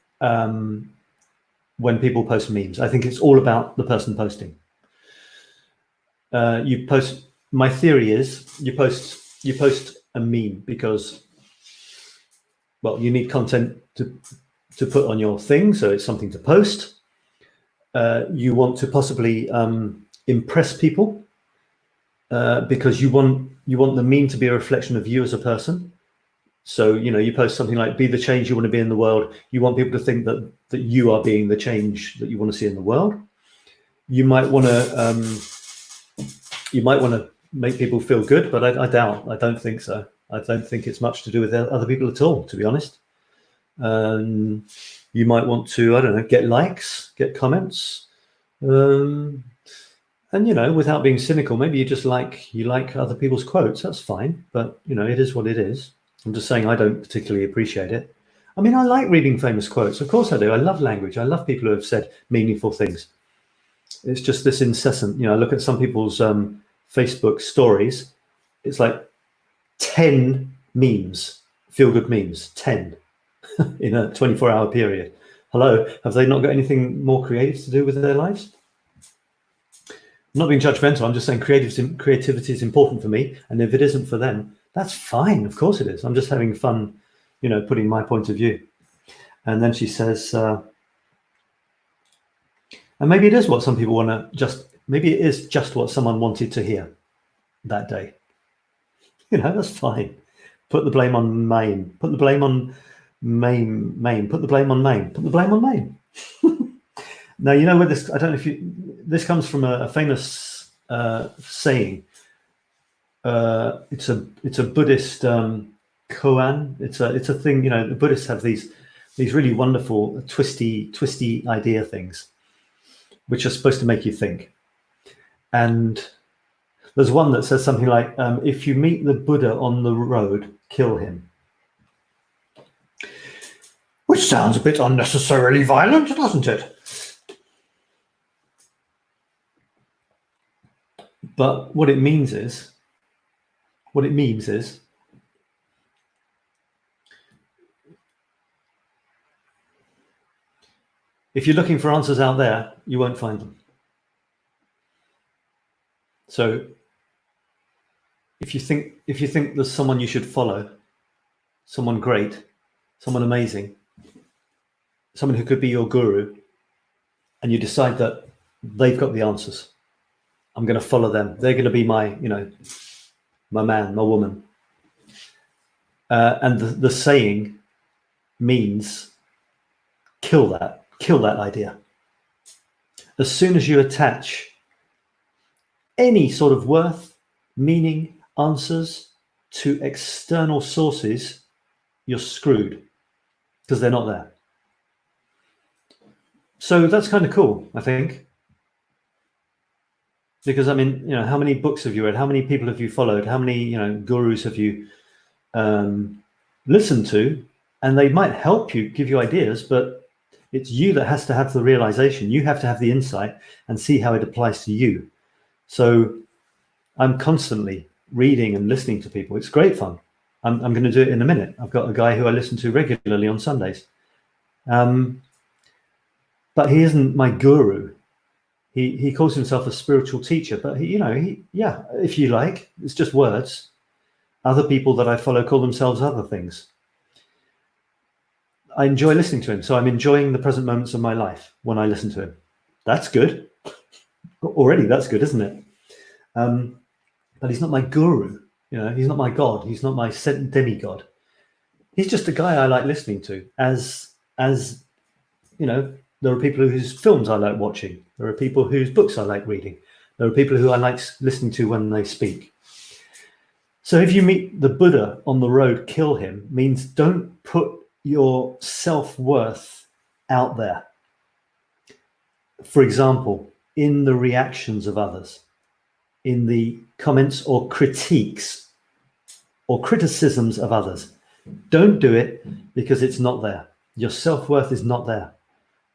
people post memes. I think it's all about the person posting. You post. My theory is you post a meme because, well, you need content to put on your thing, so it's something to post. You want to possibly impress people because you want the meme to be a reflection of you as a person. So, you know, you post something like, be the change you want to be in the world. You want people to think that you are being the change that you want to see in the world. You might want to make people feel good, but I don't think so. I don't think it's much to do with other people at all, to be honest. You might want to, I don't know, get likes, get comments. And, you know, without being cynical, maybe you like other people's quotes. That's fine. But, you know, it is what it is. I'm just saying I don't particularly appreciate it. I mean, I like reading famous quotes. Of course I do. I love language. I love people who have said meaningful things. It's just this incessant, you know, I look at some people's Facebook stories. It's like 10 memes, feel-good memes, 10 in a 24-hour period. Hello, have they not got anything more creative to do with their lives? I'm not being judgmental. I'm just saying creativity is important for me. And if it isn't for them, that's fine. Of course it is. I'm just having fun, you know, putting my point of view. And then she says, and maybe it is what some people want to maybe it is just what someone wanted to hear that day. You know, that's fine. Put the blame on Maine. Put the blame on Maine. Put the blame on Maine. Put the blame on Maine. Now, you know where this, I don't know if this comes from a famous saying. It's a Buddhist koan. It's a thing, you know, the Buddhists have these really wonderful twisty idea things, which are supposed to make you think. And there's one that says something like, if you meet the Buddha on the road, kill him. Which sounds a bit unnecessarily violent, doesn't it? But what it means is, if you're looking for answers out there, you won't find them. So if you think there's someone you should follow, someone great, someone amazing, someone who could be your guru, and you decide that they've got the answers, I'm going to follow them. They're going to be my, you know, my man, my woman. And the saying means kill that idea. As soon as you attach any sort of worth, meaning, answers to external sources, you're screwed because they're not there. So that's kind of cool, I think. Because, I mean, you know, how many books have you read? How many people have you followed? How many, you know, gurus have you listened to? And they might help you, give you ideas, but it's you that has to have the realization. You have to have the insight and see how it applies to you. So I'm constantly reading and listening to people. It's great fun. I'm going to do it in a minute. I've got a guy who I listen to regularly on Sundays. But he isn't my guru. He calls himself a spiritual teacher, but yeah, if you like, it's just words. Other people that I follow call themselves other things. I enjoy listening to him, so I'm enjoying the present moments of my life when I listen to him. That's good. Already, that's good, isn't it? But he's not my guru. You know, he's not my God. He's not my demigod. He's just a guy I like listening to. As you know, there are people whose films I like watching. There are people whose books I like reading. There are people who I like listening to when they speak. So if you meet the Buddha on the road, kill him, means don't put your self-worth out there. For example, in the reactions of others, in the comments or critiques or criticisms of others. Don't do it because it's not there. Your self-worth is not there.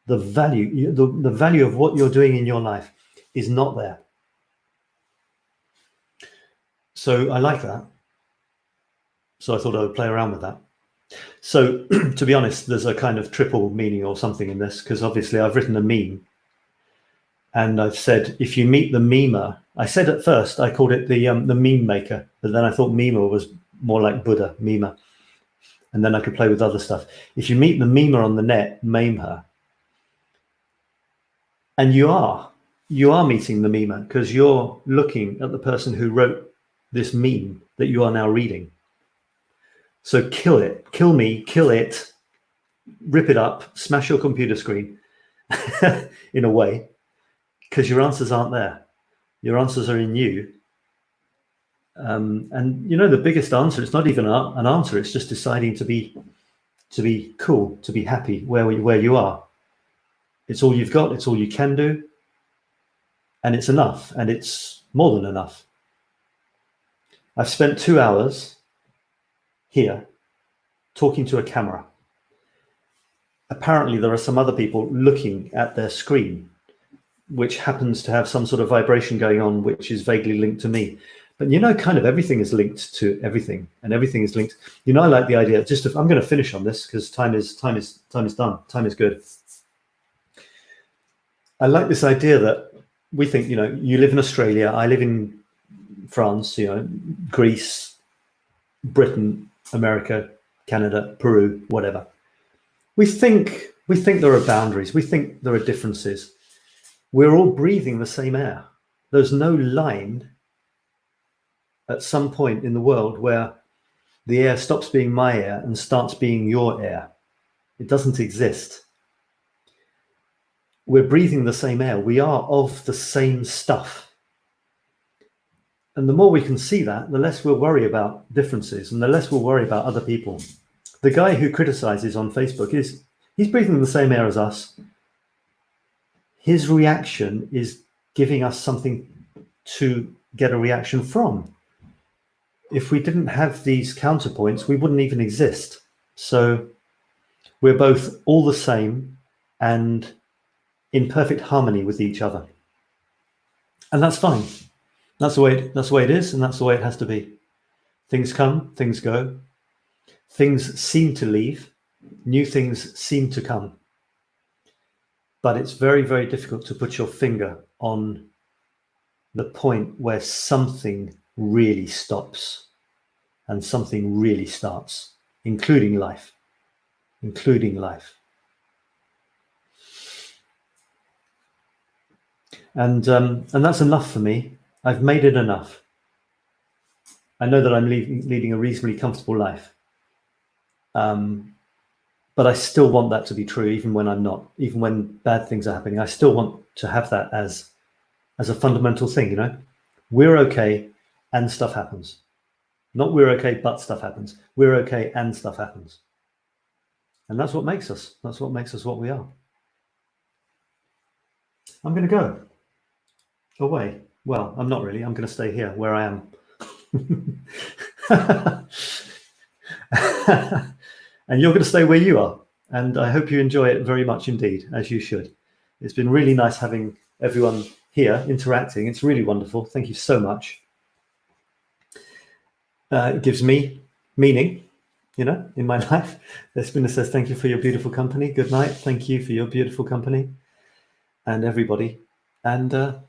The value, the value of what you're doing in your life is not there. So I like that. So I thought I would play around with that. So to be honest, there's a kind of triple meaning or something in this, because obviously I've written a meme and I've said, if you meet the memer, I said at first, I called it the meme maker, but then I thought memer was more like Buddha, memer. And then I could play with other stuff. If you meet the memer on the net, meme her. And you are meeting the memer, because you're looking at the person who wrote this meme that you are now reading. So kill it, kill me, kill it, rip it up, smash your computer screen in a way, because your answers aren't there. Your answers are in you. And you know, the biggest answer, it's not even an answer, it's just deciding to be cool, to be happy where you are. It's all you've got, it's all you can do, and it's enough, and it's more than enough. I've spent 2 hours here talking to a camera. Apparently there are some other people looking at their screen, which happens to have some sort of vibration going on, which is vaguely linked to me. But you know, kind of everything is linked to everything, and everything is linked. You know, I like the idea. I'm going to finish on this because time is done. Time is good. I like this idea that we think, you know, you live in Australia, I live in France, you know, Greece, Britain, America, Canada, Peru, whatever. We think there are boundaries. We think there are differences. We're all breathing the same air. There's no line at some point in the world where the air stops being my air and starts being your air. It doesn't exist. We're breathing the same air. We are of the same stuff. And the more we can see that, the less we'll worry about differences and the less we'll worry about other people. The guy who criticizes on Facebook he's breathing the same air as us. His reaction is giving us something to get a reaction from. If we didn't have these counterpoints, we wouldn't even exist. So we're both all the same and in perfect harmony with each other. And that's fine. That's the way it is, and that's the way it has to be. Things come, things go. Things seem to leave, new things seem to come. But it's very, very difficult to put your finger on the point where something really stops and something really starts, including life. And that's enough for me. I've made it enough. I know that I'm leading a reasonably comfortable life. But I still want that to be true, even when I'm not, even when bad things are happening. I still want to have that as a fundamental thing, you know? We're okay and stuff happens. Not we're okay, but stuff happens. We're okay and stuff happens. And that's what makes us. That's what makes us what we are. I'm going to go away. Well, I'm not really. I'm going to stay here where I am. And you're going to stay where you are. And I hope you enjoy it very much indeed, as you should. It's been really nice having everyone here interacting. It's really wonderful. Thank you so much. It gives me meaning, you know, in my life. Despina says, thank you for your beautiful company. Good night. Thank you for your beautiful company. And everybody. And the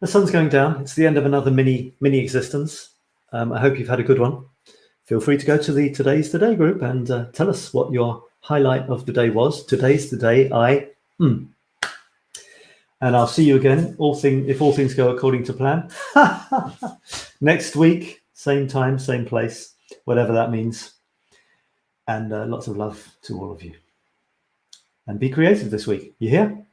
sun's going down. It's the end of another mini existence. I hope you've had a good one. Feel free to go to the Today's the Day group and tell us what your highlight of the day was. Today's the day And I'll see you again, if all things go according to plan. Next week, same time, same place, whatever that means. And lots of love to all of you. And be creative this week. You hear?